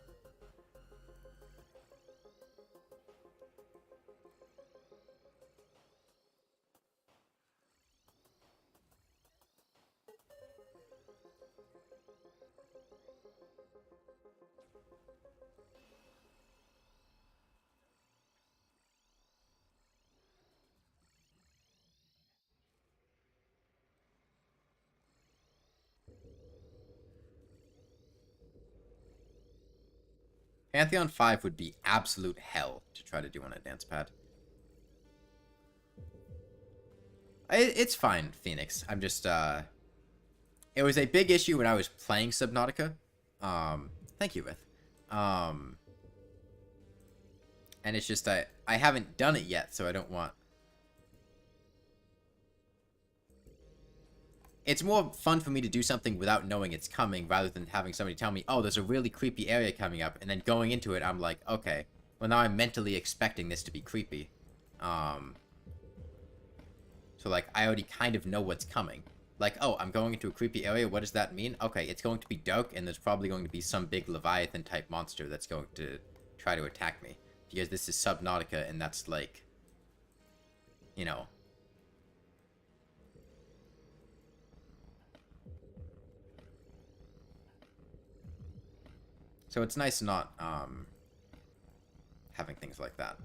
Pantheon 5 would be absolute hell to try to do on a dance pad. It's fine, Phoenix. I'm just, it was a big issue when I was playing Subnautica. Thank you, With. And it's just, I haven't done it yet, so I don't want... It's more fun for me to do something without knowing it's coming, rather than having somebody tell me, oh, there's a really creepy area coming up, and then going into it, I'm like, okay, well, now I'm mentally expecting this to be creepy. So, like, I already kind of know what's coming. Like, oh, I'm going into a creepy area, what does that mean? Okay, it's going to be dark, and there's probably going to be some big Leviathan-type monster that's going to try to attack me. Because this is Subnautica, and that's, like, you know... So it's nice not, having things like that.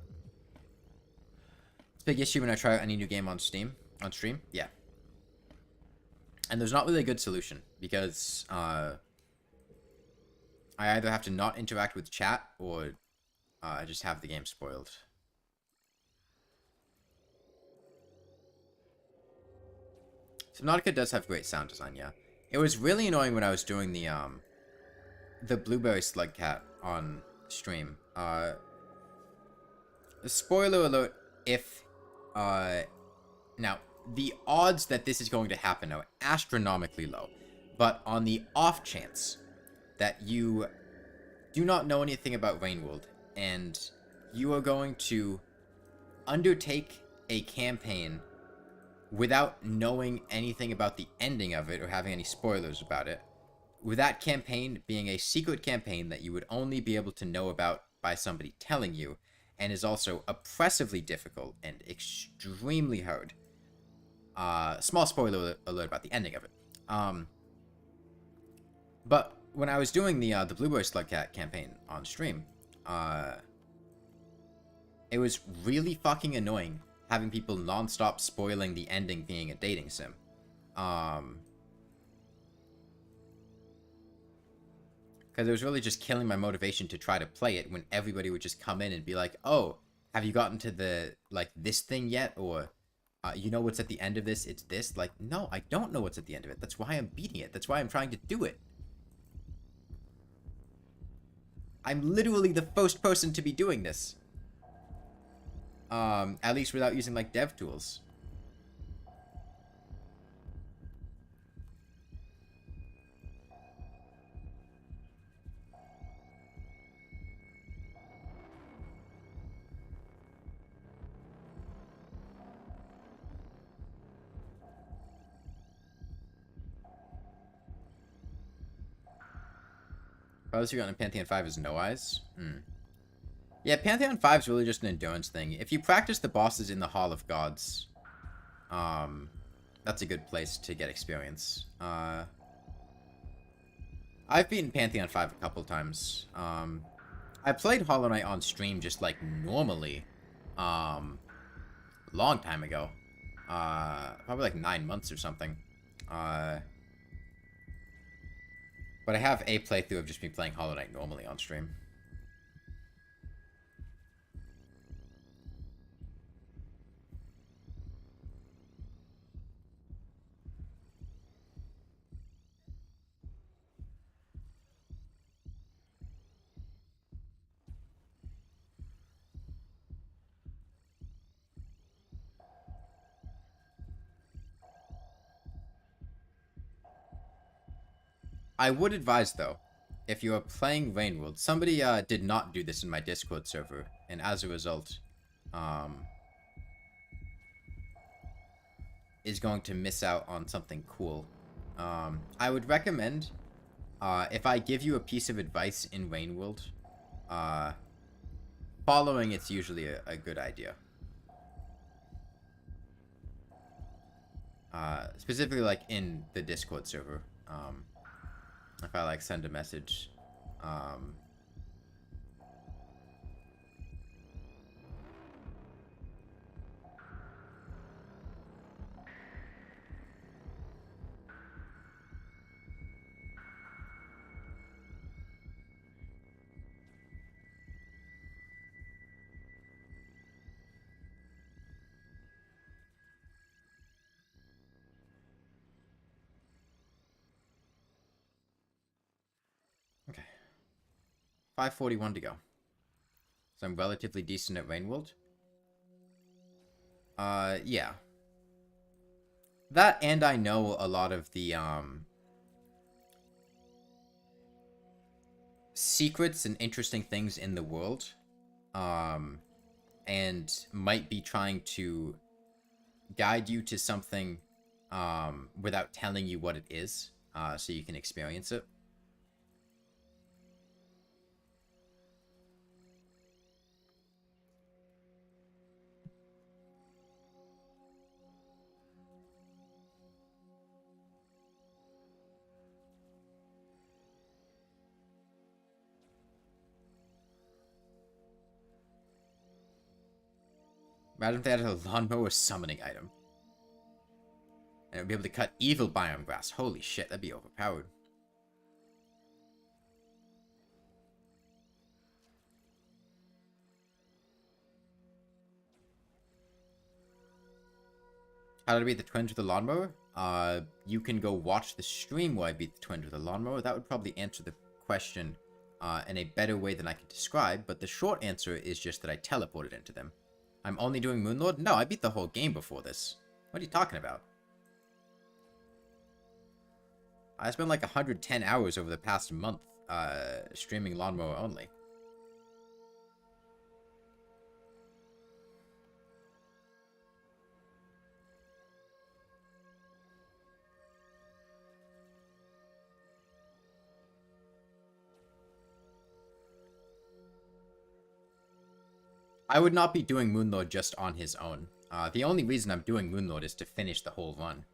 It's a big issue when I try any new game on stream. Yeah. And there's not really a good solution, because, I either have to not interact with chat, or, just have the game spoiled. Subnautica does have great sound design, yeah. It was really annoying when I was doing the Blueberry Slug Cat on stream. Spoiler alert, if, now, the odds that this is going to happen are astronomically low, but on the off chance that you do not know anything about Rainworld, and you are going to undertake a campaign without knowing anything about the ending of it or having any spoilers about it, with that campaign being a secret campaign that you would only be able to know about by somebody telling you, and is also oppressively difficult and extremely hard. Small spoiler alert about the ending of it. But when I was doing the Blueberry Slug Cat campaign on stream, it was really fucking annoying having people non-stop spoiling the ending being a dating sim. Because it was really just killing my motivation to try to play it when everybody would just come in and be like, oh, have you gotten to the, like, this thing yet? Or, you know what's at the end of this? It's this. Like, no, I don't know what's at the end of it. That's why I'm beating it. That's why I'm trying to do it. I'm literally the first person to be doing this. At least without using, like, dev tools. Farthest you got in Pantheon 5 is no eyes? Yeah, Pantheon 5 is really just an endurance thing. If you practice the bosses in the Hall of Gods, that's a good place to get experience. I've beaten Pantheon 5 a couple times. I played Hollow Knight on stream just, like, normally, long time ago. Probably, like, 9 months or something. But I have a playthrough of just me playing Hollow Knight normally on stream. I would advise, though, if you are playing Rainworld, somebody did not do this in my Discord server, and as a result, is going to miss out on something cool. I would recommend if I give you a piece of advice in Rainworld, following it's usually a good idea. Specifically, like, in the Discord server. If I, like, send a message, okay. 5:41 to go. So I'm relatively decent at Rainworld. Yeah. That, and I know a lot of the, secrets and interesting things in the world. And might be trying to guide you to something, without telling you what it is, so you can experience it. Imagine if they had a lawnmower summoning item. And it would be able to cut evil biome grass. Holy shit, that'd be overpowered. How did I beat the twins with the lawnmower? You can go watch the stream where I beat the twins with the lawnmower. That would probably answer the question in a better way than I can describe, but the short answer is just that I teleported into them. I'm only doing Moonlord? No, I beat the whole game before this. What are you talking about? I spent like 110 hours over the past month streaming Lawnmower only. I would not be doing Moonlord just on his own. The only reason I'm doing Moonlord is to finish the whole run.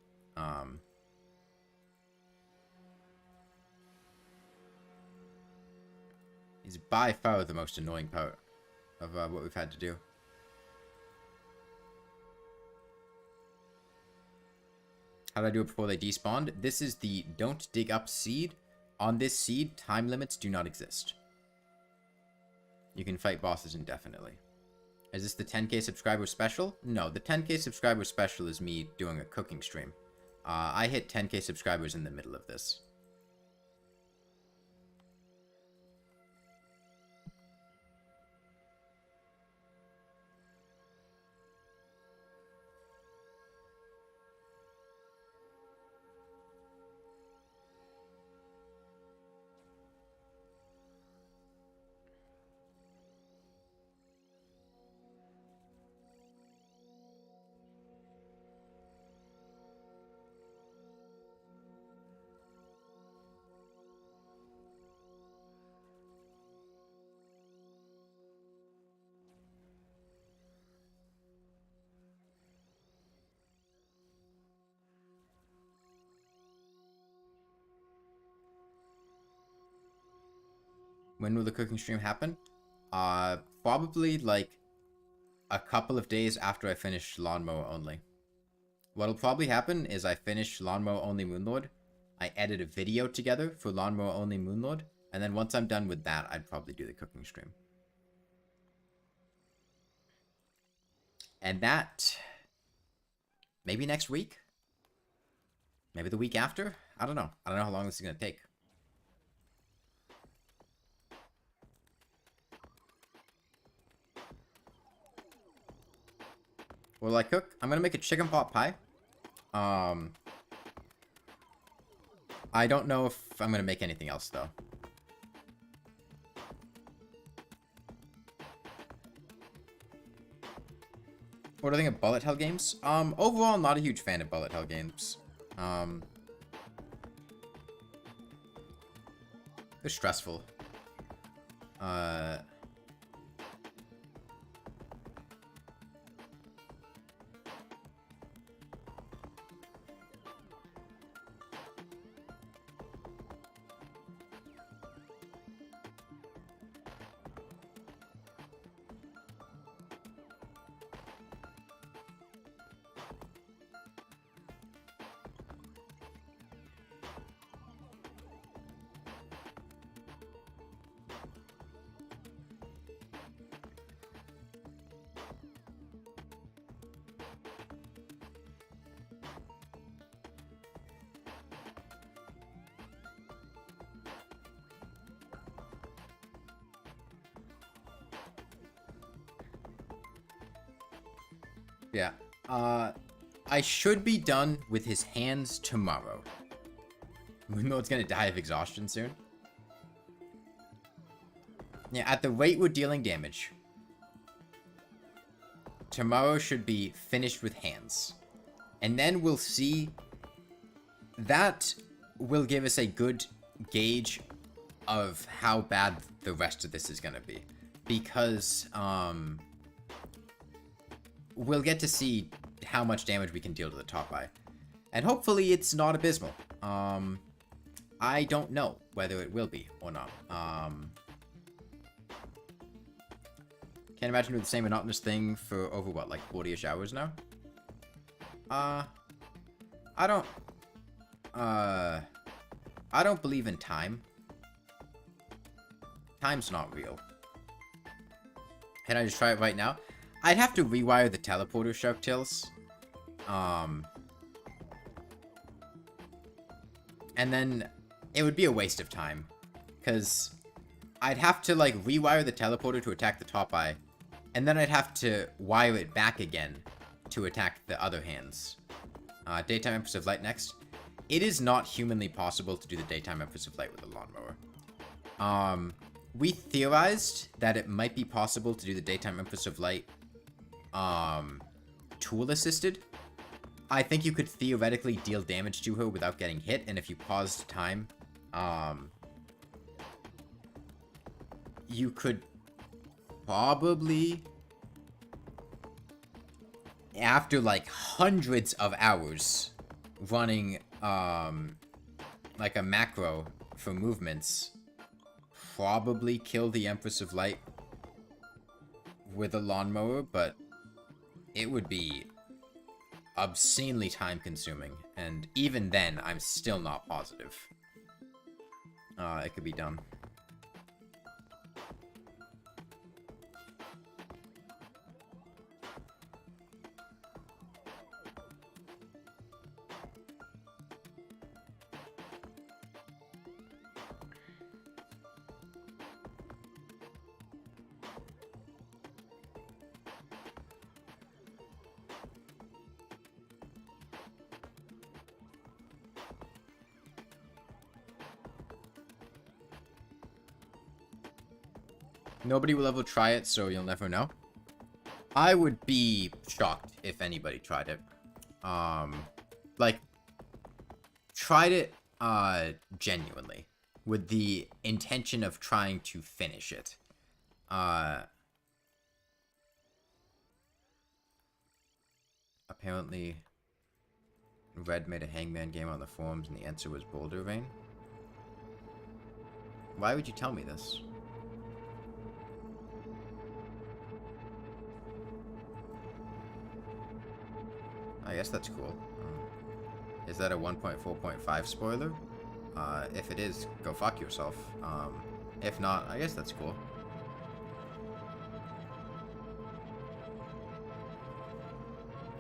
He's by far the most annoying part of what we've had to do. How did I do it before they despawned? This is the don't dig up seed. On this seed, time limits do not exist. You can fight bosses indefinitely. Is this the 10k subscriber special? No, the 10k subscriber special is me doing a cooking stream. I hit 10k subscribers in the middle of this. When will the cooking stream happen? Probably like a couple of days after I finish Lawnmower Only. What'll probably happen is I finish Lawnmower Only Moonlord, I edit a video together for Lawnmower Only Moonlord, and then once I'm done with that, I'd probably do the cooking stream. And that... maybe next week? Maybe the week after? I don't know. I don't know how long this is going to take. What'll I cook? I'm gonna make a chicken pot pie. I don't know if I'm gonna make anything else, though. What do I think of bullet hell games? Overall, not a huge fan of bullet hell games. It's stressful. Yeah. I should be done with his hands tomorrow. Moonlord's gonna die of exhaustion soon. Yeah, at the rate we're dealing damage, tomorrow should be finished with hands. And then we'll see. That will give us a good gauge of how bad the rest of this is gonna be. Because, we'll get to see how much damage we can deal to the top eye. And hopefully it's not abysmal. I don't know whether it will be or not. Can't imagine doing the same monotonous thing for over, what, like 40-ish hours now? I don't believe in time. Time's not real. Can I just try it right now? I'd have to rewire the teleporter shark tails. And then it would be a waste of time. Because I'd have to, like, rewire the teleporter to attack the top eye. And then I'd have to wire it back again to attack the other hands. Daytime Empress of Light next. It is not humanly possible to do the Daytime Empress of Light with a lawnmower. We theorized that it might be possible to do the Daytime Empress of Light tool assisted. I think you could theoretically deal damage to her without getting hit, and if you paused time, you could probably, after like hundreds of hours running like a macro for movements, probably kill the Empress of Light with a lawnmower, but it would be obscenely time consuming, and even then I'm still not positive it could be done. Nobody will ever try it, so you'll never know. I would be shocked if anybody tried it. Like, tried it, genuinely. With the intention of trying to finish it. Apparently, Red made a Hangman game on the forums, and the answer was Boulder Rain. Why would you tell me this? I guess that's cool. Is that a 1.4.5 spoiler? If it is, go fuck yourself. If not, I guess that's cool.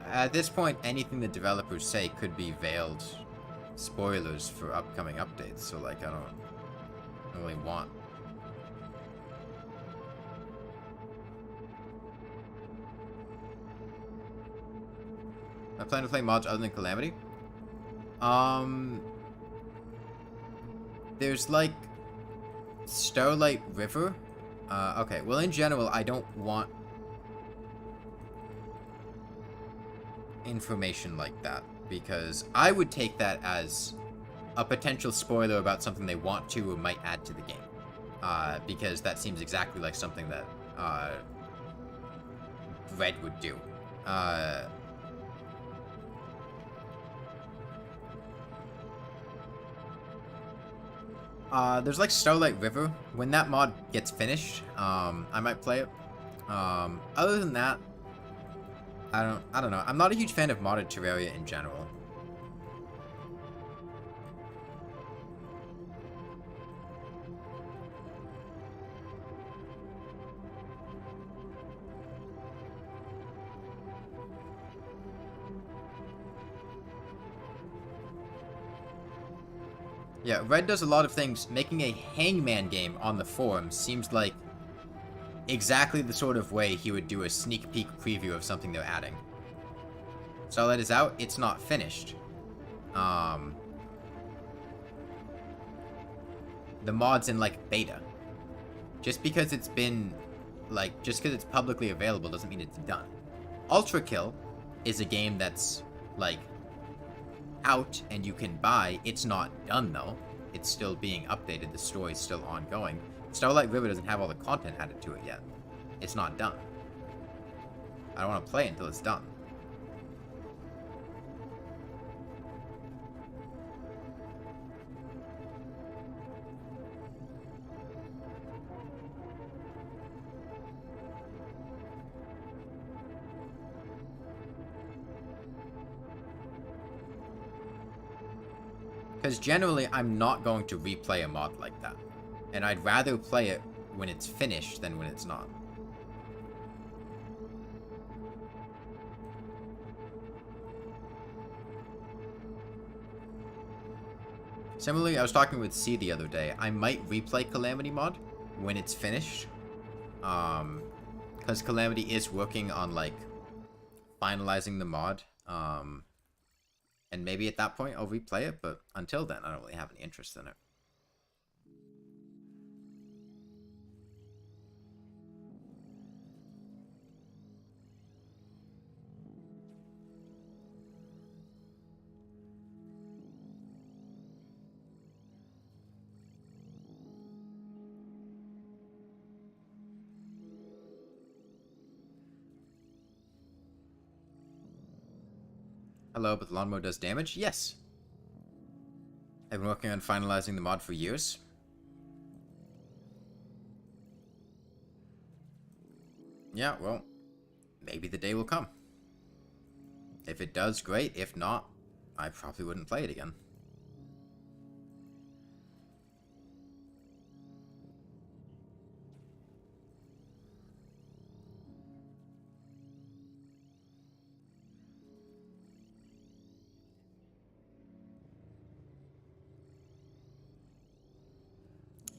At this point, anything the developers say could be veiled spoilers for upcoming updates, so like, I don't really want. I plan to play mods other than Calamity. There's like Starlight River. Okay, well in general, I don't want information like that, because I would take that as a potential spoiler about something they want to or might add to the game. Because that seems exactly like something that Red would do. There's like Starlight River. When that mod gets finished, I might play it. Other than that, I don't know. I'm not a huge fan of modded Terraria in general. Yeah, Red does a lot of things. Making a Hangman game on the forum seems like exactly the sort of way he would do a sneak peek preview of something they're adding. Starlight is out. It's not finished. The mod's in, like, beta. Just because it's been, like, just because it's publicly available doesn't mean it's done. Ultra Kill is a game that's, like, out and you can buy. It's not done, though. It's still being updated. The story's still ongoing. Starlight River doesn't have all the content added to it yet. It's not done. I don't want to play it until it's done. Because generally, I'm not going to replay a mod like that. And I'd rather play it when it's finished than when it's not. Similarly, I was talking with C the other day. I might replay Calamity mod when it's finished. Because Calamity is working on, like, finalizing the mod. And maybe at that point I'll replay it, but until then, I don't really have any interest in it. Hello, but the Lawnmower does damage? Yes. I've been working on finalizing the mod for years. Yeah, well, maybe the day will come. If it does, great. If not, I probably wouldn't play it again.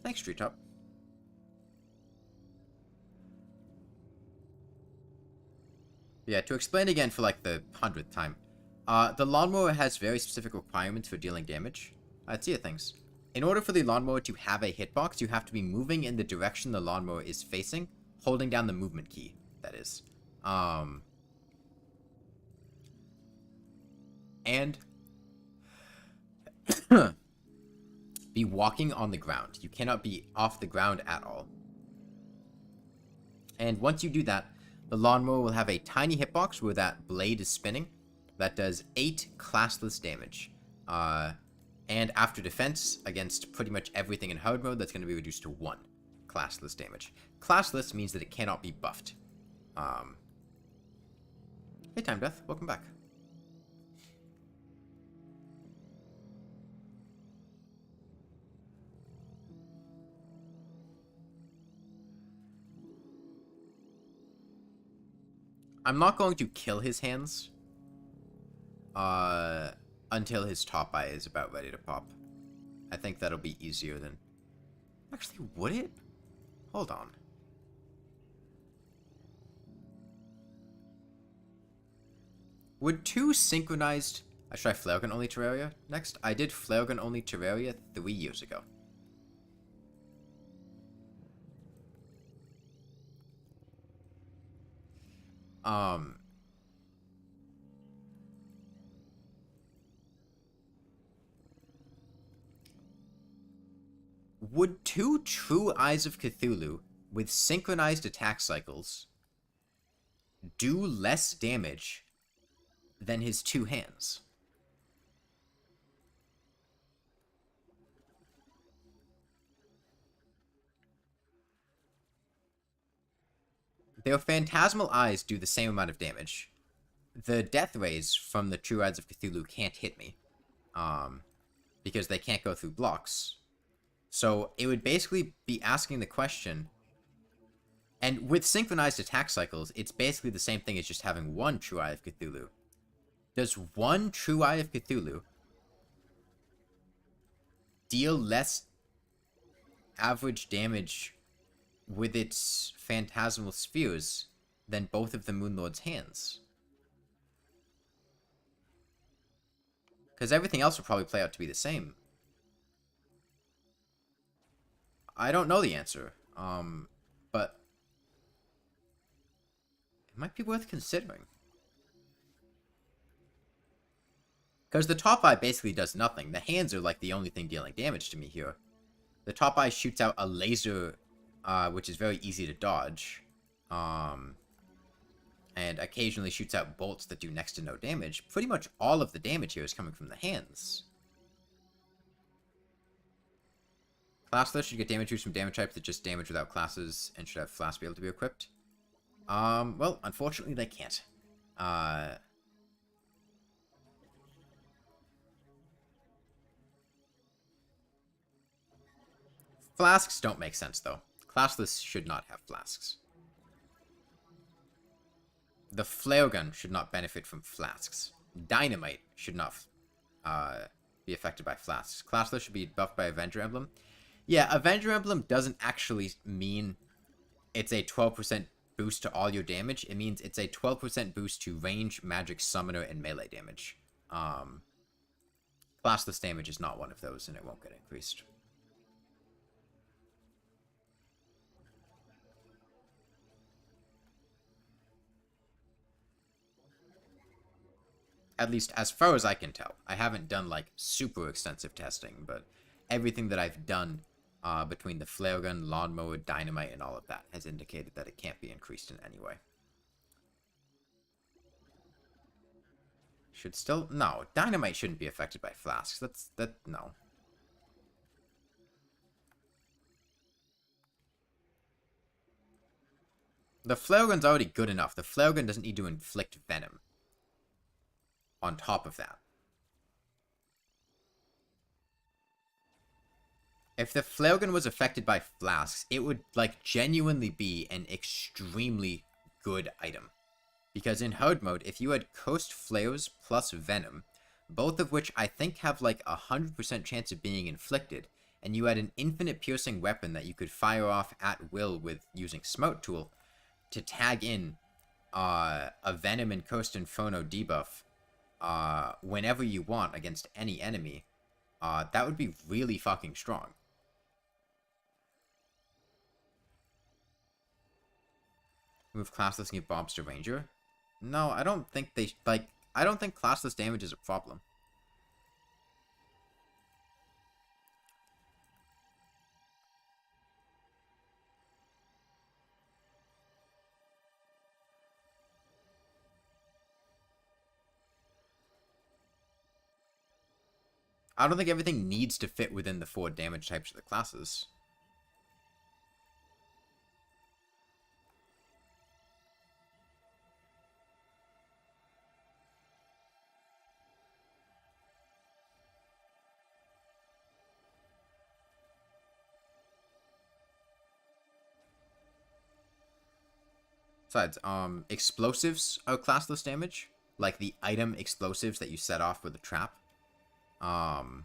Thanks, Treetop. Yeah, to explain again for like the 100th time. The Lawnmower has very specific requirements for dealing damage. Let's see things. In order for the Lawnmower to have a hitbox, you have to be moving in the direction the Lawnmower is facing, holding down the movement key, that is. And be walking on the ground. You cannot be off the ground at all. And once you do that, the Lawnmower will have a tiny hitbox where that blade is spinning. That does 8 classless damage. And after defense, against pretty much everything in hard mode, that's going to be reduced to 1 classless damage. Classless means that it cannot be buffed. Hey, Time Death, welcome back. I'm not going to kill his hands until his top eye is about ready to pop. I think that'll be easier than... Actually, would it? Hold on. Would 2 synchronized... I should try Flare Gun only Terraria next? I did Flare Gun only Terraria 3 years ago. Would two true Eyes of Cthulhu with synchronized attack cycles do less damage than his two hands? Their phantasmal eyes do the same amount of damage. The death rays from the true Eyes of Cthulhu can't hit me, because they can't go through blocks. So it would basically be asking the question, and with synchronized attack cycles, it's basically the same thing as just having one true Eye of Cthulhu. Does one true Eye of Cthulhu deal less average damage with its phantasmal spheres than both of the Moonlord's hands? Because everything else will probably play out to be the same. I don't know the answer, but it might be worth considering. Because the top eye basically does nothing. The hands are like the only thing dealing damage to me here. The top eye shoots out a laser, which is very easy to dodge, and occasionally shoots out bolts that do next to no damage. Pretty much all of the damage here is coming from the hands. Classless should get damage boost from damage types that just damage without classes, and should have flasks be able to be equipped. Well, unfortunately they can't. Flasks don't make sense, though. Classless should not have flasks. The flare gun should not benefit from flasks. Dynamite should not be affected by flasks. Classless should be buffed by Avenger Emblem. Yeah, Avenger Emblem doesn't actually mean it's a 12% boost to all your damage. It means it's a 12% boost to range, magic, summoner, and melee damage. Classless damage is not one of those, and it won't get increased. At least as far as I can tell. I haven't done, like, super extensive testing, but everything that I've done between the flare gun, lawnmower, dynamite, and all of that has indicated that it can't be increased in any way. Should still... No, dynamite shouldn't be affected by flasks. No. The flare gun's already good enough. The flare gun doesn't need to inflict venom on top of that. If the flare gun was affected by flasks, it would, like, genuinely be an extremely good item. Because in hard mode, if you had cursed flares plus venom, both of which I think have, like, 100% chance of being inflicted, and you had an infinite piercing weapon that you could fire off at will with using Smart Tool to tag in a Venom and Cursed Inferno debuff whenever you want against any enemy, that would be really fucking strong. Move classless and give bombs to Ranger? No, I don't think they... Like, I don't think classless damage is a problem. I don't think everything needs to fit within the 4 damage types of the classes. Besides, explosives are classless damage. Like the item explosives that you set off with a trap. Other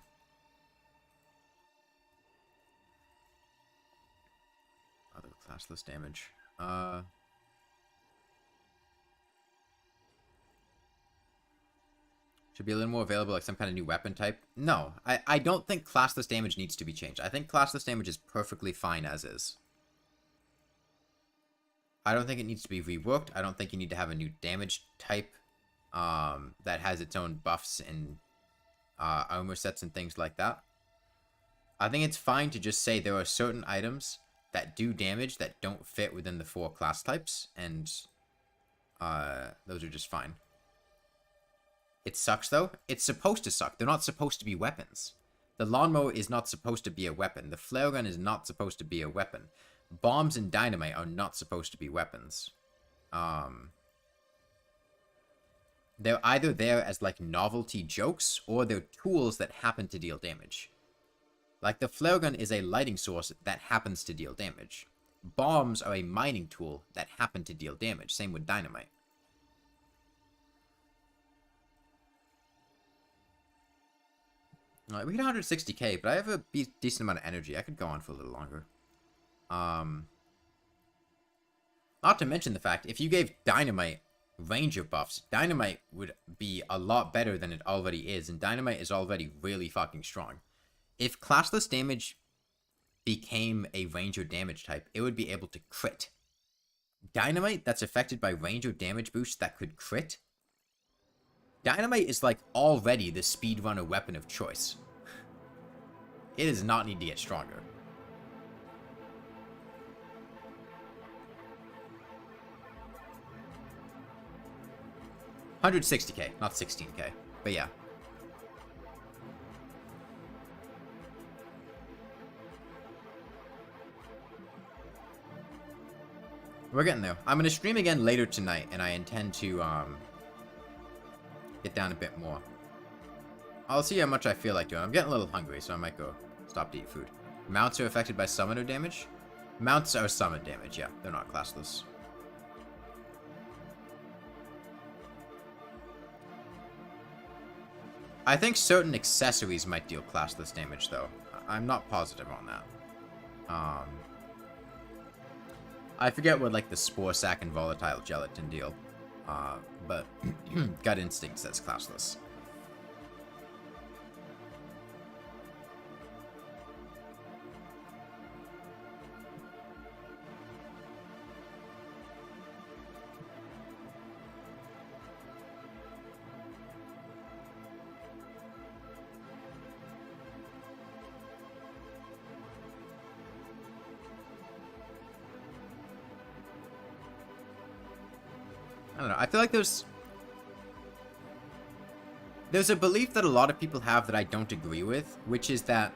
classless damage. Should be a little more available, like some kind of new weapon type. No, I don't think classless damage needs to be changed. I think classless damage is perfectly fine as is. I don't think it needs to be reworked. I don't think you need to have a new damage type that has its own buffs and armor sets and things like that. I think it's fine to just say there are certain items that do damage that don't fit within the 4 class types, and those are just fine. It sucks, though. It's supposed to suck. They're not supposed to be weapons. The lawnmower is not supposed to be a weapon. The flare gun is not supposed to be a weapon. Bombs and dynamite are not supposed to be weapons. They're either there as, like, novelty jokes, or they're tools that happen to deal damage. Like, the flare gun is a lighting source that happens to deal damage. Bombs are a mining tool that happen to deal damage. Same with dynamite. We hit 160k, but I have a decent amount of energy. I could go on for a little longer. Not to mention the fact, if you gave dynamite ranger buffs, dynamite would be a lot better than it already is, and dynamite is already really fucking strong. If classless damage became a ranger damage type, it would be able to crit. Dynamite that's affected by ranger damage boosts that could crit. Dynamite is like already the speedrunner weapon of choice. It does not need to get stronger. $160k, not 16k, but yeah. We're getting there. I'm going to stream again later tonight, and I intend to get down a bit more. I'll see how much I feel like doing. I'm getting a little hungry, so I might go stop to eat food. Mounts are affected by summoner damage? Mounts are summon damage, yeah. They're not classless. I think certain accessories might deal classless damage, though. I'm not positive on that. I forget what, like, the Spore Sac and Volatile Gelatin deal. But Gut Instinct says classless. I don't know. I feel like there's a belief that a lot of people have that I don't agree with, which is that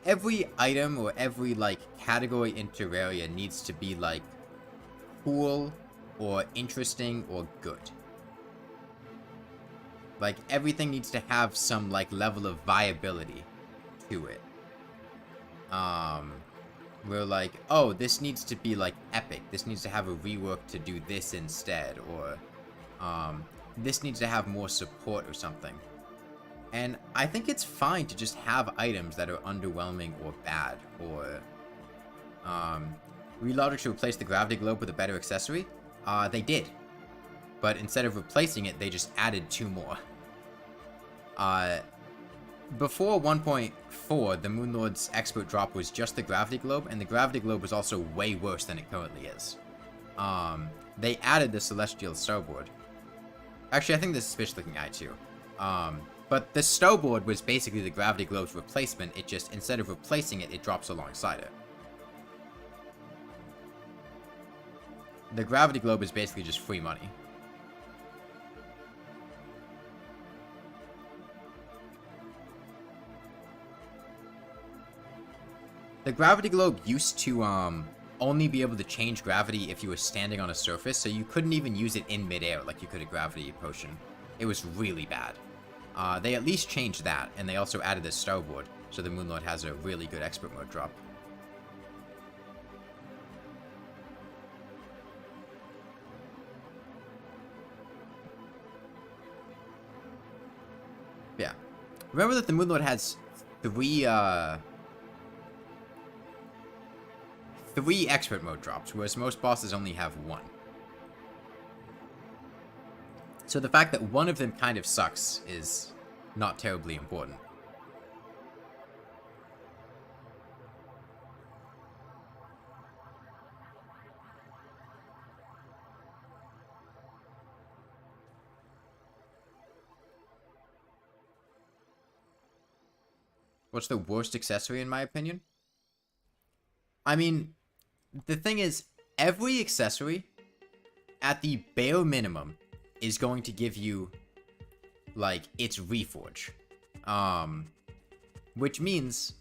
every item or every, like, category in Terraria needs to be, like, cool or interesting or good. Like, everything needs to have some, like, level of viability to it. We're like, oh, this needs to be, like, epic. This needs to have a rework to do this instead, or, this needs to have more support or something. And I think it's fine to just have items that are underwhelming or bad, or, Reloaded to replace the gravity globe with a better accessory? They did. But instead of replacing it, they just added 2 more. Before 1.4, the Moonlord's expert drop was just the gravity globe, and the gravity globe was also way worse than it currently is. They added the celestial starboard. Actually, I think this is fish looking eye too. But the starboard was basically the gravity globe's replacement. It just, instead of replacing it, it drops alongside it. The gravity globe is basically just free money. The gravity globe used to only be able to change gravity if you were standing on a surface, so you couldn't even use it in midair like you could a gravity potion. It was really bad. They at least changed that, and they also added the starboard, so the Moonlord has a really good expert mode drop. Yeah. Remember that the Moonlord has 3 expert mode drops, whereas most bosses only have 1. So the fact that one of them kind of sucks is not terribly important. What's the worst accessory in my opinion? I mean, the thing is, every accessory, at the bare minimum, is going to give you, like, its reforge. Which means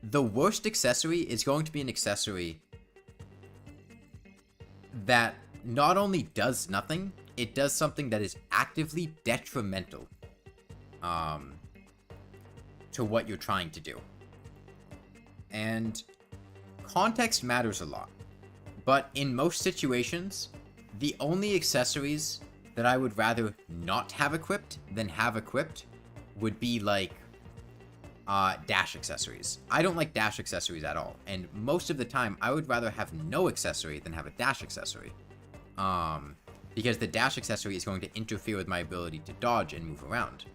the worst accessory is going to be an accessory that not only does nothing, it does something that is actively detrimental to what you're trying to do. And context matters a lot. But in most situations, the only accessories that I would rather not have equipped than have equipped would be like dash accessories. I don't like dash accessories at all, and most of the time I would rather have no accessory than have a dash accessory. Because the dash accessory is going to interfere with my ability to dodge and move around.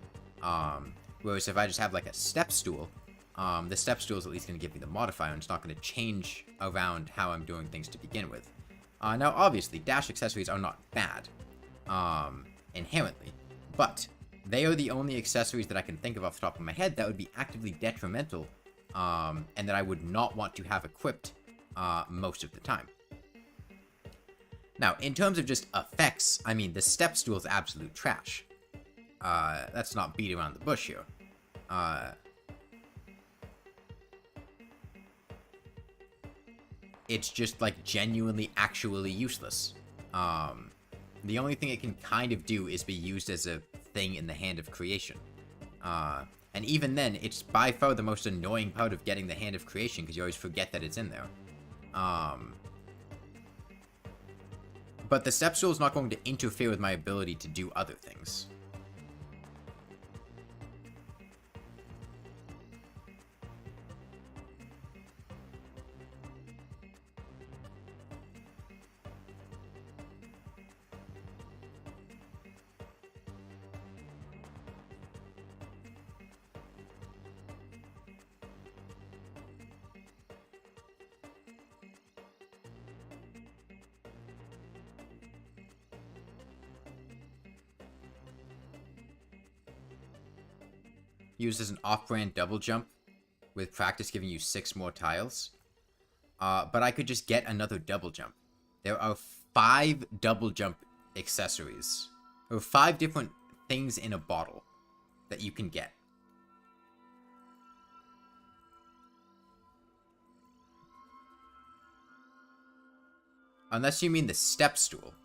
Whereas if I just have like a step stool, the step stool is at least going to give me the modifier, and it's not going to change around how I'm doing things to begin with. Now obviously dash accessories are not bad, inherently, but they are the only accessories that I can think of off the top of my head that would be actively detrimental, and that I would not want to have equipped most of the time. Now, in terms of just effects, I mean, the step stool is absolute trash. Let's not beat around the bush here. It's just, like, genuinely, actually useless. The only thing it can kind of do is be used as a thing in the Hand of Creation. And even then, it's by far the most annoying part of getting the Hand of Creation, because you always forget that it's in there. But the step stool is not going to interfere with my ability to do other things. Used as an off-brand double jump, with practice giving you 6 more tiles. But I could just get another double jump. There are 5 double jump accessories. There are 5 different things in a bottle that you can get. Unless you mean the step stool.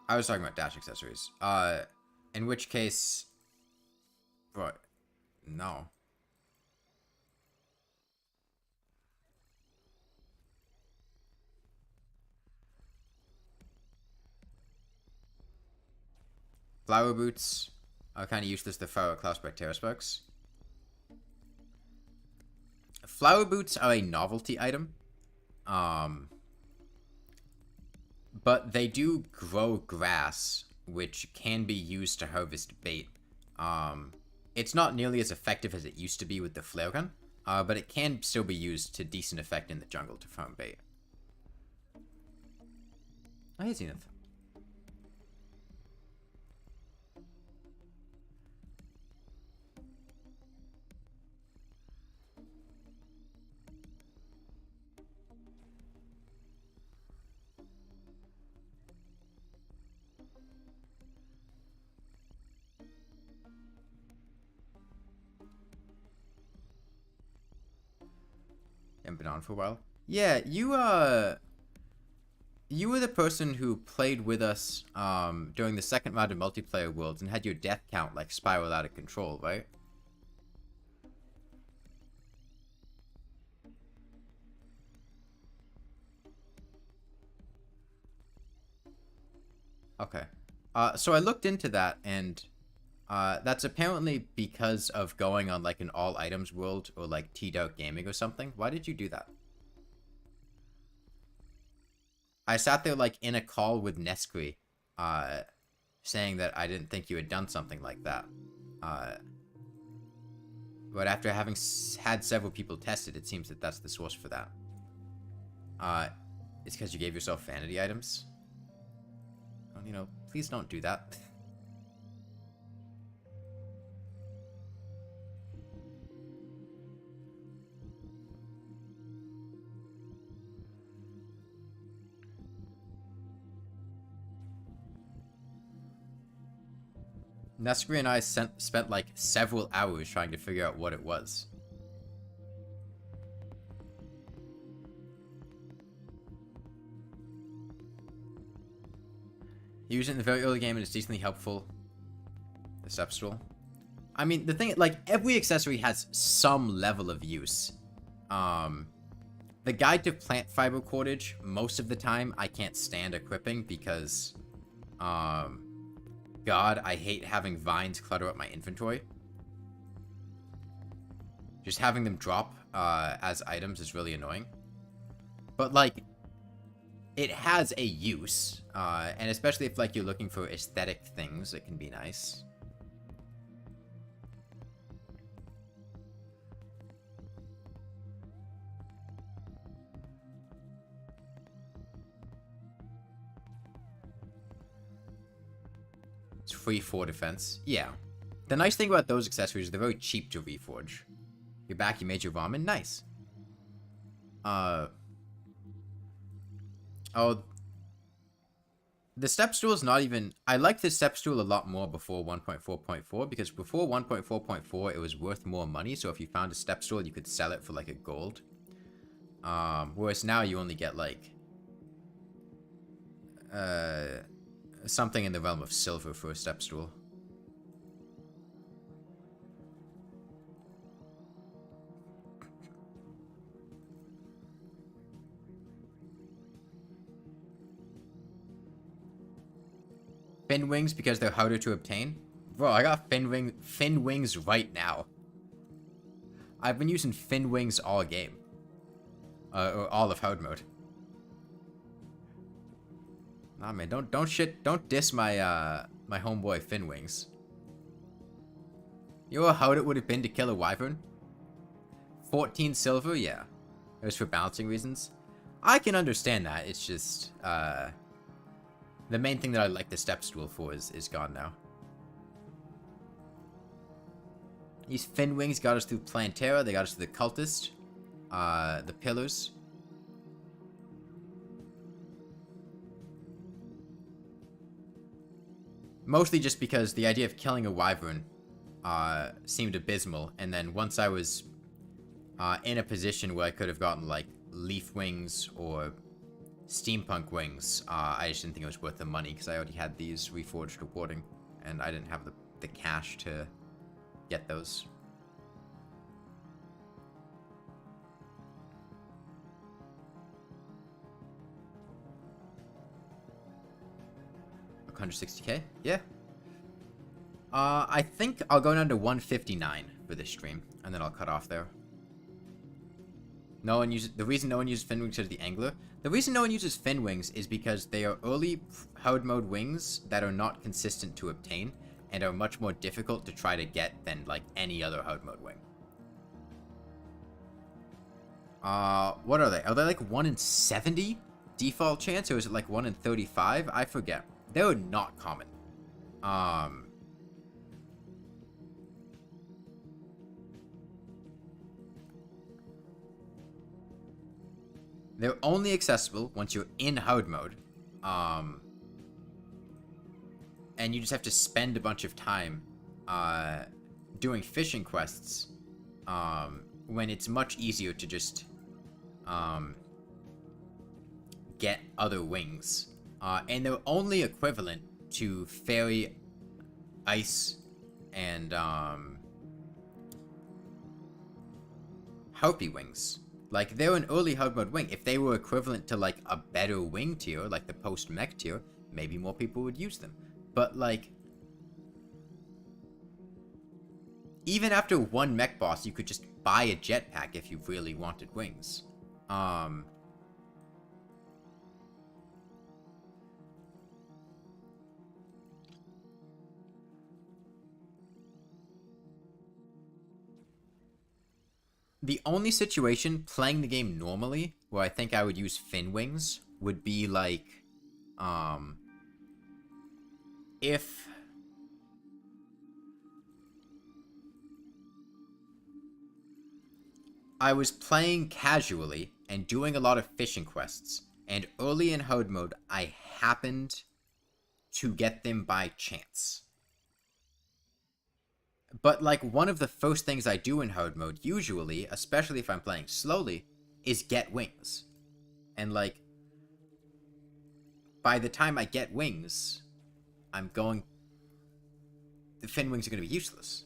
I was talking about dash accessories. In which case... Bro, no. Flower boots are kind of useless to fire class by Terra Sparks. Flower boots are a novelty item. But they do grow grass, which can be used to harvest bait. It's not nearly as effective as it used to be with the flare gun, but it can still be used to decent effect in the jungle to farm bait. Oh, hey, Zenith. Haven't been on for a while. Yeah, you were the person who played with us during the second round of multiplayer worlds and had your death count like spiral out of control, right? Okay. So I looked into that, and that's apparently because of going on like an all items world or like T-Dark Gaming or something. Why did you do that? I sat there like in a call with Neskri, saying that I didn't think you had done something like that. But after having had several people test it, it seems that that's the source for that. It's because you gave yourself vanity items. Well, you know, please don't do that. Nesri and I spent like several hours trying to figure out what it was. Use it in the very early game and it's decently helpful. The step stool. I mean, the thing, like, every accessory has some level of use. The guide to plant fiber cordage, most of the time, I can't stand equipping because, God, I hate having vines clutter up my inventory. Just having them drop, as items is really annoying. But, like, it has a use, and especially if, like, you're looking for aesthetic things, it can be nice. It's free 4 defense. Yeah. The nice thing about those accessories is they're very cheap to reforge. You're back, you made your ramen. Nice. Oh. The step stool is not even... I liked the step stool a lot more before 1.4.4, because before 1.4.4, it was worth more money, so if you found a step stool, you could sell it for, like, a gold. Whereas now you only get, like... something in the realm of silver for a step stool. Fin wings because they're harder to obtain? Bro, I got fin wings right now. I've been using fin wings all game. Or all of hard mode. Nah, man, don't diss my, my homeboy fin wings. You know how hard it would have been to kill a wyvern? 14 silver? Yeah. It was for balancing reasons. I can understand that, it's just, the main thing that I like the step stool for is gone now. These fin wings got us through Plantera, they got us to the Cultist, the Pillars. Mostly just because the idea of killing a wyvern seemed abysmal, and then once I was in a position where I could have gotten, like, leaf wings or steampunk wings, I just didn't think it was worth the money, because I already had these reforged rewarding, and I didn't have the cash to get those. $160k? Yeah. I think I'll go down to 159 for this stream, and then I'll cut off there. No one uses... The reason no one uses fin wings is the angler. The reason no one uses fin wings is because they are early hard mode wings that are not consistent to obtain, and are much more difficult to try to get than, like, any other hard mode wing. What are they? Are they, like, 1 in 70 default chance, or is it, like, 1 in 35? I forget. They're not common. They're only accessible once you're in hard mode. And you just have to spend a bunch of time doing fishing quests when it's much easier to just get other wings. And they're only equivalent to fairy, ice, and harpy wings. Like, they're an early hard mode wing. If they were equivalent to, like, a better wing tier, like the post-mech tier, maybe more people would use them. But, like, even after one mech boss, you could just buy a jetpack if you really wanted wings. The only situation playing the game normally where I think I would use fin wings would be like, if I was playing casually and doing a lot of fishing quests, and early in hard mode I happened to get them by chance. But, like, one of the first things I do in hard mode, usually, especially if I'm playing slowly, is get wings. And, like, by the time I get wings, I'm going... the fin wings are going to be useless.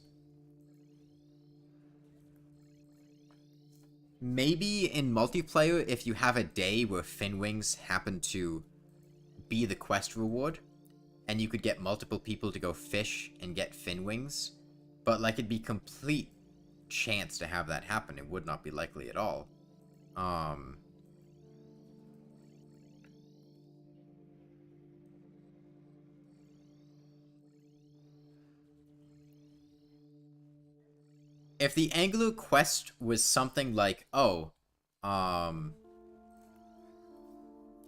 Maybe in multiplayer, if you have a day where fin wings happen to be the quest reward, and you could get multiple people to go fish and get fin wings, but, like, it'd be complete chance to have that happen. It would not be likely at all. If the Angler quest was something like, oh,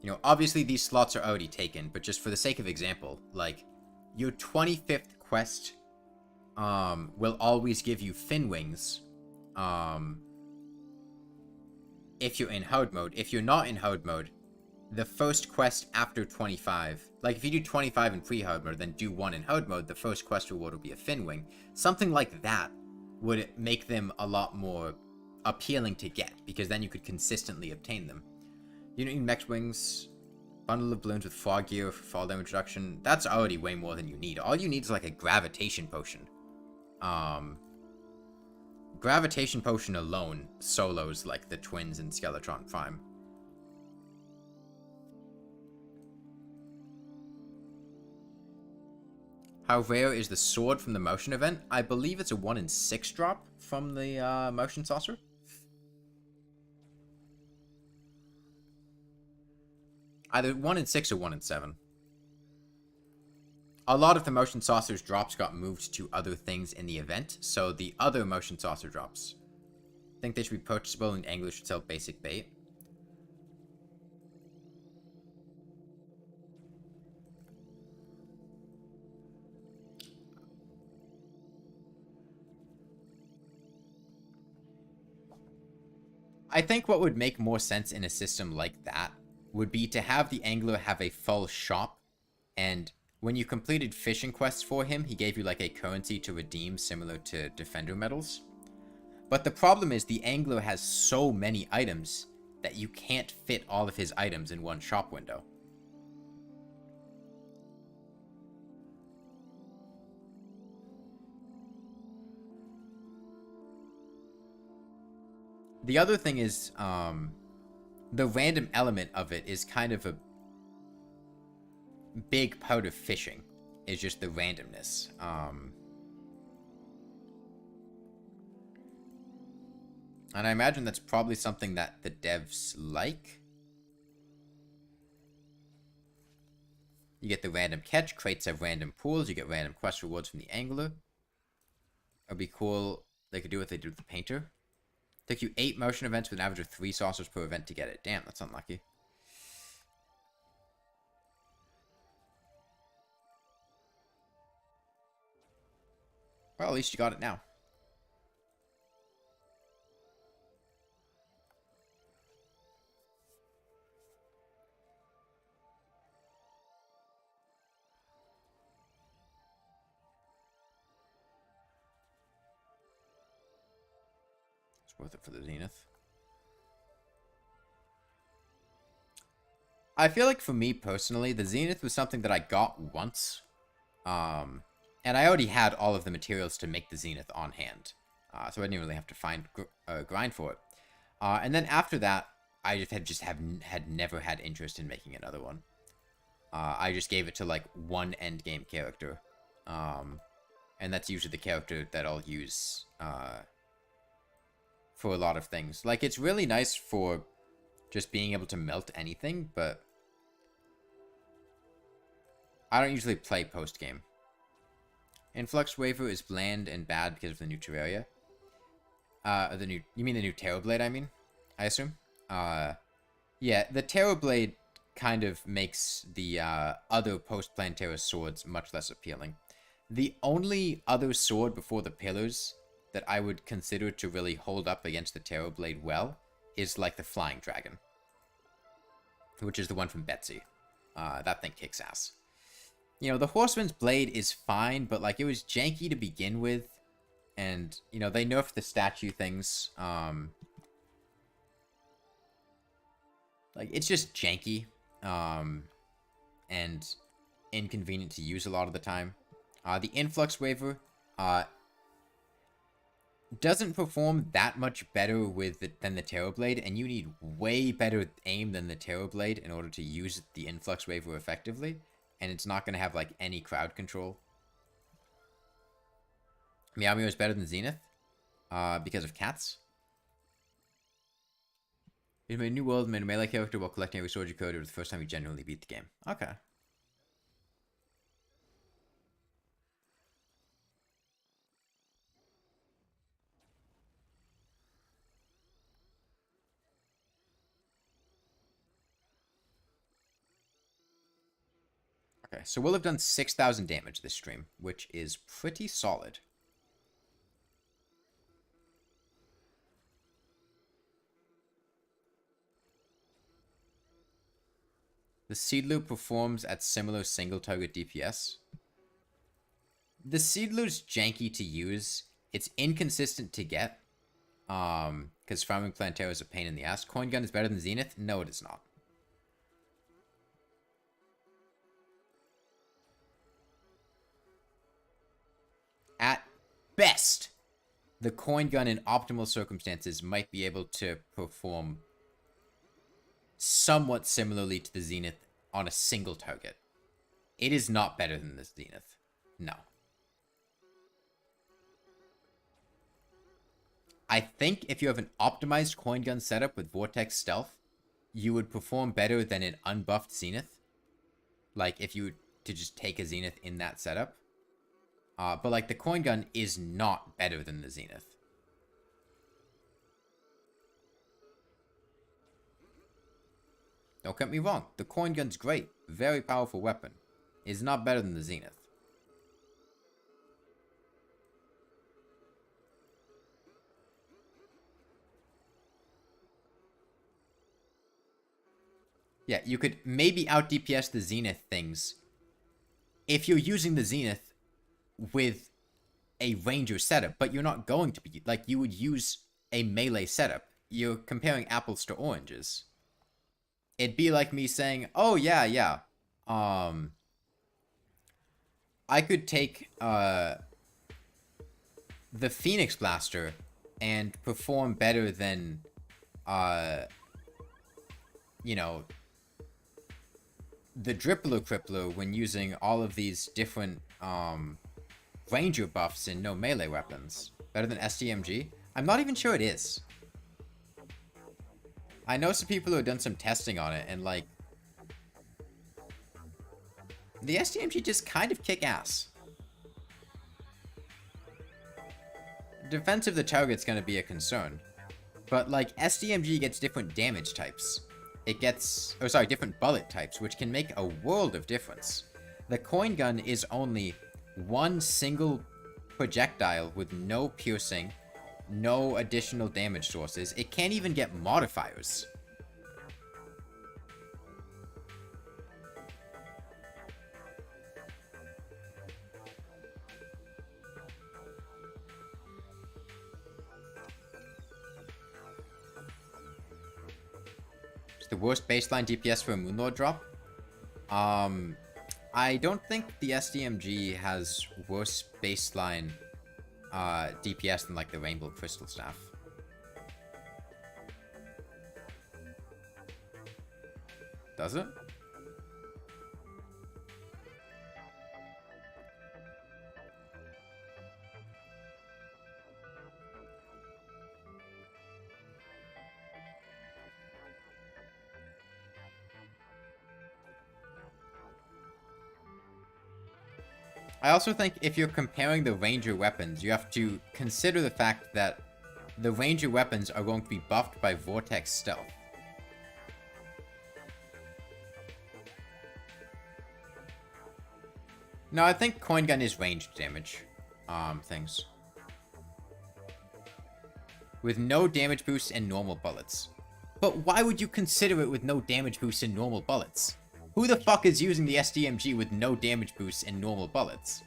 you know, obviously these slots are already taken, but just for the sake of example, like, your 25th quest, will always give you fin wings, if you're in hard mode. If you're not in hard mode, the first quest after 25, like, if you do 25 in pre-hard mode, then do 1 in hard mode, the first quest reward will be a fin wing. Something like that would make them a lot more appealing to get, because then you could consistently obtain them. You don't need mech wings. Bundle of balloons with fog gear for fall damage reduction. That's already way more than you need. All you need is, like, a gravitation potion. Gravitation potion alone solos, like, the twins in Skeletron Prime. How rare is the sword from the motion event? I believe it's a 1 in 6 drop from the motion saucer. Either 1 in 6 or 1 in 7. A lot of the motion saucer's drops got moved to other things in the event, so the other motion saucer drops, I think they should be purchasable, and anglers should sell basic bait. I think what would make more sense in a system like that would be to have the angler have a full shop, and when you completed fishing quests for him, he gave you, like, a currency to redeem similar to Defender medals. But the problem is the angler has so many items that you can't fit all of his items in one shop window. The other thing is, the random element of it is kind of a big part of fishing, is just the randomness. And I imagine that's probably something that the devs like. You get the random catch, crates have random pools, you get random quest rewards from the angler. It'd be cool, they could do what they did with the painter. Took you 8 motion events with an average of 3 saucers per event to get it. Damn, that's unlucky. Well, at least you got it now. It's worth it for the Zenith. I feel like for me personally, the Zenith was something that I got once. And I already had all of the materials to make the Zenith on hand. So I didn't really have to grind for it. And then after that, I had never had interest in making another one. I just gave it to, like, one endgame character. And that's usually the character that I'll use for a lot of things. Like, it's really nice for just being able to melt anything, but I don't usually play post-game. Influx Waver is bland and bad because of the new Terraria. You mean the new Terrorblade, I mean? I assume? Yeah, the Terrorblade kind of makes the other post-Plantera swords much less appealing. The only other sword before the Pillars that I would consider to really hold up against the Terrorblade well is, like, the Flying Dragon, which is the one from Betsy. That thing kicks ass. You know, the Horseman's Blade is fine, but, like, it was janky to begin with. And, you know, they nerfed the statue things. Like, it's just janky. And inconvenient to use a lot of the time. The Influx Waver, doesn't perform that much better than the Terrorblade, and you need way better aim than the Terrorblade in order to use the Influx Waver effectively, and it's not going to have, like, any crowd control. Meow Meow is better than Zenith, because of cats. You made a new world, made a melee character while collecting every sword you could. It was the first time you genuinely beat the game. Okay. Okay, so we'll have done 6,000 damage this stream, which is pretty solid. The Seedler performs at similar single-target DPS. The Seedler's janky to use. It's inconsistent to get. Because Farming Plantera is a pain in the ass. Coin Gun is better than Zenith? No, it is not. At best, the Coin Gun in optimal circumstances might be able to perform somewhat similarly to the Zenith on a single target. It is not better than the Zenith. No. I think if you have an optimized Coin Gun setup with Vortex Stealth, you would perform better than an unbuffed Zenith. Like, if you were to just take a Zenith in that setup. But, like, the Coin Gun is not better than the Zenith. Don't get me wrong. The Coin Gun's great. Very powerful weapon. It is not better than the Zenith. Yeah, you could maybe out DPS the Zenith things if you're using the Zenith with a Ranger setup, but you're not going to be. Like, you would use a melee setup. You're comparing apples to oranges. It'd be like me saying, oh, yeah. I could take, the Phoenix Blaster and perform better than, you know, the Drippler Crippler when using all of these different, Ranger buffs and no melee weapons. Better than SDMG? I'm not even sure it is. I know some people who have done some testing on it, and, like, the SDMG just kind of kick ass. Defense of the target's gonna be a concern. But, like, SDMG gets different damage types. It gets, oh sorry, different bullet types, which can make a world of difference. The Coin Gun is only one single projectile with no piercing, no additional damage sources. It can't even get modifiers. It's the worst baseline DPS for a Moonlord drop. I don't think the SDMG has worse baseline DPS than, like, the Rainbow Crystal Staff. Does it? I also think if you're comparing the Ranger weapons, you have to consider the fact that the Ranger weapons are going to be buffed by Vortex Stealth. No, I think Coin Gun is ranged damage, things. With no damage boosts and normal bullets. But why would you consider it with no damage boosts and normal bullets? Who the fuck is using the SDMG with no damage boosts and normal bullets?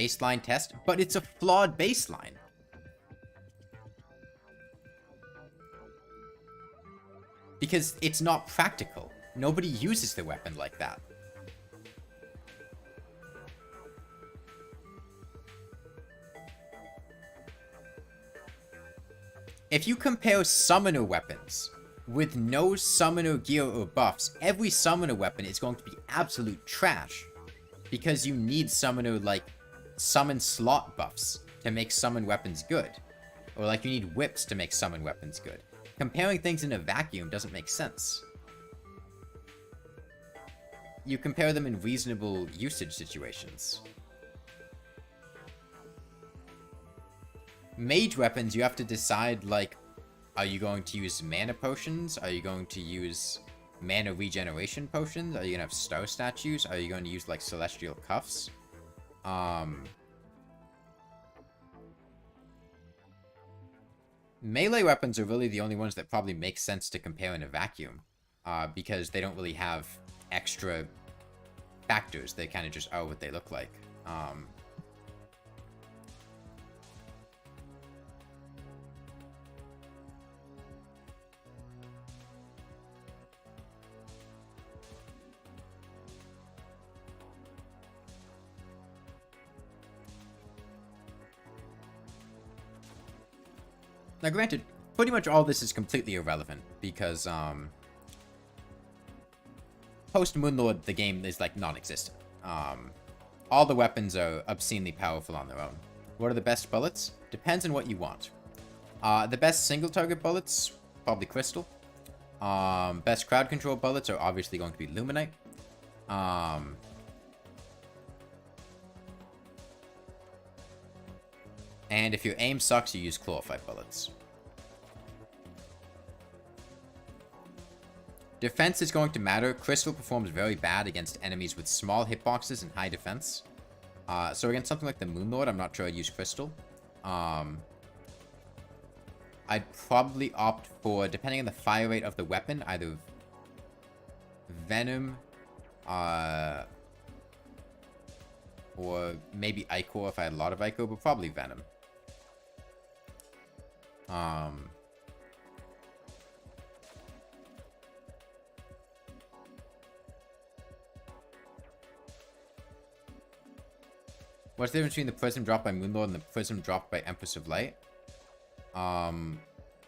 baseline test, but it's a flawed baseline. Because it's not practical. Nobody uses the weapon like that. If you compare summoner weapons with no summoner gear or buffs, every summoner weapon is going to be absolute trash. Because you need summoner, like, summon slot buffs to make summon weapons good. Or, like, you need whips to make summon weapons good. Comparing things in a vacuum doesn't make sense. You compare them in reasonable usage situations. Mage weapons, you have to decide, like, are you going to use mana potions? Are you going to use mana regeneration potions? Are you gonna have star statues? Are you going to use, like, celestial cuffs? Melee weapons are really the only ones that probably make sense to compare in a vacuum. Because they don't really have extra factors. They kind of just are what they look like. Now, granted, pretty much all this is completely irrelevant, because, post-Moonlord, the game is, like, non-existent. All the weapons are obscenely powerful on their own. What are the best bullets? Depends on what you want. The best single-target bullets, probably Crystal. Best crowd control bullets are obviously going to be Luminite. And if your aim sucks, you use Chlorophyte bullets. Defense is going to matter. Crystal performs very bad against enemies with small hitboxes and high defense. So against something like the Moonlord, I'm not sure I'd use Crystal. I'd probably opt for, depending on the fire rate of the weapon, either Venom, or maybe Ichor if I had a lot of Ichor, but probably Venom. What's the difference between the prism dropped by Moonlord and the prism dropped by Empress of Light?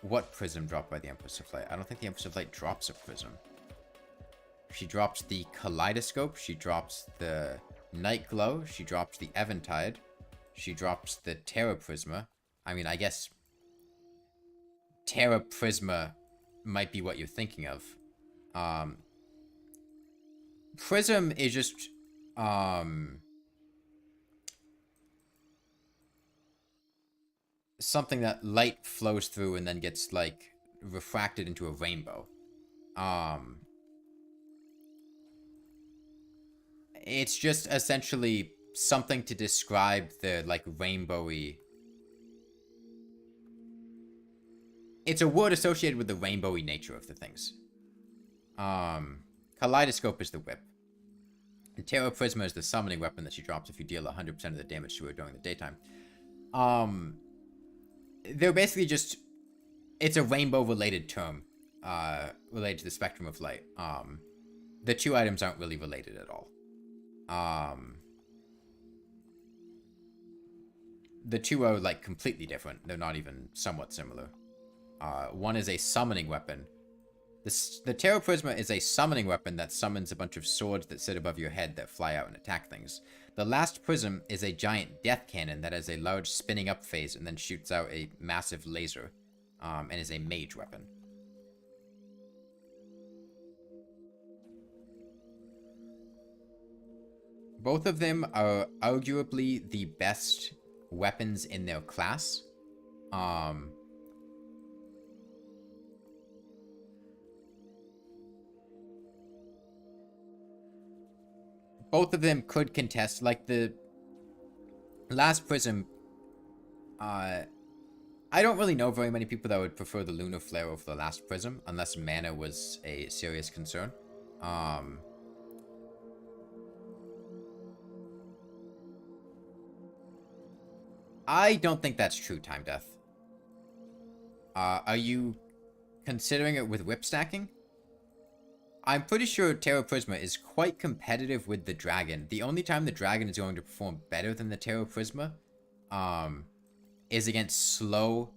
What prism dropped by the Empress of Light? I don't think the Empress of Light drops a prism. She drops the Kaleidoscope, she drops the Night Glow, she drops the Eventide, she drops the Terra Prisma. I mean, I guess Terra Prisma might be what you're thinking of. Prism is just, something that light flows through and then gets, like, refracted into a rainbow. It's just essentially something to describe the, like, rainbowy... It's a word associated with the rainbowy nature of the things. Kaleidoscope is the whip. The Terra Prisma is the summoning weapon that she drops if you deal 100% of the damage to her during the daytime. They're basically just... It's a rainbow-related term, related to the spectrum of light. The two items aren't really related at all. The two are, like, completely different. They're not even somewhat similar. One is a summoning weapon. The Terra Prisma is a summoning weapon that summons a bunch of swords that sit above your head that fly out and attack things. The last prism is a giant death cannon that has a large spinning up phase and then shoots out a massive laser, and is a mage weapon. Both of them are arguably the best weapons in their class. Both of them could contest, like, the last prism. I don't really know very many people that would prefer the Lunar Flare over the last prism, unless mana was a serious concern. I don't think that's true, Time Death. Are you considering it with whip stacking? I'm pretty sure Terra Prisma is quite competitive with the Dragon. The only time the Dragon is going to perform better than the Terra Prisma, is against slow,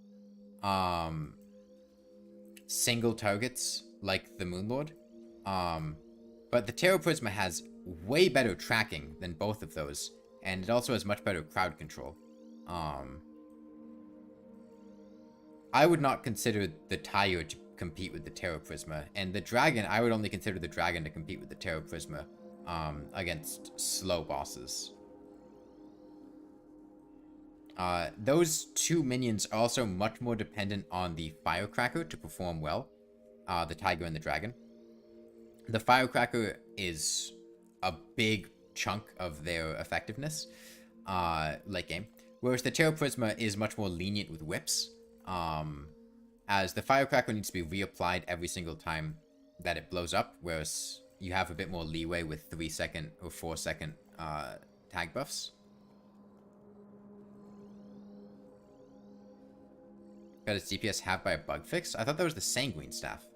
single targets like the Moonlord. But the Terra Prisma has way better tracking than both of those, and it also has much better crowd control. I would not consider the Tire to compete with the Terra Prisma, and the Dragon, I would only consider the Dragon to compete with the Terra Prisma against slow bosses. Those two minions are also much more dependent on the Firecracker to perform well, the Tiger and the Dragon. The Firecracker is a big chunk of their effectiveness, late game, whereas the Terra Prisma is much more lenient with whips, as the Firecracker needs to be reapplied every single time that it blows up, whereas you have a bit more leeway with 3-second or 4-second tag buffs. Got its DPS halved by a bug fix? I thought that was the Sanguine Staff.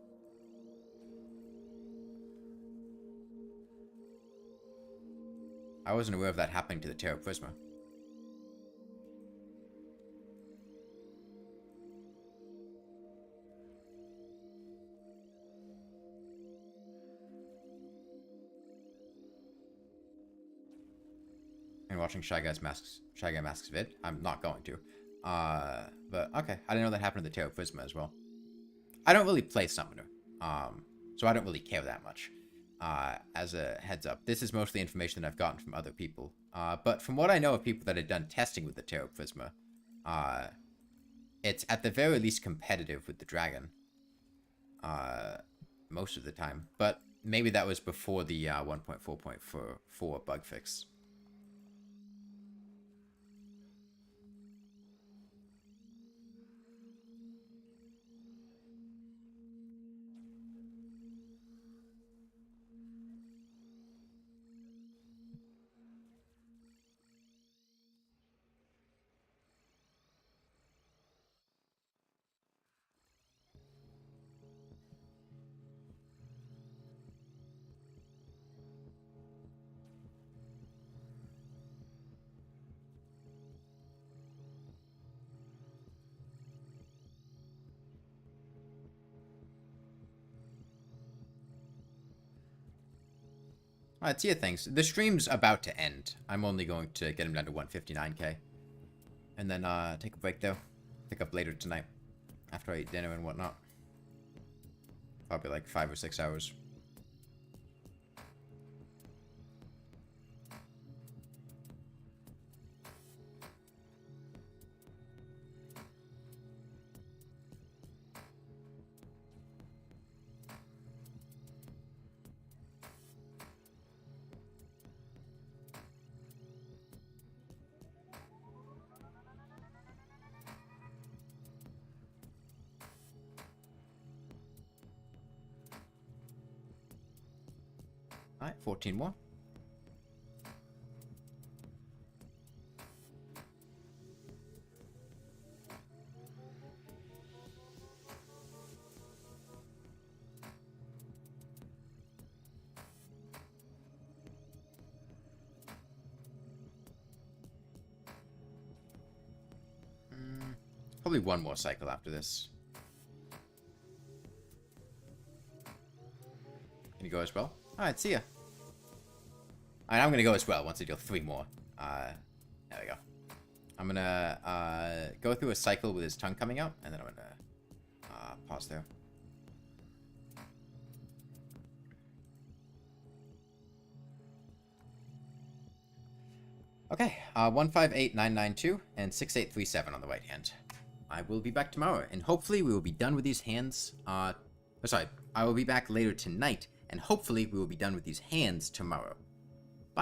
I wasn't aware of that happening to the Terra Prisma. And watching Shy Guy Masks vid. I'm not going to. But okay. I didn't know that happened to the Terra Prisma as well. I don't really play Summoner. So I don't really care that much. As a heads up. This is mostly information that I've gotten from other people. But from what I know of people that have done testing with the Terra Prisma, it's at the very least competitive with the Dragon. Most of the time. But maybe that was before the 1.4.4 bug fix. Alright, Tia, thanks. The stream's about to end. I'm only going to get him down to 159k. And then, take a break, though. Pick up later tonight. After I eat dinner and whatnot. Probably like 5 or 6 hours. Alright, 14 more. Probably one more cycle after this. Can you go as well? Alright, see ya. Alright, I'm gonna go as well once I deal 3 more. There we go. I'm gonna go through a cycle with his tongue coming out, and then I'm gonna pause there. Okay, 158992 and 6837 on the right hand. I will be back tomorrow, and hopefully we will be done with these hands. Sorry, I will be back later tonight, and hopefully we will be done with these hands tomorrow.